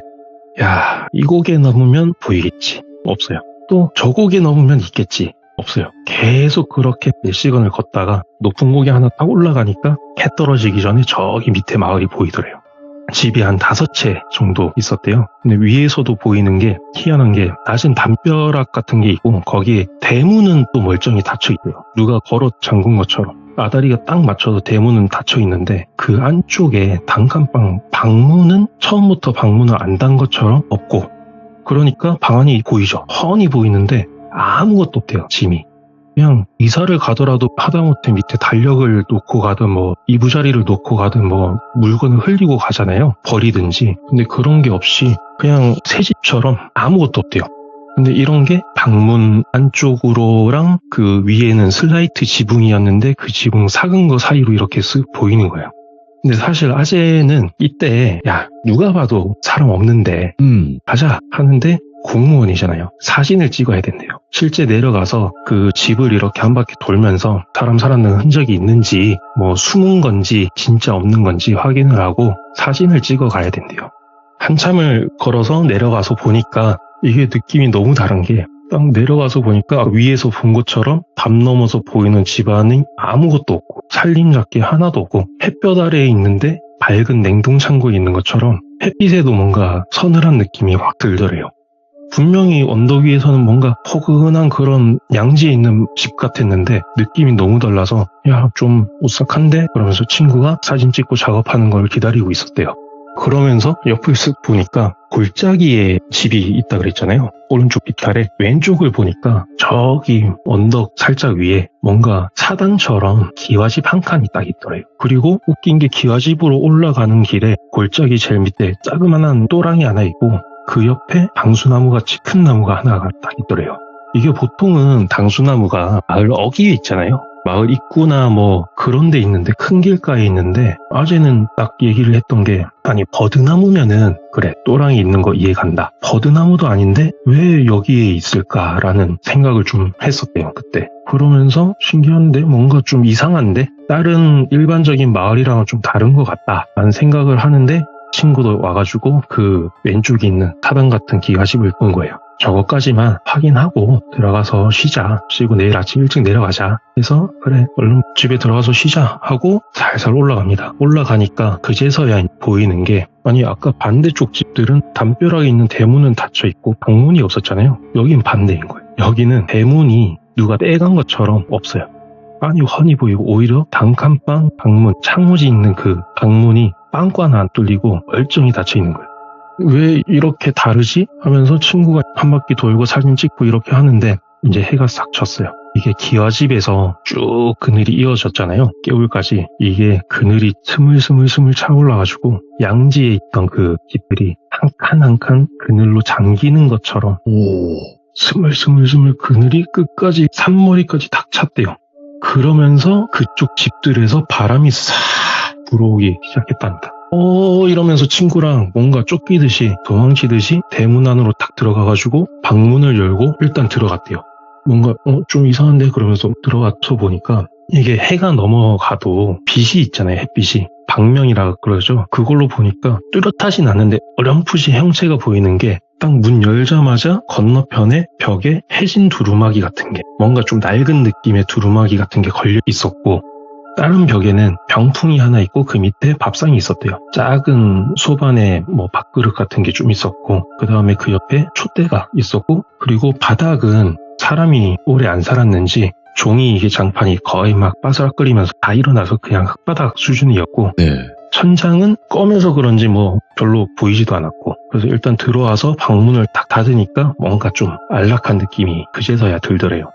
야, 이 고개 넘으면 보이겠지. 없어요. 또 저 고개 넘으면 있겠지. 없어요. 계속 그렇게 몇 시간을 걷다가 높은 고개 하나 딱 올라가니까 해 떨어지기 전에 저기 밑에 마을이 보이더래요. 집이 한 5채 정도 있었대요. 근데 위에서도 보이는 게 희한한 게 낮은 담벼락 같은 게 있고 거기에 대문은 또 멀쩡히 닫혀 있대요. 누가 걸어 잠근 것처럼. 아다리가 딱 맞춰서 대문은 닫혀 있는데 그 안쪽에 단칸방 방문은 처음부터 방문을 안 단 것처럼 없고 그러니까 방 안이 보이죠. 훤히 보이는데 아무것도 없대요. 짐이. 그냥 이사를 가더라도 하다못해 밑에 달력을 놓고 가든 뭐 이부자리를 놓고 가든 뭐 물건을 흘리고 가잖아요. 버리든지. 근데 그런 게 없이 그냥 새 집처럼 아무것도 없대요. 근데 이런 게 방문 안쪽으로랑 그 위에는 슬라이트 지붕이었는데 그 지붕 삭은 거 사이로 이렇게 쓱 보이는 거예요. 근데 사실 아재는 이때 야 누가 봐도 사람 없는데 가자 하는데 공무원이잖아요. 사진을 찍어야 된대요. 실제 내려가서 그 집을 이렇게 한 바퀴 돌면서 사람 살았는 흔적이 있는지 뭐 숨은 건지 진짜 없는 건지 확인을 하고 사진을 찍어 가야 된대요. 한참을 걸어서 내려가서 보니까 이게 느낌이 너무 다른 게 딱 내려가서 보니까 위에서 본 것처럼 담 넘어서 보이는 집안이 아무것도 없고 살림잡기 하나도 없고 햇볕 아래에 있는데 밝은 냉동창고에 있는 것처럼 햇빛에도 뭔가 서늘한 느낌이 확 들더래요. 분명히 언덕 위에서는 뭔가 포근한 그런 양지에 있는 집 같았는데 느낌이 너무 달라서 야, 좀 오싹한데? 그러면서 친구가 사진 찍고 작업하는 걸 기다리고 있었대요. 그러면서 옆을 쓱 보니까 골짜기에 집이 있다 그랬잖아요. 오른쪽 비탈에 왼쪽을 보니까 저기 언덕 살짝 위에 뭔가 사당처럼 기와집 한 칸이 딱 있더래요. 그리고 웃긴 게 기와집으로 올라가는 길에 골짜기 제일 밑에 자그마한 또랑이 하나 있고 그 옆에 당수나무같이 큰 나무가 하나가 딱 있더래요. 이게 보통은 당수나무가 마을 어귀에 있잖아요. 마을 입구나 뭐 그런 데 있는데 큰 길가에 있는데 아재는 딱 얘기를 했던 게 아니 버드나무면은 그래 또랑이 있는 거 이해간다. 버드나무도 아닌데 왜 여기에 있을까라는 생각을 좀 했었대요 그때. 그러면서 신기한데 뭔가 좀 이상한데 다른 일반적인 마을이랑은 좀 다른 것 같다라는 생각을 하는데 친구도 와가지고 그 왼쪽에 있는 사당 같은 기와집을 본 거예요. 저것까지만 확인하고 들어가서 쉬자. 쉬고 내일 아침 일찍 내려가자. 해서 그래 얼른 집에 들어가서 쉬자 하고 살살 올라갑니다. 올라가니까 그제서야 보이는 게 아니 아까 반대쪽 집들은 담벼락에 있는 대문은 닫혀있고 방문이 없었잖아요. 여긴 반대인 거예요. 여기는 대문이 누가 떼간 것처럼 없어요. 아니 훤히 보이고 오히려 단칸방 방문 창호지 있는 그 방문이 빵꾸 하나 안 뚫리고 멀쩡히 닫혀있는 거예요. 왜 이렇게 다르지? 하면서 친구가 한 바퀴 돌고 사진 찍고 이렇게 하는데 이제 해가 싹 졌어요. 이게 기와집에서 쭉 그늘이 이어졌잖아요. 깨울까지. 이게 그늘이 스물스물 차올라가지고 양지에 있던 그 집들이 한 칸 한 칸 그늘로 잠기는 것처럼 스물스물 그늘이 끝까지 산머리까지 탁 찼대요. 그러면서 그쪽 집들에서 바람이 싹 불어오기 시작했답니다. 이러면서 친구랑 뭔가 쫓기듯이 도망치듯이 대문 안으로 딱 들어가가지고 방문을 열고 일단 들어갔대요. 뭔가 좀 이상한데 그러면서 들어가서 보니까 이게 해가 넘어가도 빛이 있잖아요. 햇빛이 방명이라 그러죠. 그걸로 보니까 뚜렷하진 않는데 어렴풋이 형체가 보이는 게 딱 문 열자마자 건너편에 벽에 해진 두루마기 같은 게 뭔가 좀 낡은 느낌의 두루마기 같은 게 걸려 있었고 다른 벽에는 병풍이 하나 있고 그 밑에 밥상이 있었대요. 작은 소반에 뭐 밥그릇 같은 게 좀 있었고 그 다음에 그 옆에 촛대가 있었고 그리고 바닥은 사람이 오래 안 살았는지 종이 이게 장판이 거의 막 바스락거리면서 다 일어나서 그냥 흙바닥 수준이었고 네. 천장은 검해서 그런지 뭐 별로 보이지도 않았고 그래서 일단 들어와서 방문을 딱 닫으니까 뭔가 좀 안락한 느낌이 그제서야 들더래요.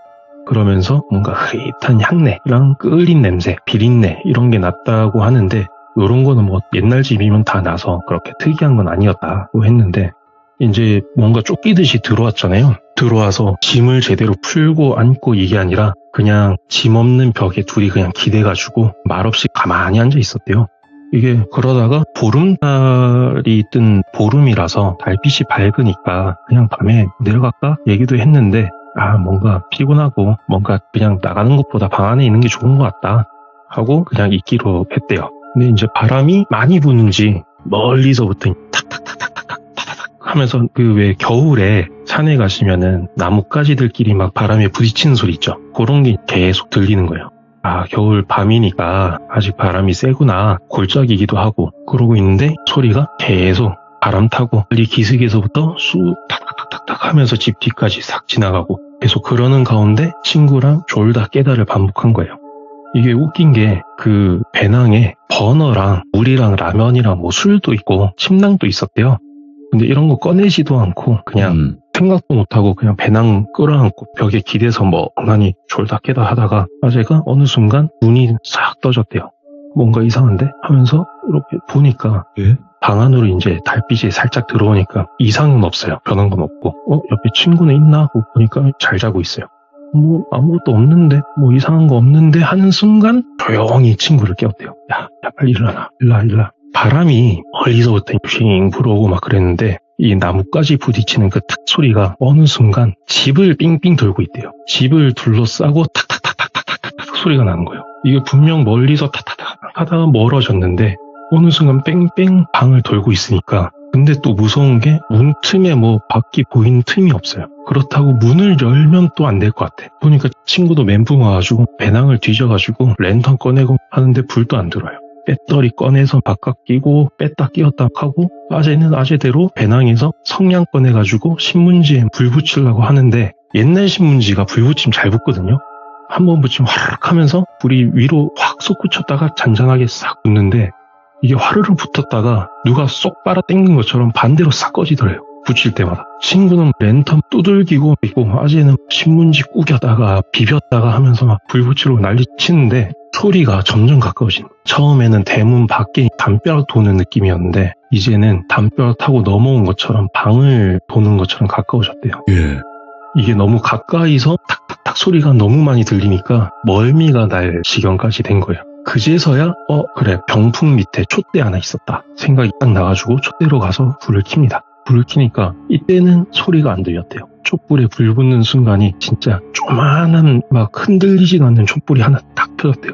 그러면서 뭔가 흐릿한 향내랑 끓인 냄새, 비린내 이런 게 났다고 하는데 이런 거는 뭐 옛날 집이면 다 나서 그렇게 특이한 건 아니었다고 했는데 이제 뭔가 쫓기듯이 들어왔잖아요. 들어와서 짐을 제대로 풀고 앉고 이게 아니라 그냥 짐 없는 벽에 둘이 그냥 기대가지고 말없이 가만히 앉아 있었대요. 이게 그러다가 보름달이 뜬 보름이라서 달빛이 밝으니까 그냥 밤에 내려갈까 얘기도 했는데 뭔가 피곤하고 뭔가 그냥 나가는 것보다 방 안에 있는 게 좋은 것 같다 하고 그냥 있기로 했대요. 근데 이제 바람이 많이 부는지 멀리서부터 탁탁탁탁탁탁 하면서 그 왜 겨울에 산에 가시면은 나뭇가지들끼리 막 바람에 부딪히는 소리 있죠. 그런 게 계속 들리는 거예요. 겨울 밤이니까 아직 바람이 세구나 골짜기기도 하고 그러고 있는데 소리가 계속 바람 타고 빨리 기슭에서부터 쑥 탁탁탁탁탁 하면서 집 뒤까지 싹 지나가고 계속 그러는 가운데 친구랑 졸다 깨다를 반복한 거예요. 이게 웃긴 게 그 배낭에 버너랑 물이랑 라면이랑 뭐 술도 있고 침낭도 있었대요. 근데 이런 거 꺼내지도 않고 그냥 생각도 못하고 그냥 배낭 끌어안고 벽에 기대서 멍하니 졸다 깨다 하다가 아재가 어느 순간 눈이 싹 떠졌대요. 뭔가 이상한데? 하면서 이렇게 보니까 방 안으로 이제 달빛이 살짝 들어오니까 이상은 없어요. 변한 건 없고 옆에 친구는 있나? 하고 보니까 잘 자고 있어요. 아무것도 없는데 이상한 거 없는데 하는 순간 조용히 친구를 깨웠대요. 야 빨리 일어나. 일어나. 바람이 멀리서부터 핑 불어오고 막 그랬는데 이 나뭇가지 부딪히는 그 탁 소리가 어느 순간 집을 삥삥 돌고 있대요. 집을 둘러싸고 탁탁탁탁탁탁탁 소리가 나는 거예요. 이게 분명 멀리서 탁탁탁 하다가 멀어졌는데 어느 순간 뺑뺑 방을 돌고 있으니까 근데 또 무서운 게 문 틈에 밖이 보이는 틈이 없어요. 그렇다고 문을 열면 또 안 될 것 같아. 보니까 친구도 멘붕 와가지고 배낭을 뒤져가지고 랜턴 꺼내고 하는데 불도 안 들어요. 배터리 꺼내서 바깥 끼고 뺐다 끼웠다 하고 아재는 아재대로 배낭에서 성냥 꺼내가지고 신문지에 불 붙이려고 하는데 옛날 신문지가 불 붙이면 잘 붙거든요. 한번 붙이면 화르륵 하면서 불이 위로 확 솟구쳤다가 잔잔하게 싹 붙는데 이게 화르륵 붙었다가 누가 쏙 빨아 당긴 것처럼 반대로 싹 꺼지더래요. 붙일 때마다. 친구는 랜턴 두들기고 있고 아재는 신문지 구겨다가 비볐다가 하면서 막 불 붙이려고 난리 치는데 소리가 점점 가까워지는 거예요. 처음에는 대문 밖에 담벼락 도는 느낌이었는데 이제는 담벼락 타고 넘어온 것처럼 방을 도는 것처럼 가까워졌대요. 이게 너무 가까이서 탁탁탁 소리가 너무 많이 들리니까 멀미가 날 지경까지 된 거예요. 그제서야 그래 병풍 밑에 촛대 하나 있었다 생각이 딱 나가지고 촛대로 가서 불을 켭니다. 불을 켜니까 이때는 소리가 안 들렸대요. 촛불에 불 붙는 순간이 진짜 조만한 막 흔들리지도 않는 촛불이 하나 딱 펴졌대요.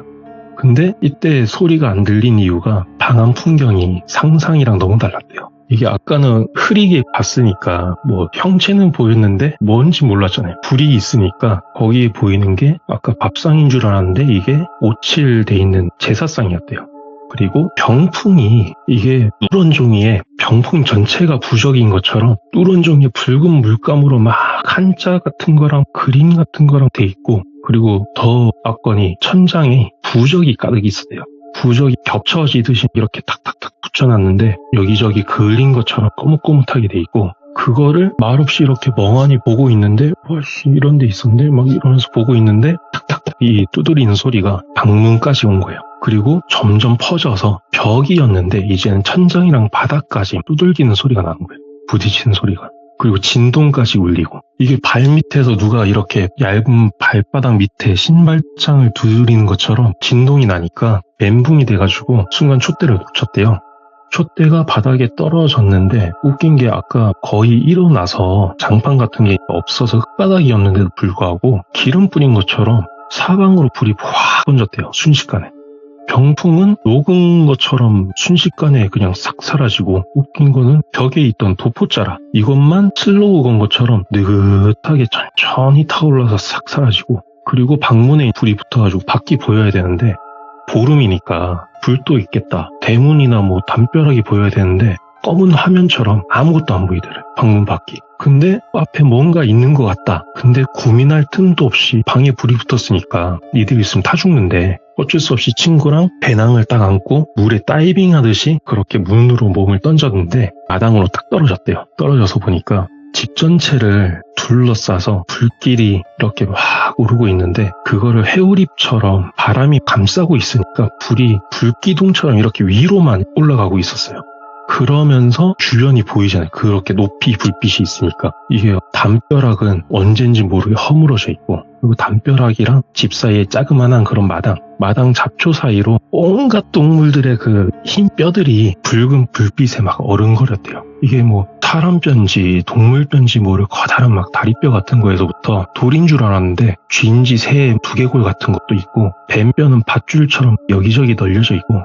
근데 이때 소리가 안 들린 이유가 방 안 풍경이 상상이랑 너무 달랐대요. 이게 아까는 흐리게 봤으니까 뭐 형체는 보였는데 뭔지 몰랐잖아요. 불이 있으니까 거기에 보이는 게 아까 밥상인 줄 알았는데 이게 오칠돼 있는 제사상이었대요. 그리고 병풍이 이게 누런 종이에 병풍 전체가 부적인 것처럼 누런 종이에 붉은 물감으로 막 한자 같은 거랑 그림 같은 거랑 돼 있고, 그리고 더 압권이 천장에 부적이 가득 있었대요. 부적이 겹쳐지듯이 이렇게 탁탁탁 붙여놨는데 여기저기 그을린 것처럼 꼬뭇꼬뭇하게 돼 있고, 그거를 말없이 이렇게 멍하니 보고 있는데 와씨 이런 데 있었네 막 이러면서 보고 있는데 탁탁탁 이 두드리는 소리가 방문까지 온 거예요. 그리고 점점 퍼져서 벽이었는데 이제는 천장이랑 바닥까지 두들기는 소리가 나는 거예요. 부딪히는 소리가. 그리고 진동까지 울리고, 이게 발밑에서 누가 이렇게 얇은 발바닥 밑에 신발장을 두드리는 것처럼 진동이 나니까 멘붕이 돼가지고 순간 촛대를 놓쳤대요. 촛대가 바닥에 떨어졌는데 웃긴 게 아까 거의 일어나서 장판 같은 게 없어서 흙바닥이었는데도 불구하고 기름 뿌린 것처럼 사방으로 불이 확 번졌대요. 순식간에. 병풍은 녹은 것처럼 순식간에 그냥 싹 사라지고, 웃긴 거는 벽에 있던 도포자라 이것만 슬로우 건 것처럼 느긋하게 천천히 타올라서 싹 사라지고, 그리고 방문에 불이 붙어가지고 밖이 보여야 되는데 보름이니까 불도 있겠다, 대문이나 뭐 담벼락이 보여야 되는데 검은 화면처럼 아무것도 안 보이더래, 방문 밖이. 근데 앞에 뭔가 있는 것 같다. 근데 고민할 틈도 없이 방에 불이 붙었으니까 니들 있으면 타 죽는데 어쩔 수 없이 친구랑 배낭을 딱 안고 물에 다이빙 하듯이 그렇게 문으로 몸을 던졌는데 마당으로 딱 떨어졌대요. 떨어져서 보니까 집 전체를 둘러싸서 불길이 이렇게 확 오르고 있는데 그거를 회오리처럼 바람이 감싸고 있으니까 불이 불기둥처럼 이렇게 위로만 올라가고 있었어요. 그러면서 주변이 보이잖아요. 그렇게 높이 불빛이 있으니까. 이게 담벼락은 언젠지 모르게 허물어져 있고, 그리고 담벼락이랑 집 사이에 자그마한 그런 마당 잡초 사이로 온갖 동물들의 그 흰 뼈들이 붉은 불빛에 막 어른거렸대요. 이게 뭐 사람 뼈인지 동물 뼈인지 모를 커다란 막 다리뼈 같은 거에서부터 돌인 줄 알았는데 쥐인지 새 두개골 같은 것도 있고, 뱀뼈는 밧줄처럼 여기저기 널려져 있고,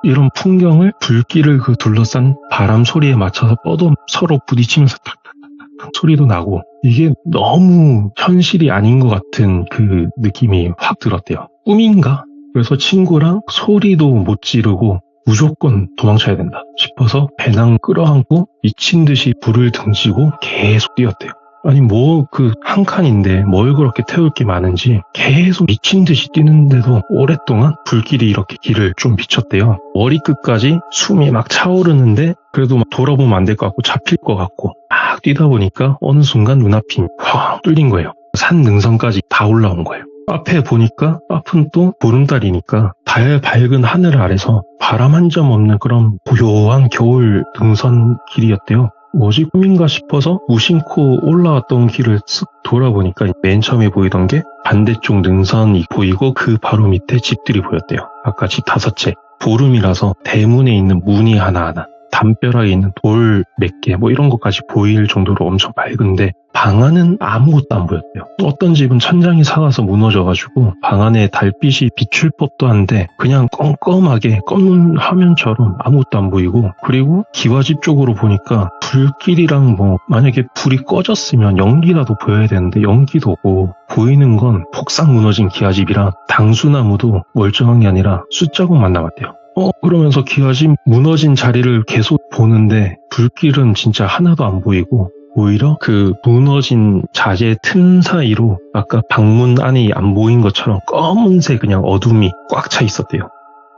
이런 풍경을 불길을 그 둘러싼 바람 소리에 맞춰서 뻗어 서로 부딪히면서 탁탁탁탁 소리도 나고, 이게 너무 현실이 아닌 것 같은 그 느낌이 확 들었대요. 꿈인가? 그래서 친구랑 소리도 못 지르고 무조건 도망쳐야 된다 싶어서 배낭 끌어안고 미친 듯이 불을 등지고 계속 뛰었대요. 아니 뭐 그 한 칸인데 뭘 그렇게 태울 게 많은지 계속 미친 듯이 뛰는데도 오랫동안 불길이 이렇게 길을 좀 비쳤대요. 머리끝까지 숨이 막 차오르는데 그래도 막 돌아보면 안 될 것 같고 잡힐 것 같고 막 뛰다 보니까 어느 순간 눈앞이 확 뚫린 거예요. 산 능선까지 다 올라온 거예요. 앞에 보니까 앞은 또 보름달이니까 달 밝은 하늘 아래서 바람 한 점 없는 그런 고요한 겨울 능선 길이었대요. 뭐지 꿈인가 싶어서 무심코 올라왔던 길을 쓱 돌아보니까 맨 처음에 보이던 게 반대쪽 능선이 보이고 그 바로 밑에 집들이 보였대요. 아까 집 5채. 보름이라서 대문에 있는 문이 하나하나, 담벼락에 있는 돌 몇 개 뭐 이런 것까지 보일 정도로 엄청 밝은데 방 안은 아무것도 안 보였대요. 어떤 집은 천장이 삭아서 무너져가지고 방 안에 달빛이 비출 법도 한데 그냥 껌껌하게 검은 화면처럼 아무것도 안 보이고, 그리고 기와집 쪽으로 보니까 불길이랑 뭐 만약에 불이 꺼졌으면 연기라도 보여야 되는데 연기도 없고, 보이는 건 폭삭 무너진 기와집이랑 당수나무도 멀쩡한 게 아니라 숫자국만 남았대요. 그러면서 기와집 무너진 자리를 계속 보는데 불길은 진짜 하나도 안 보이고, 오히려 그 무너진 자재 틈 사이로 아까 방문 안이 안 보인 것처럼 검은색 그냥 어둠이 꽉 차 있었대요.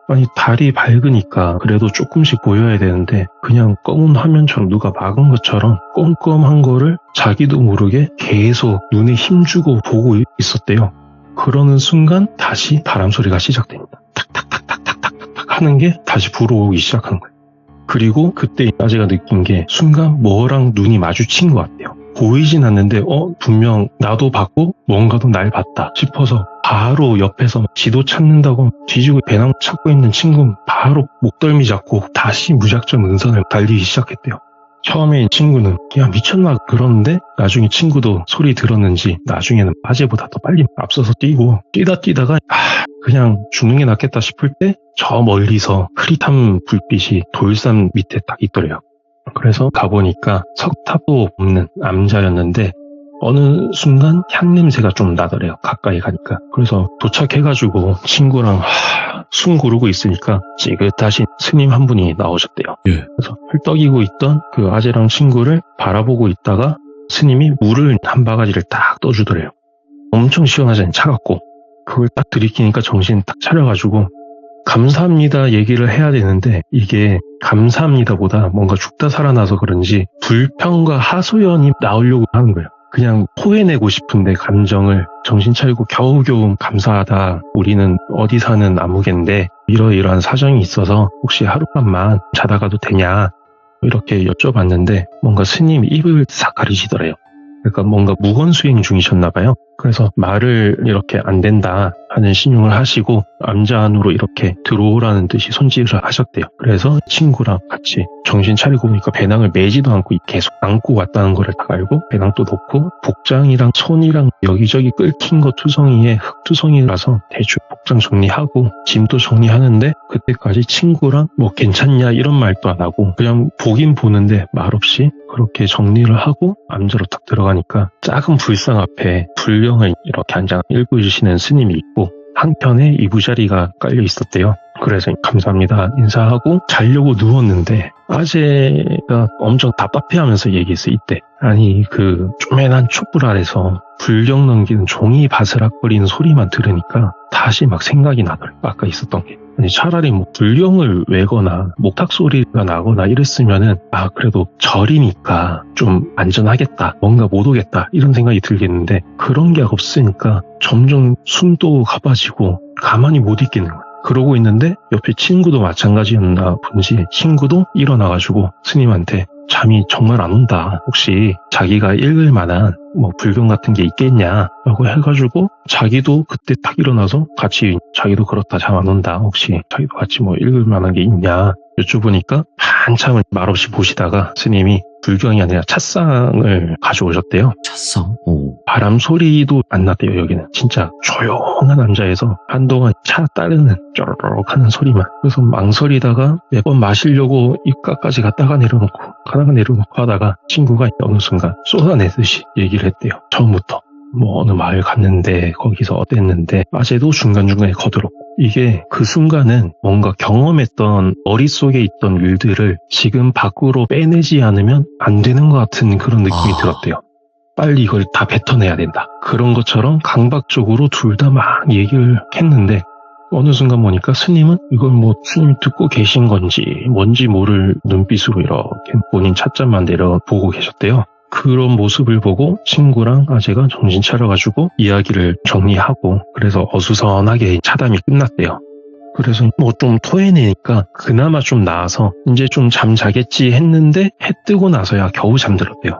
아니 달이 밝으니까 그래도 조금씩 보여야 되는데 그냥 검은 화면처럼 누가 막은 것처럼 껌껌한 거를 자기도 모르게 계속 눈에 힘주고 보고 있었대요. 그러는 순간 다시 바람 소리가 시작됩니다. 탁탁탁탁탁탁탁 하는 게 다시 불어오기 시작한 거예요. 그리고 그때 아재가 느낀 게 순간 뭐랑 눈이 마주친 것 같아요. 보이진 않는데 분명 나도 봤고 뭔가도 날 봤다 싶어서 바로 옆에서 지도 찾는다고 뒤지고 배낭 찾고 있는 친구 바로 목덜미 잡고 다시 무작정 능선을 달리기 시작했대요. 처음에 친구는 그냥 미쳤나 그러는데 나중에 친구도 소리 들었는지 나중에는 아재보다 더 빨리 앞서서 뛰고 뛰다가 그냥 죽는 게 낫겠다 싶을 때 저 멀리서 흐릿한 불빛이 돌산 밑에 딱 있더래요. 그래서 가보니까 석탑도 없는 암자였는데 어느 순간 향냄새가 좀 나더래요. 가까이 가니까. 그래서 도착해가지고 친구랑 숨 고르고 있으니까 찌긋하신 스님 한 분이 나오셨대요. 예. 그래서 헐떡이고 있던 그 아재랑 친구를 바라보고 있다가 스님이 물을 한 바가지를 딱 떠주더래요. 엄청 시원하잖아요. 차갑고. 그걸 딱 들이키니까 정신 딱 차려가지고 감사합니다 얘기를 해야 되는데 이게 감사합니다보다 뭔가 죽다 살아나서 그런지 불평과 하소연이 나오려고 하는 거예요. 그냥 토해내고 싶은데 감정을 정신 차리고 겨우겨우 감사하다. 우리는 어디 사는 아무개인데 이러이러한 사정이 있어서 혹시 하룻밤만 자다 가도 되냐 이렇게 여쭤봤는데 뭔가 스님이 입을 싹 가리시더래요. 그러니까 뭔가 무건수행 중이셨나 봐요. 그래서 말을 이렇게 안 된다 하는 신용을 하시고 암자 안으로 이렇게 들어오라는 듯이 손질을 하셨대요. 그래서 친구랑 같이 정신 차리고 보니까 배낭을 매지도 않고 계속 안고 왔다는 거를 다 알고 배낭도 놓고 복장이랑 손이랑 여기저기 끓긴 거 투성이에 흙투성이라서 대충 복장 정리하고 짐도 정리하는데 그때까지 친구랑 뭐 괜찮냐 이런 말도 안 하고 그냥 보긴 보는데 말없이 그렇게 정리를 하고 암자로 딱 들어가니까 작은 불상 앞에 불경을 이렇게 한 장 읽어주시는 스님이 있고 한켠에 이부자리가 깔려 있었대요. 그래서 감사합니다 인사하고 자려고 누웠는데 아재가 엄청 답답해하면서 얘기했어요. 이때 아니 그 쪼맨한 촛불 아래서 불경 넘기는 종이 바스락거리는 소리만 들으니까 다시 막 생각이 나더라고요. 아까 있었던 게. 아니 차라리 뭐 불경을 외거나 목탁 소리가 나거나 이랬으면은 그래도 절이니까 좀 안전하겠다 뭔가 못 오겠다 이런 생각이 들겠는데 그런 게 없으니까 점점 숨도 가빠지고 가만히 못 있겠는 거예요. 그러고 있는데 옆에 친구도 마찬가지였나 본지 친구도 일어나가지고 스님한테 잠이 정말 안 온다. 혹시 자기가 읽을 만한 뭐 불경 같은 게 있겠냐라고 해가지고 자기도 그때 딱 일어나서 같이 자기도 그렇다 잠 안 온다. 혹시 자기도 같이 뭐 읽을 만한 게 있냐 여쭤보니까 한참을 말없이 보시다가 스님이 불경이 아니라 찻상을 가져오셨대요. 찻상? 오. 바람 소리도 안 났대요. 여기는 진짜 조용한 남자에서 한동안 차 따르는 쪼르륵 하는 소리만. 그래서 망설이다가 몇 번 마시려고 입가까지 갔다가 내려놓고 가다가 내려놓고 하다가 친구가 어느 순간 쏟아내듯이 얘기를 했대요. 처음부터 뭐 어느 마을 갔는데 거기서 어땠는데 아재도 중간중간에 거들었고 이게 그 순간은 뭔가 경험했던 머릿속에 있던 일들을 지금 밖으로 빼내지 않으면 안 되는 것 같은 그런 느낌이 들었대요. 빨리 이걸 다 뱉어내야 된다. 그런 것처럼 강박적으로 둘 다 막 얘기를 했는데 어느 순간 보니까 스님은 이걸 뭐 스님이 듣고 계신 건지 뭔지 모를 눈빛으로 이렇게 본인 찻잔만 내려보고 계셨대요. 그런 모습을 보고 친구랑 아재가 정신 차려가지고 이야기를 정리하고 그래서 어수선하게 차담이 끝났대요. 그래서 뭐 좀 토해내니까 그나마 좀 나아서 이제 좀 잠자겠지 했는데 해 뜨고 나서야 겨우 잠들었대요.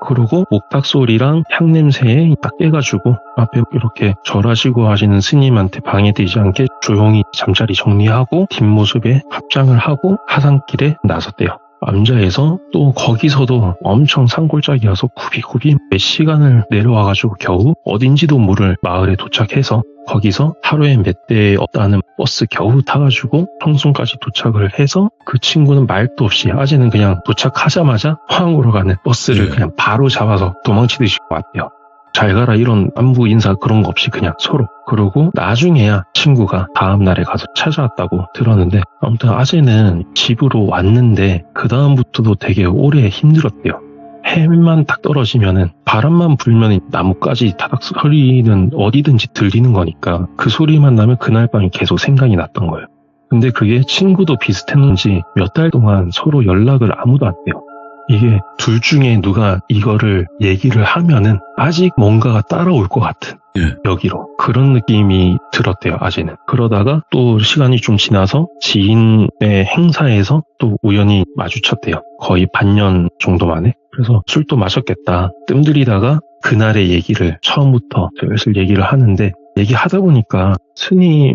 그러고 목탁 소리랑 향냄새에 딱 깨가지고 앞에 이렇게 절하시고 하시는 스님한테 방해되지 않게 조용히 잠자리 정리하고 뒷모습에 합장을 하고 하산길에 나섰대요. 암자에서 또 거기서도 엄청 산골짜기여서 굽이굽이 몇 시간을 내려와가지고 겨우 어딘지도 모를 마을에 도착해서 거기서 하루에 몇 대 없다는 버스 겨우 타가지고 청순까지 도착을 해서 그 친구는 말도 없이 아재는 그냥 도착하자마자 황으로 가는 버스를 그냥 바로 잡아서 도망치듯이 왔대요. 잘 가라 이런 안부 인사 그런 거 없이 그냥 서로. 그러고 나중에야 친구가 다음 날에 가서 찾아왔다고 들었는데 아무튼 아재는 집으로 왔는데 그 다음부터도 되게 오래 힘들었대요. 해만 딱 떨어지면은 바람만 불면 나뭇가지 타닥 소리는 어디든지 들리는 거니까 그 소리만 나면 그날 밤이 계속 생각이 났던 거예요. 근데 그게 친구도 비슷했는지 몇 달 동안 서로 연락을 아무도 안 해요. 이게 둘 중에 누가 이거를 얘기를 하면은 아직 뭔가가 따라올 것 같은 여기로 그런 느낌이 들었대요. 아재는. 그러다가 또 시간이 좀 지나서 지인의 행사에서 또 우연히 마주쳤대요. 거의 반년 정도 만에. 그래서 술도 마셨겠다. 뜸들이다가 그날의 얘기를 처음부터 슬슬 얘기를 하는데 얘기하다 보니까 스님이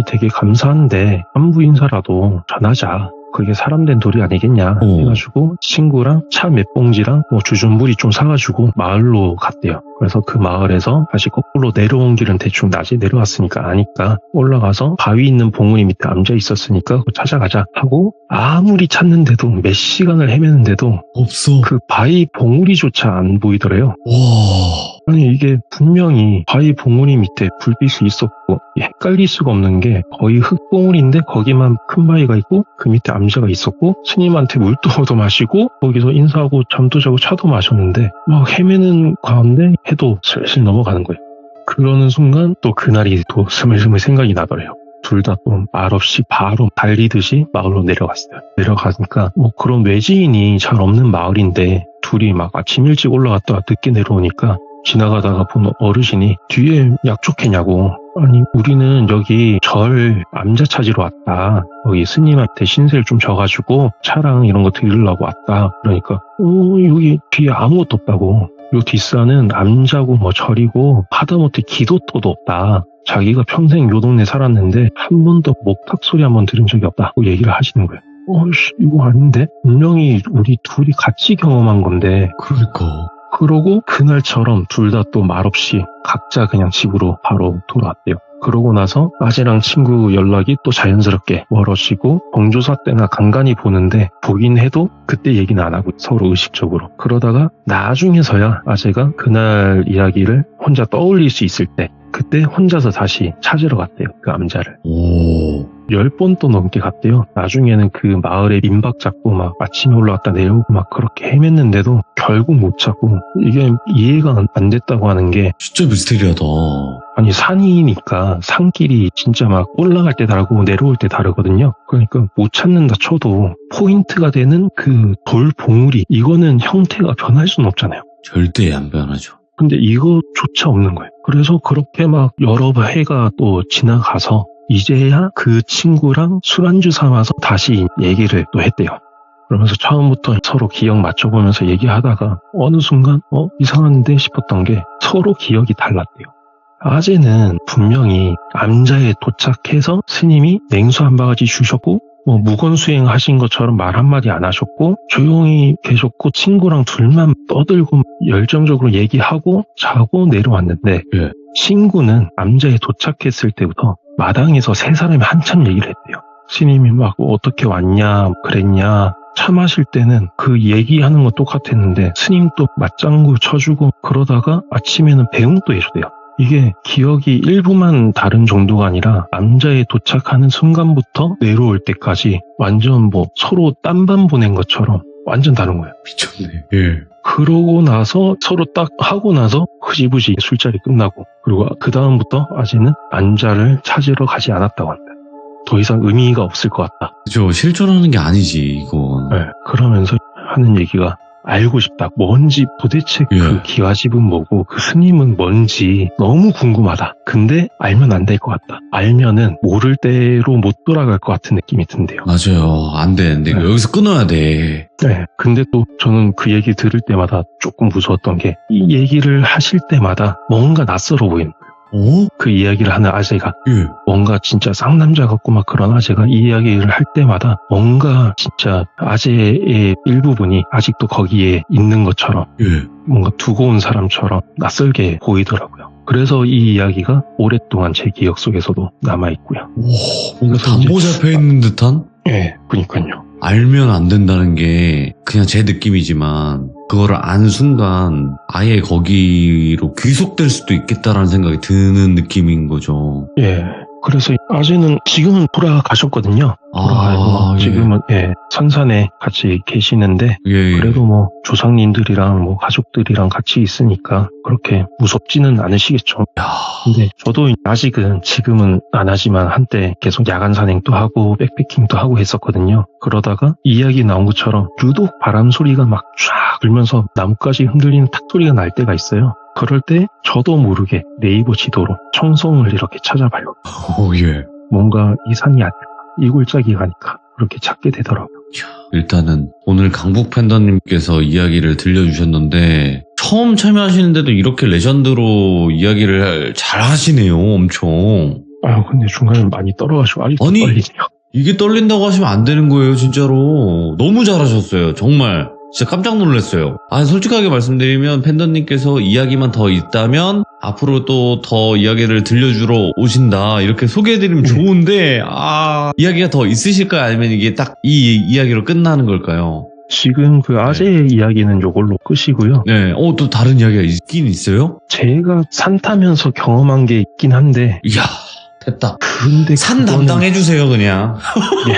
되게 감사한데 안부 인사라도 전하자. 그게 사람 된 돌이 아니겠냐 해가지고 친구랑 차 몇 봉지랑 뭐 주전부리 좀 사가지고 마을로 갔대요. 그래서 그 마을에서 다시 거꾸로 내려온 길은 대충 낮에 내려왔으니까 아니까 올라가서 바위 있는 봉우리 밑에 앉아 있었으니까 그거 찾아가자 하고 아무리 찾는데도 몇 시간을 헤매는데도 없어. 그 바위 봉우리조차 안 보이더래요. 와. 아니 이게 분명히 바위 봉우리 밑에 불빛이 있었고 헷갈릴 수가 없는 게 거의 흙봉우리인데 거기만 큰 바위가 있고 그 밑에 암자가 있었고 스님한테 물도 얻어 마시고 거기서 인사하고 잠도 자고 차도 마셨는데 막 헤매는 가운데 해도 슬슬 넘어가는 거예요. 그러는 순간 또 그날이 또 스물스물 생각이 나더래요. 둘 다 또 말없이 바로 달리듯이 마을로 내려갔어요. 내려가니까 뭐 그런 외지인이 잘 없는 마을인데 둘이 막 아침 일찍 올라갔다가 늦게 내려오니까 지나가다가 본 어르신이 뒤에 약속했냐고. 아니 우리는 여기 절 암자 찾으러 왔다. 여기 스님한테 신세를 좀 져가지고 차랑 이런 거 드리려고 왔다. 그러니까 여기 뒤에 아무것도 없다고. 요 뒷산은 암자고 뭐 절이고 하다못해 기도터도 없다. 자기가 평생 요 동네 살았는데 한 번도 목탁 소리 한 번 들은 적이 없다고 얘기를 하시는 거예요. 이거 아닌데? 분명히 우리 둘이 같이 경험한 건데. 그러니까. 그러고 그날처럼 둘 다 또 말없이 각자 그냥 집으로 바로 돌아왔대요. 그러고 나서 아재랑 친구 연락이 또 자연스럽게 멀어지고 경조사 때나 간간히 보는데 보긴 해도 그때 얘기는 안 하고 서로 의식적으로. 그러다가 나중에서야 아재가 그날 이야기를 혼자 떠올릴 수 있을 때 그때 혼자서 다시 찾으러 갔대요. 그 암자를. 오. 10번 또 넘게 갔대요. 나중에는 그 마을에 민박 잡고 막 아침에 올라갔다 내려오고 막 그렇게 헤맸는데도 결국 못 찾고 이게 이해가 안 됐다고 하는 게 진짜 미스테리하다. 아니 산이니까 산길이 진짜 막 올라갈 때 다르고 내려올 때 다르거든요. 그러니까 못 찾는다 쳐도 포인트가 되는 그 돌 봉우리 이거는 형태가 변할 수는 없잖아요. 절대 안 변하죠. 근데 이거조차 없는 거예요. 그래서 그렇게 막 여러 해가 또 지나가서 이제야 그 친구랑 술안주 삼아서 다시 얘기를 또 했대요. 그러면서 처음부터 서로 기억 맞춰보면서 얘기하다가 어느 순간 이상한데 싶었던 게 서로 기억이 달랐대요. 아재는 분명히 암자에 도착해서 스님이 냉수 한 바가지 주셨고 무건수행 하신 것처럼 말 한마디 안 하셨고 조용히 계셨고 친구랑 둘만 떠들고 열정적으로 얘기하고 자고 내려왔는데 예. 친구는 암자에 도착했을 때부터 마당에서 세 사람이 한참 얘기를 했대요. 스님이 막 어떻게 왔냐 그랬냐 차 마실 때는 그 얘기하는 건 똑같았는데 스님 또 맞장구 쳐주고 그러다가 아침에는 배웅도 해주대요. 이게 기억이 일부만 다른 정도가 아니라 암자에 도착하는 순간부터 내려올 때까지 완전 뭐 서로 딴반 보낸 것처럼 완전 다른 거예요. 미쳤네. 예. 그러고 나서 서로 딱 하고 나서 흐지부지 술자리 끝나고 그리고 그 다음부터 아재는 암자를 찾으러 가지 않았다고 합니다. 더 이상 의미가 없을 것 같다. 그죠. 실존하는 게 아니지 이건. 네, 그러면서 하는 얘기가 알고 싶다. 뭔지 도대체 예. 그 기와집은 뭐고 그 스님은 뭔지 너무 궁금하다. 근데 알면 안 될 것 같다. 알면은 모를 대로 못 돌아갈 것 같은 느낌이 든대요. 맞아요. 안 돼. 네. 여기서 끊어야 돼. 네. 근데 또 저는 그 얘기 들을 때마다 조금 무서웠던 게 이 얘기를 하실 때마다 뭔가 낯설어 보이는 거예요. 그 이야기를 하는 아재가 예. 뭔가 진짜 쌍남자 같고 막 그런 아재가 이 이야기를 할 때마다 뭔가 진짜 아재의 일부분이 아직도 거기에 있는 것처럼 예. 뭔가 두고 온 사람처럼 낯설게 보이더라고요. 그래서 이 이야기가 오랫동안 제 기억 속에서도 남아있고요. 뭔가 담보 잡혀 있는 듯한? 예, 그니까요. 알면 안 된다는 게 그냥 제 느낌이지만 그거를 안 순간 아예 거기로 귀속될 수도 있겠다라는 생각이 드는 느낌인 거죠. 예. 그래서 아재는 지금은 돌아가셨거든요. 돌아가고 예. 지금은 선산에 같이 계시는데 예. 그래도 뭐 조상님들이랑 뭐 가족들이랑 같이 있으니까 그렇게 무섭지는 않으시겠죠. 근데 저도 아직은 지금은 안 하지만 한때 계속 야간 산행도 하고 백패킹도 하고 했었거든요. 그러다가 이야기 나온 것처럼 유독 바람 소리가 막 쫙 불면서 나뭇가지 흔들리는 탁 소리가 날 때가 있어요. 그럴 때 저도 모르게 네이버 지도로 청송을 이렇게 찾아봐요. 예. 뭔가 이 산이 아닐까, 이 골짜기가 아닐까 그렇게 찾게 되더라고요. 일단은 오늘 강북 팬더님께서 이야기를 들려주셨는데 처음 참여하시는데도 이렇게 레전드로 이야기를 잘 하시네요. 엄청. 근데 중간에 많이 떨어가지고 아직도 아니, 떨리네요. 이게 떨린다고 하시면 안 되는 거예요, 진짜로. 너무 잘하셨어요, 정말. 진짜 깜짝 놀랐어요. 솔직하게 말씀드리면 팬더님께서 이야기만 더 있다면 앞으로 또 더 이야기를 들려주러 오신다 이렇게 소개해드리면 좋은데 이야기가 더 있으실까요? 아니면 이게 딱 이 이야기로 끝나는 걸까요? 지금 그 아재의 이야기는 요걸로 끝이고요. 네, 또 다른 이야기가 있긴 있어요? 제가 산 타면서 경험한 게 있긴 한데 이야, 됐다. 근데 산 그거는- 담당해주세요, 그냥. 예.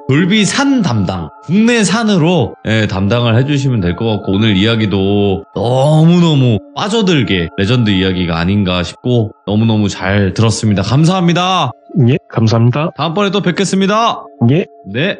돌비 산 담당. 국내 산으로 담당을 해주시면 될 것 같고, 오늘 이야기도 너무너무 빠져들게 레전드 이야기가 아닌가 싶고, 너무너무 잘 들었습니다. 감사합니다. 예, 감사합니다. 다음번에 또 뵙겠습니다. 예. 네.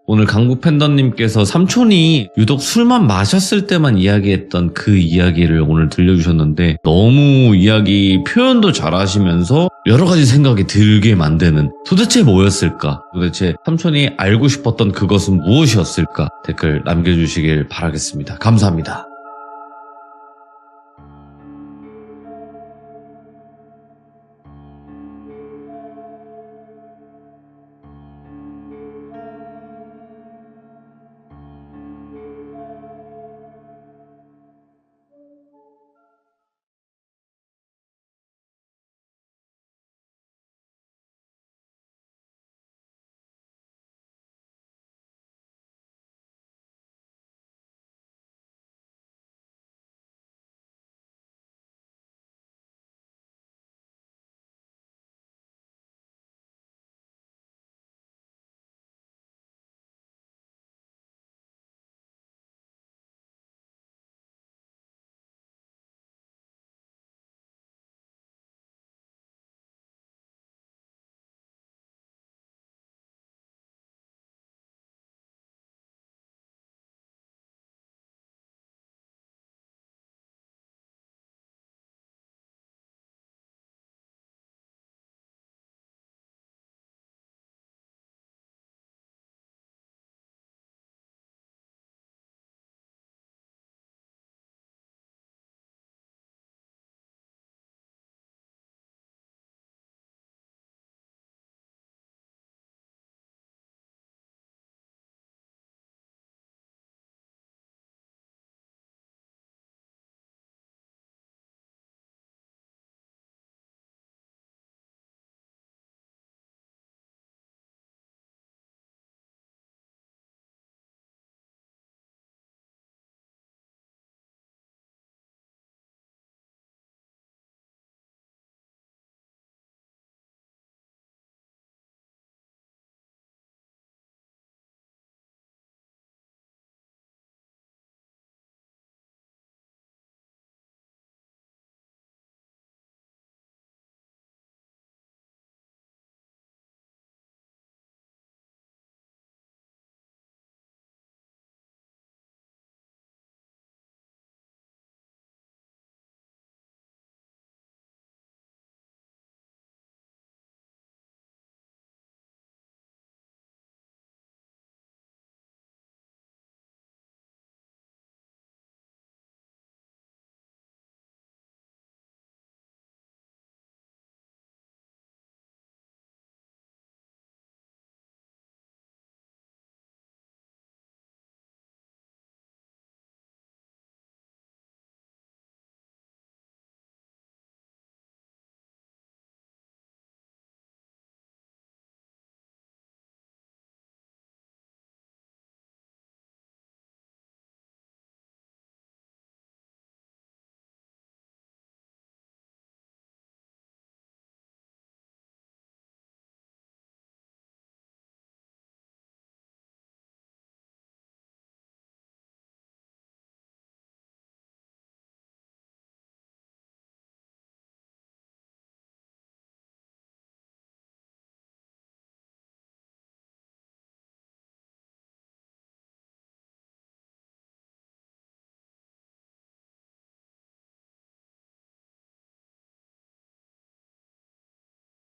오늘 강국 팬더님께서 삼촌이 유독 술만 마셨을 때만 이야기했던 그 이야기를 오늘 들려주셨는데 너무 이야기 표현도 잘하시면서 여러 가지 생각이 들게 만드는 도대체 뭐였을까? 도대체 삼촌이 알고 싶었던 그것은 무엇이었을까? 댓글 남겨주시길 바라겠습니다. 감사합니다.